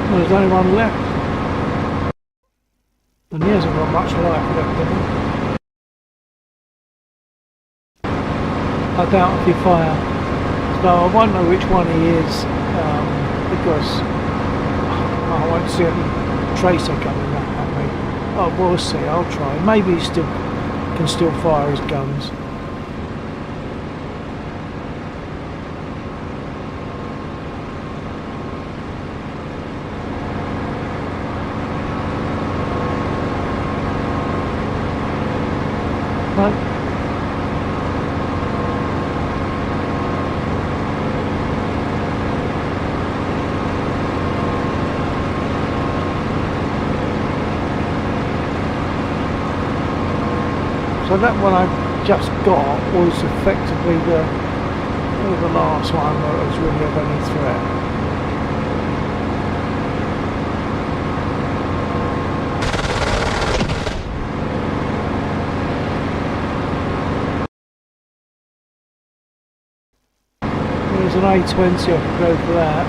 There's only one left, and he hasn't got much life left in him. I doubt if he fire, so I won't know which one he is, because I won't see any tracer coming back at me. Oh, we'll see, I'll try. Maybe he still can still fire his guns. No. So that one I just got was effectively the last one that was really of any threat. There's an A20, I could go for that.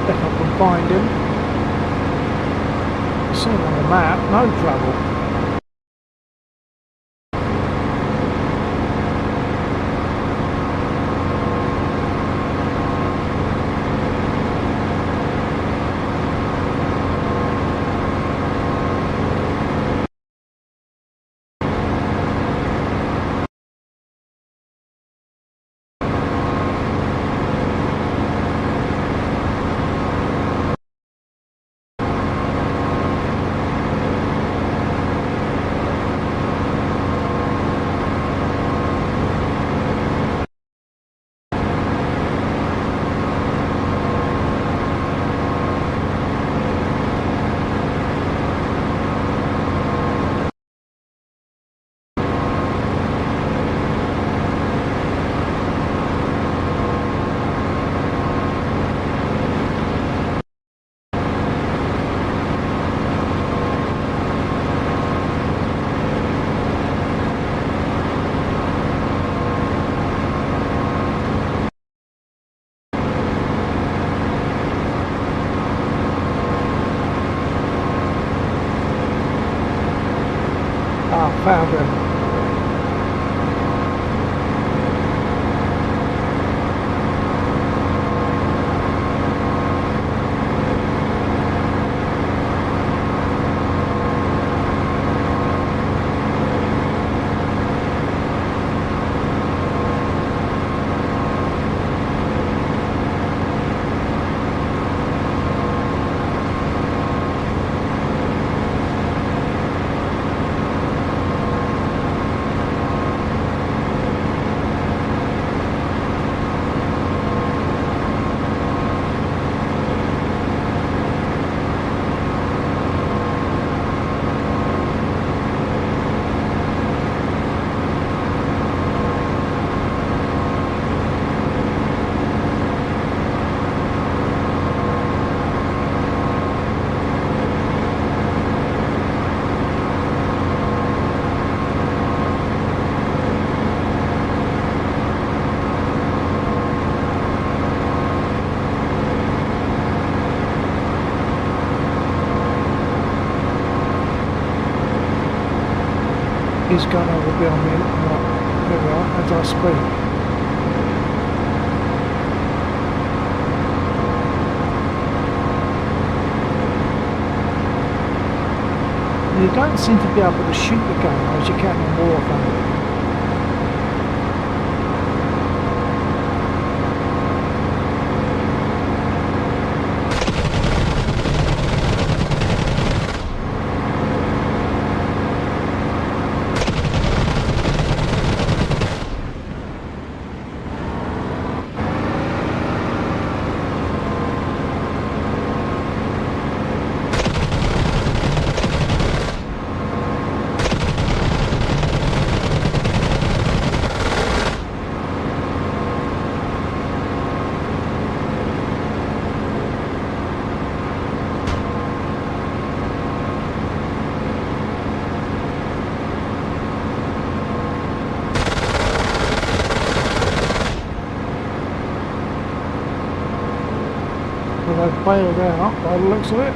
If I can find him. See him on the map, no trouble. Found him. His gun will be on me. There we are, as I speak. You don't seem to be able to shoot the gun as you can in Warframe. bailed out by the looks of it.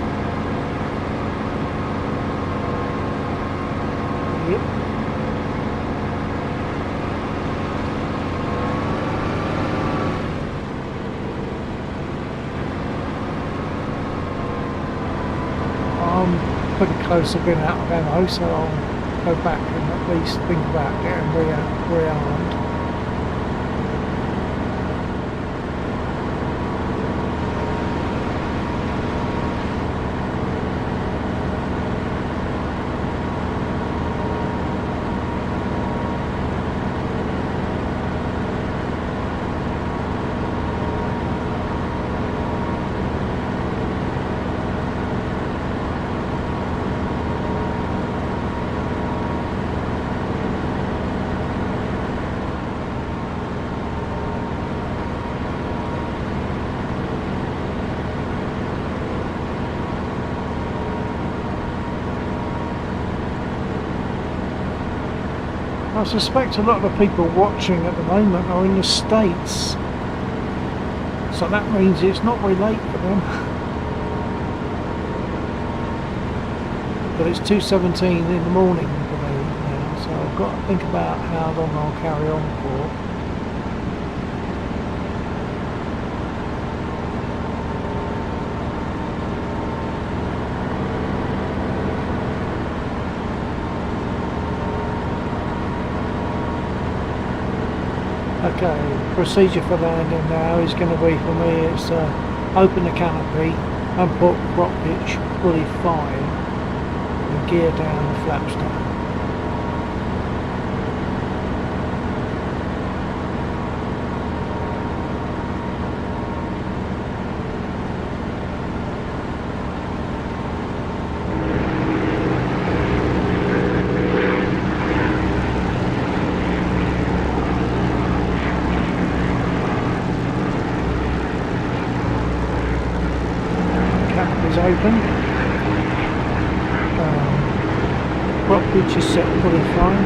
Yep. I'm pretty close to being out of ammo, so I'll go back and at least think about getting rearmed. I suspect a lot of the people watching at the moment are in the States, so that means it's not very late for them. But it's 2:17 in the morning for me now, so I've got to think about how long I'll carry on for. Okay, procedure for landing now is going to be for me is open the canopy and put prop pitch fully fine and gear down the flapstack. Is open. Prop pitch is set fully fine.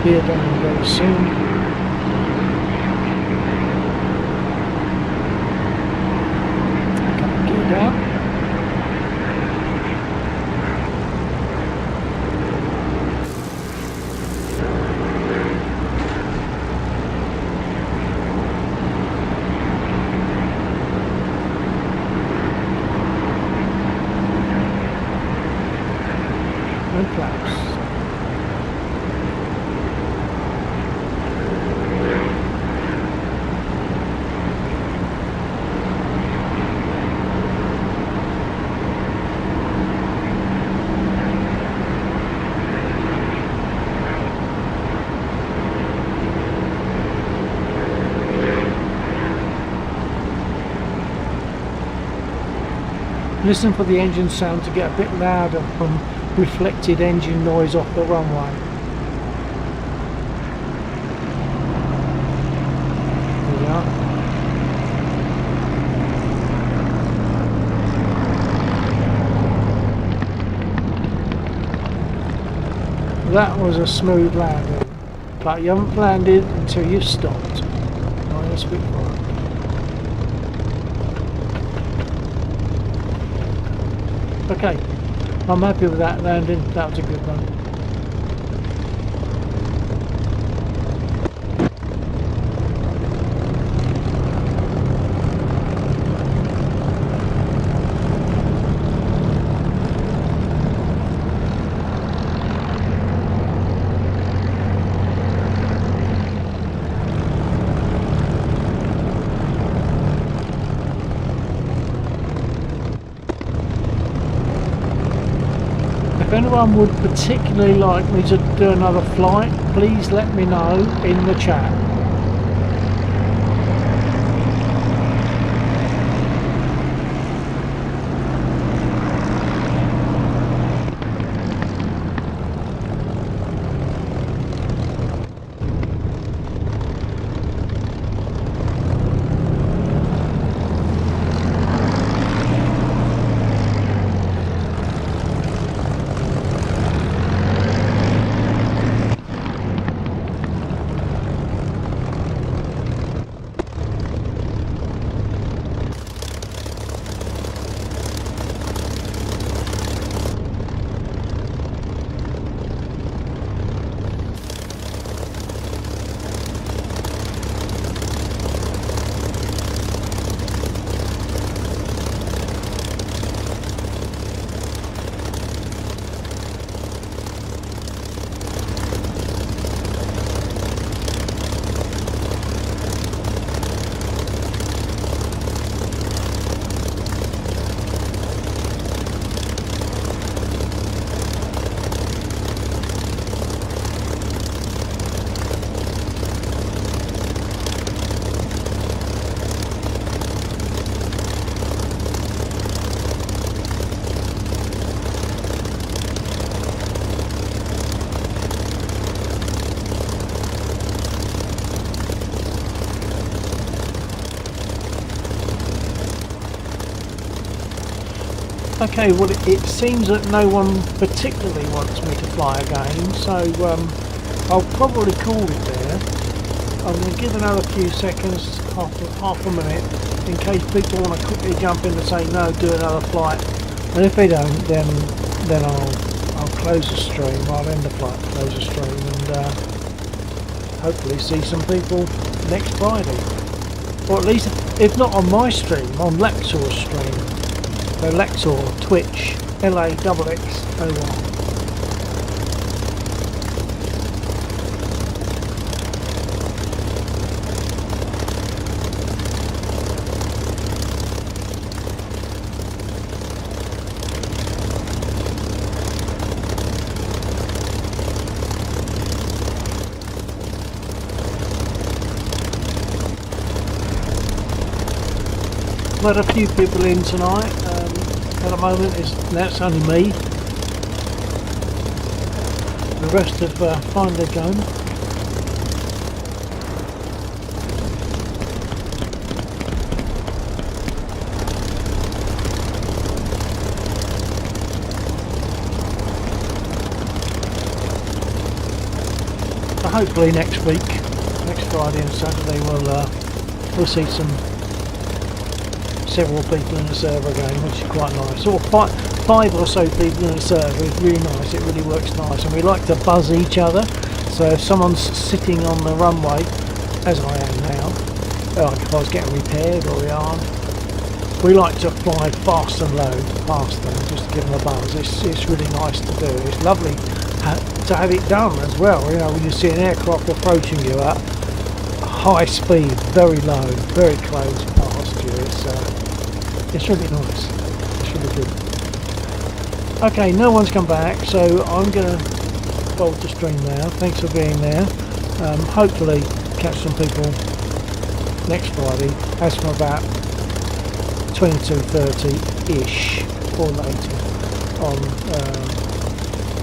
Gear down very soon. Down. And flaps. Listen for the engine sound to get a bit louder from reflected engine noise off the runway. There we are. That was a smooth landing, but you haven't landed until you've stopped. Minus bit forward. Okay, I'm happy with that landing. That was a good one. If anyone would particularly like me to do another flight, please let me know in the chat. Okay, well it seems that no one particularly wants me to fly again, so I'll probably call it there. I'm going to give another few seconds, half a minute, in case people want to quickly jump in and say no, do another flight. And if they don't, then I'll close the stream. I'll end the flight, close the stream, and hopefully see some people next Friday, or at least if not on my stream, on Lexor's stream. So Lexor, Twitch, LAXXOR. Had a few people in tonight. At the moment, that's only me. The rest have finally gone. So hopefully next week, next Friday and Saturday, we'll see several people in the server again, which is quite nice. Or five or so people in the server is really nice. It really works nice, and we like to buzz each other. So if someone's sitting on the runway, as I am now, like if I was getting repaired or we are, we like to fly fast and low past them just to give them a buzz. It's really nice to do. It's lovely to have it done as well. You know, when you see an aircraft approaching you at high speed, very low, very close past you, it's really nice. It's really good. Okay, no one's come back, so I'm going to fold the stream now. Thanks for being there. Hopefully catch some people next Friday, as from about 22:30-ish or later on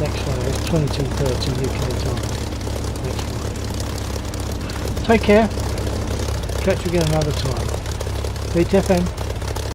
next Friday. It's 22:30 UK time next Friday. Take care. Catch you again another time. BTFM.